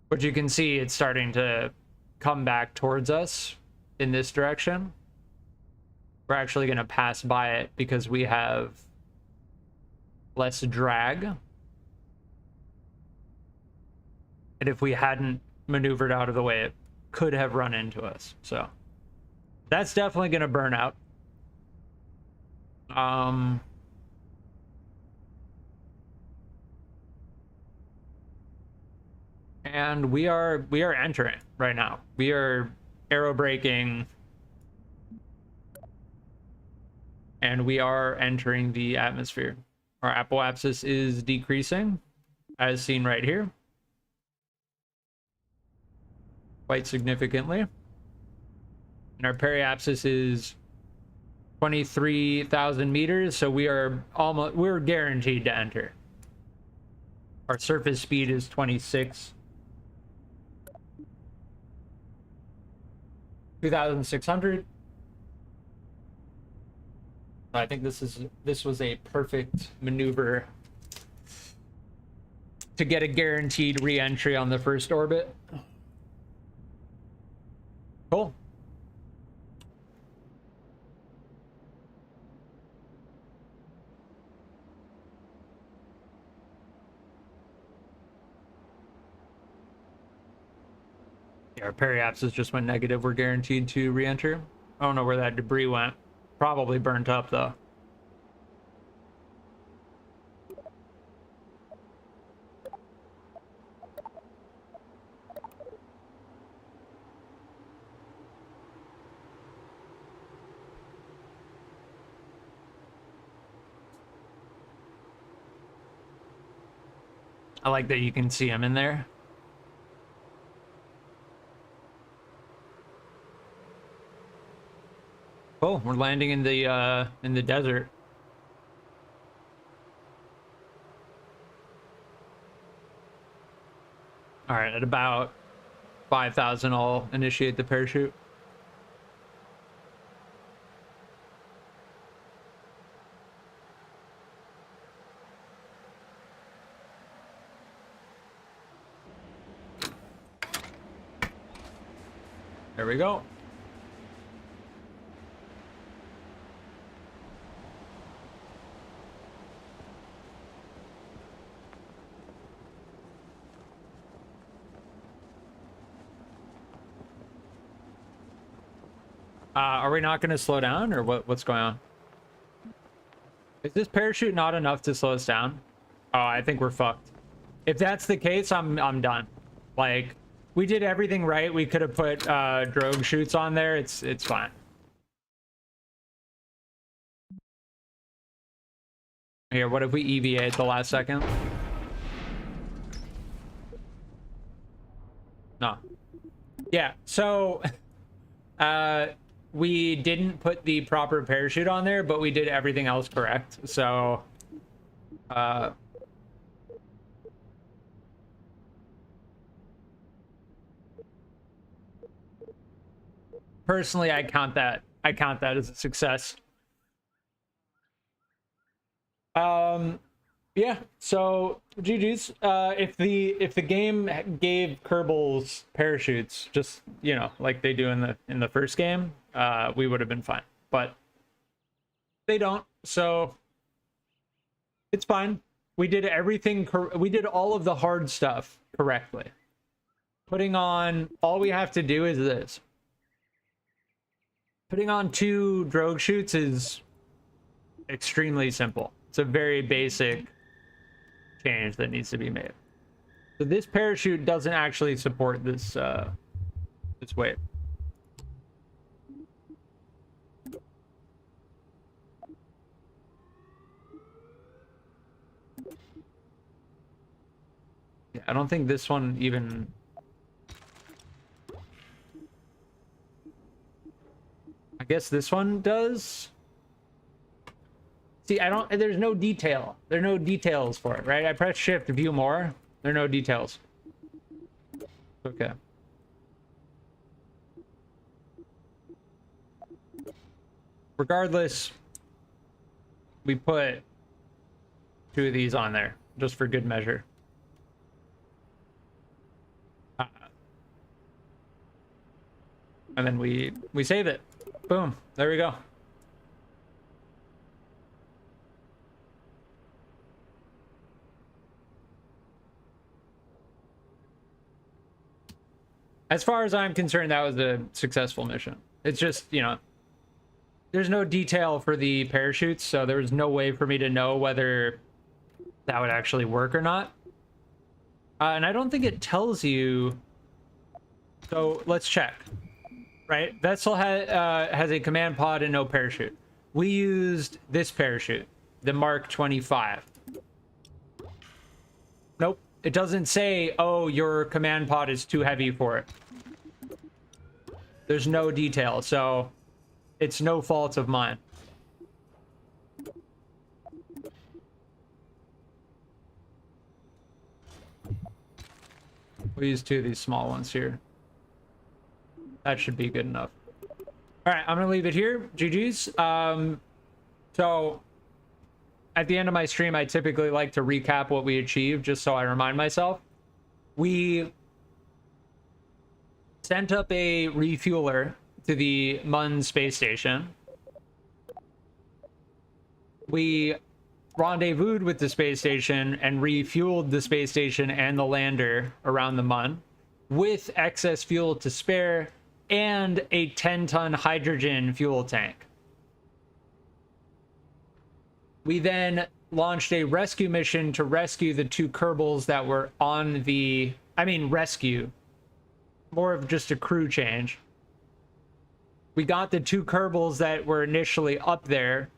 But you can see it's starting to come back towards us in this direction. We're actually going to pass by it because we have less drag. And if we hadn't maneuvered out of the way, it could have run into us. So that's definitely going to burn out. And we are entering right now. We are aero braking, and we are entering the atmosphere. Our apoapsis is decreasing, as seen right here, quite significantly. And our periapsis is 23,000 meters, so we're guaranteed to enter. Our surface speed is 26. 2,600. I think this was a perfect maneuver to get a guaranteed re-entry on the first orbit. Cool. Yeah, our periapsis just went negative. We're guaranteed to re-enter. I don't know where that debris went. Probably burnt up though. I like that you can see him in there. Oh, we're landing in the desert. All right, at about 5,000, I'll initiate the parachute. There we go. Are we not going to slow down, or what's going on? Is this parachute not enough to slow us down? Oh, I think we're fucked. If that's the case, I'm done. Like, we did everything right. We could have put drogue chutes on there. It's fine. Here, what if we EVA at the last second? No. Yeah, so we didn't put the proper parachute on there, but we did everything else correct. So personally, I count that as a success. Yeah, so GG's. If the game gave Kerbal's parachutes, just, you know, like they do in the first game, we would have been fine. But they don't, so it's fine. We did everything. We did all of the hard stuff correctly. Putting on, all we have to do is this. Putting on 2 drogue chutes is extremely simple. It's a very basic change that needs to be made. So this parachute doesn't actually support this this weight. Yeah, I don't think this one even. I guess this one does. See, there's no detail. There are no details for it, right? I press shift to view more. There are no details. Okay. Regardless, we put 2 of these on there just for good measure. And then we save it. Boom. There we go. As far as I'm concerned, that was a successful mission. It's just, you know, there's no detail for the parachutes, so there was no way for me to know whether that would actually work or not. And I don't think it tells you. So let's check. Right? Vessel has a command pod and no parachute. We used this parachute, the Mark 25. Nope. It doesn't say, oh, your command pod is too heavy for it. There's no detail, so it's no fault of mine. We'll use 2 of these small ones here. That should be good enough. All right, I'm gonna leave it here. GG's. So at the end of my stream, I typically like to recap what we achieved, just so I remind myself. We sent up a refueler to the Mun space station. We rendezvoused with the space station and refueled the space station and the lander around the Mun with excess fuel to spare and a 10-ton hydrogen fuel tank. We then launched a rescue mission to rescue the 2 Kerbals that were on the... I mean, rescue. More of just a crew change. We got the 2 Kerbals that were initially up there,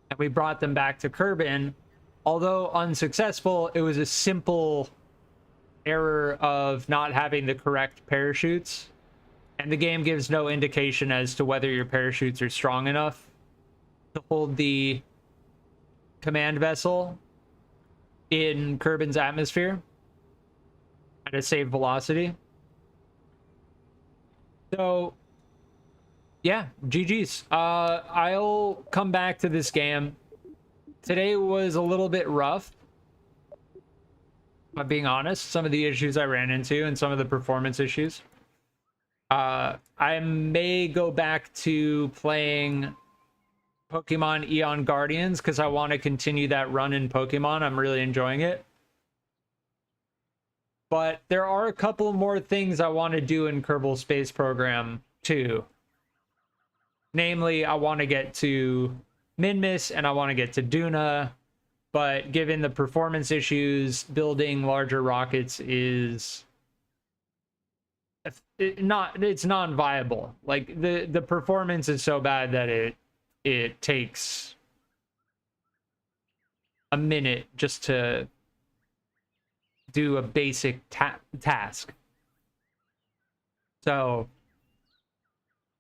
and we brought them back to Kerbin. Although unsuccessful, it was a simple error of not having the correct parachutes. And the game gives no indication as to whether your parachutes are strong enough to hold the command vessel in Kerbin's atmosphere at a safe velocity. So, yeah, GG's. I'll come back to this game. Today was a little bit rough, if I'm being honest. Some of the issues I ran into and some of the performance issues. I may go back to playing Pokemon Eon Guardians because I want to continue that run in Pokemon. I'm really enjoying it. But there are a couple more things I want to do in Kerbal Space Program too. Namely, I want to get to Minmus and I want to get to Duna. But given the performance issues, building larger rockets is it's non-viable. Like the performance is so bad that it takes a minute just to do a basic task. So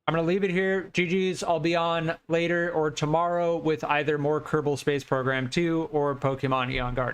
I'm going to leave it here. GG's. I'll be on later or tomorrow with either more Kerbal Space Program 2 or Pokemon Eon Guardian.